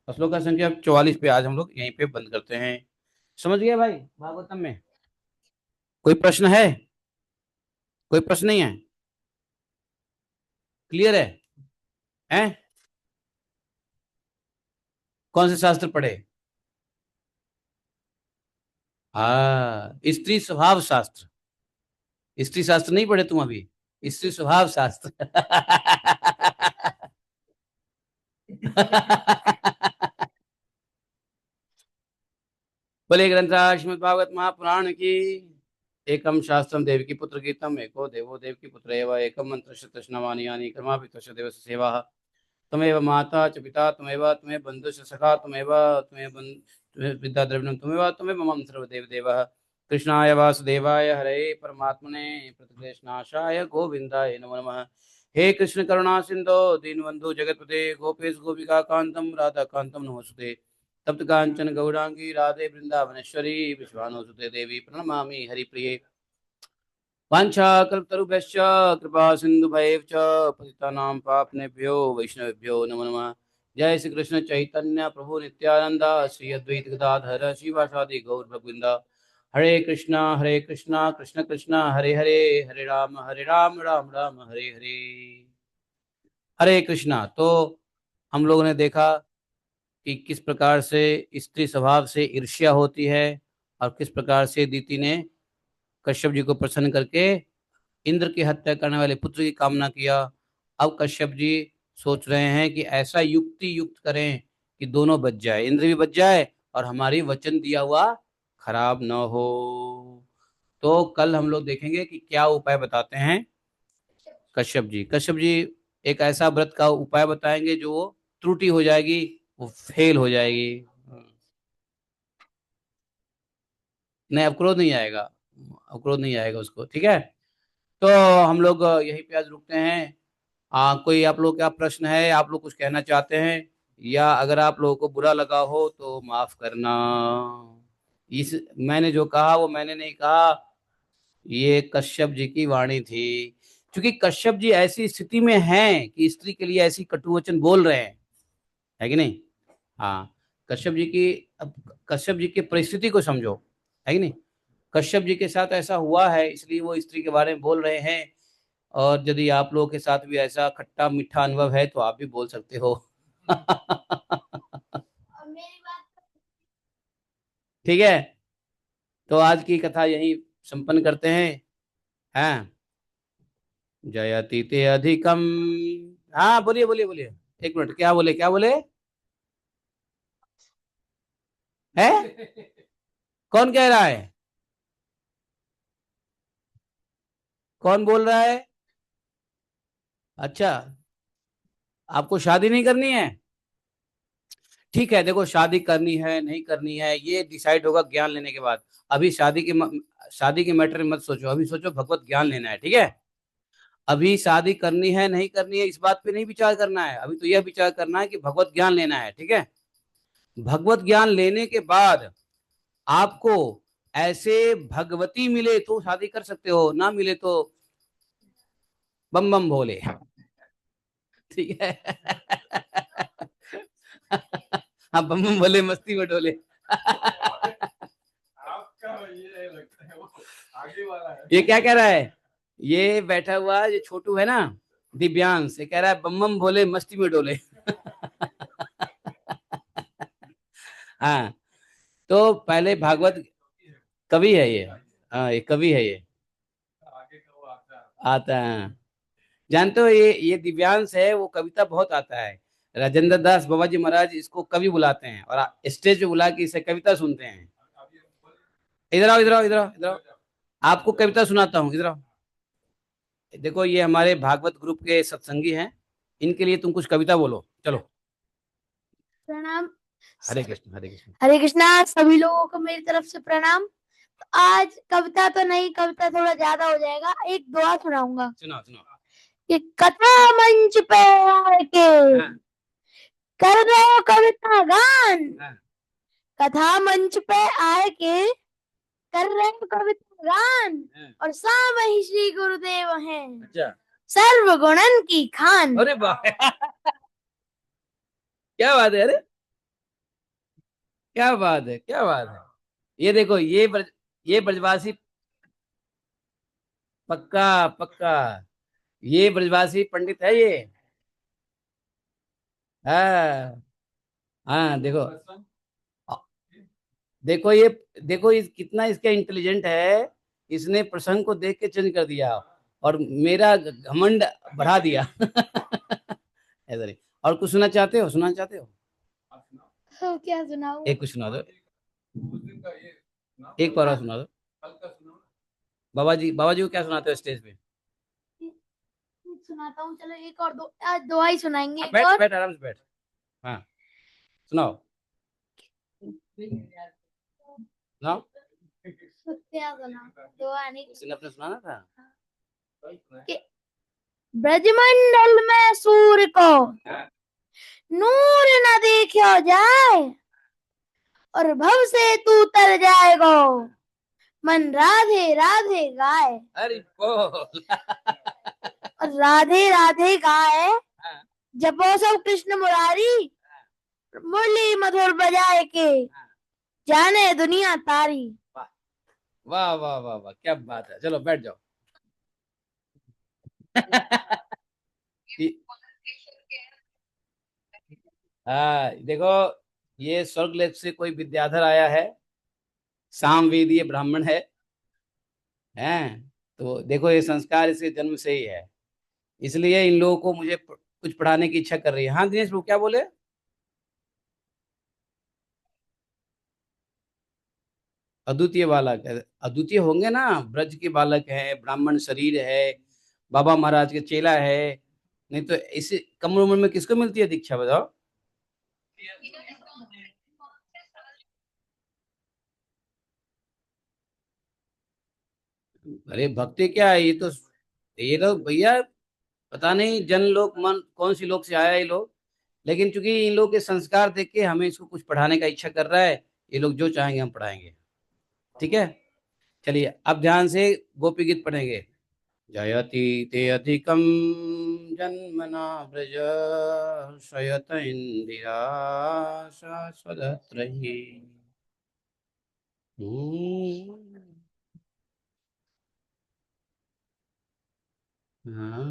श्लोक का संख्या 44 पे आज हम लोग यहीं पे बंद करते हैं। समझ गए भाई भागवतम में। कोई प्रश्न है, कोई प्रश्न नहीं है, क्लियर है, हैं। कौन से शास्त्र पढ़े, हाँ स्त्री स्वभाव शास्त्र, स्त्री शास्त्र नहीं पढ़े तुम अभी, स्त्री स्वभाव शास्त्र। बोले ग्रंथ श्रीमद् भागवत महापुराण की। एकम शास्त्रम देवकी पुत्र गीतम एको देवो देवकी पुत्र एव एकम मंत्र शतश्नवानि यानि कर्मापि तस्य देवस्य सेवा। तमेव माता च पिता तमेव तुम्हें बंधु च सखा तमेव तुम्हें विद्या द्रविणम तमेव तमेव मम सर्वदेव देवः। कृष्णाय वासुदेवाय हरे परमात्मने प्रतिक्लेशनाशाय गोविंदाय नमो नमः। हे कृष्ण करुणा सिंधो दीनबंधु जगतपते गोपेश गोपिका कांतम राधा कांतम नमोस्तुते। तप्त कांचन गौरांगी राधे वृंदावनेश्वरी विश्वानुसुते देवी प्रणमामि हरिप्रिये। वाञ्छाकल्पतरुभ्यश्च कृपा सिन्धुभैः च पतितानां पावनेभ्यो वैष्णवेभ्यो नमो नमः। जय श्री कृष्ण चैतन्य प्रभु नित्यानंद श्री अद्वैत गदाधर शिवासादि गौर भगविंद। हरे कृष्णा कृष्ण कृष्ण हरे हरे, हरे राम राम राम हरे हरे। हरे कृष्णा। तो हम लोगों ने देखा कि किस प्रकार से स्त्री स्वभाव से ईर्ष्या होती है और किस प्रकार से दीति ने कश्यप जी को प्रसन्न करके इंद्र की हत्या करने वाले पुत्र की कामना किया। अब कश्यप जी सोच रहे हैं कि ऐसा युक्ति युक्त करें कि दोनों बच जाए, इंद्र भी बच जाए और हमारी वचन दिया हुआ खराब न हो। तो कल हम लोग देखेंगे कि क्या उपाय बताते हैं कश्यप जी। कश्यप जी एक ऐसा व्रत का उपाय बताएंगे जो त्रुटि हो जाएगी, वो फेल हो जाएगी। नहीं, अब क्रोध नहीं आएगा, अब क्रोध नहीं आएगा उसको, ठीक है। तो हम लोग यहीं पे आज रुकते हैं। कोई आप लोग का प्रश्न है, आप लोग कुछ कहना चाहते हैं, या अगर आप लोगों को बुरा लगा हो तो माफ करना। इस मैंने जो कहा वो मैंने नहीं कहा, ये कश्यप जी की वाणी थी। क्योंकि कश्यप जी ऐसी स्थिति में हैं कि स्त्री के लिए ऐसी कटु वचन बोल रहे हैं, है कि नहीं। हाँ, कश्यप जी की, अब कश्यप जी की परिस्थिति को समझो, है कि नहीं। कश्यप जी के साथ ऐसा हुआ है इसलिए वो स्त्री के बारे में बोल रहे हैं। और यदि आप लोगों के साथ भी ऐसा खट्टा मीठा अनुभव है तो आप भी बोल सकते हो। ठीक है, तो आज की कथा यही संपन्न करते हैं। हाँ, जयति ते अधिकम। हाँ, बोलिए बोलिए बोलिए। एक मिनट, क्या बोले क्या बोले। है, कौन कह रहा है, कौन बोल रहा है। अच्छा, आपको शादी नहीं करनी है। ठीक है, देखो शादी करनी है नहीं करनी है ये डिसाइड होगा ज्ञान लेने के बाद। अभी शादी के मैटर में मत सोचो, अभी सोचो भगवत ज्ञान लेना है, ठीक है। अभी शादी करनी है नहीं करनी है इस बात पे नहीं विचार करना है, अभी तो यह विचार करना है कि भगवत ज्ञान लेना है, ठीक है। भगवत ज्ञान लेने के बाद आपको ऐसे भगवती मिले तो शादी कर सकते हो, ना मिले तो बम बम भोले। ठीक है। हाँ, बम बम भोले मस्ती में डोले। आपका ये लगता है वो आगे वाला है। ये क्या कह रहा है, ये बैठा हुआ ये छोटू है ना, दिव्यांश, ये कह रहा है बम बम भोले मस्ती में डोले। हाँ, तो पहले भागवत, कवि है ये। हाँ, ये कवि है ये, आता है। जानते हो ये दिव्यांश है, वो कविता बहुत आता है। राजेंद्र दास बाबा जी महाराज इसको कवि बुलाते हैं और स्टेज पे बुला के इसे कविता सुनते हैं। इधर आओ इधर आओ इधर आओ इधर आओ, आपको कविता सुनाता हूँ, इधर आओ। देखो ये हमारे भागवत ग्रुप के सत्संगी हैं, इनके लिए तुम कुछ कविता बोलो, चलो। प्रणाम। हरे कृष्ण हरे कृष्ण। हरे कृष्णा, सभी लोगों को मेरी तरफ से प्रणाम। तो आज कविता तो नहीं, कविता थोड़ा ज्यादा हो जाएगा, एक दुआ सुनाऊंगा। सुनाओ सुनाओ। कि कथा मंच पे आके हाँ, कर रहे हो कविता गान। हाँ, कथा मंच पे आए के कर रहे हो कविता गान। हाँ। और साम ही श्री गुरुदेव हैं, अच्छा, सर्व गुणन की खान। अरे वाह। क्या बात है, अरे क्या बात है, क्या बात है। ये देखो ये ब्रजवासी, पक्का पक्का, ये ब्रजवासी पंडित है ये। हाँ, हाँ देखो, देखो ये, देखो कितना इसका इंटेलिजेंट है। इसने प्रसंग को देख के चेंज कर दिया और मेरा घमंड बढ़ा दिया। ऐसा नहीं। और कुछ सुनना चाहते हो, सुनना चाहते हो। तो क्या सुनाऊं? एक कुछ सुना दो, एक पारा सुना दो। बाबा जी को क्या सुनाते हो स्टेज पे। सुनाता हूँ, चलो एक और दो, आज दुआ ही सुनाएंगे, एक बैठ और। बैठ आराम से बैठ। हाँ, सुनाओ सुनाओ। क्या सुना, दुआ नहीं। उसने अपने सुनाना था। कि ब्रजमंडल में सूर्य को नूर न देखो जाए, और भव से तू तर जाएगो, मन राधे राधे गाए। अरे बोल। और राधे राधे गाए, हाँ, जपो सब कृष्ण मुरारी, मुरली मधुर बजाए के, हाँ। जाने दुनिया तारी। वाह वाह वाह वाह वाह, क्या बात है, चलो बैठ जाओ। हाँ देखो, ये स्वर्गलोक से कोई विद्याधर आया है, सामवेदीय ब्राह्मण है, हैं। तो देखो ये संस्कार इसके जन्म से ही है, इसलिए इन लोगों को मुझे कुछ पढ़ाने की इच्छा कर रही है। हाँ दिनेश वो क्या बोले? अद्वितीय बालक है, अद्वितीय होंगे ना, ब्रज के बालक है, ब्राह्मण शरीर है, बाबा महाराज के चेला है। नहीं तो इस कम उम्र में किसको मिलती है दीक्षा बताओ? अरे भक्ति क्या है, ये लोग भैया पता नहीं जन लोक मन कौन सी लोक से आया ये लोग, लेकिन चूंकि इन लोग के संस्कार देख के हमें इसको कुछ पढ़ाने का इच्छा कर रहा है। ये लोग जो चाहेंगे हम पढ़ाएंगे। ठीक है, चलिए अब ध्यान से गोपी गीत पढ़ेंगे। जयति ते अधिकं जन्मना व्रज, शयत इंदिरा शाश्वतत्रयी। हम्म, हाँ।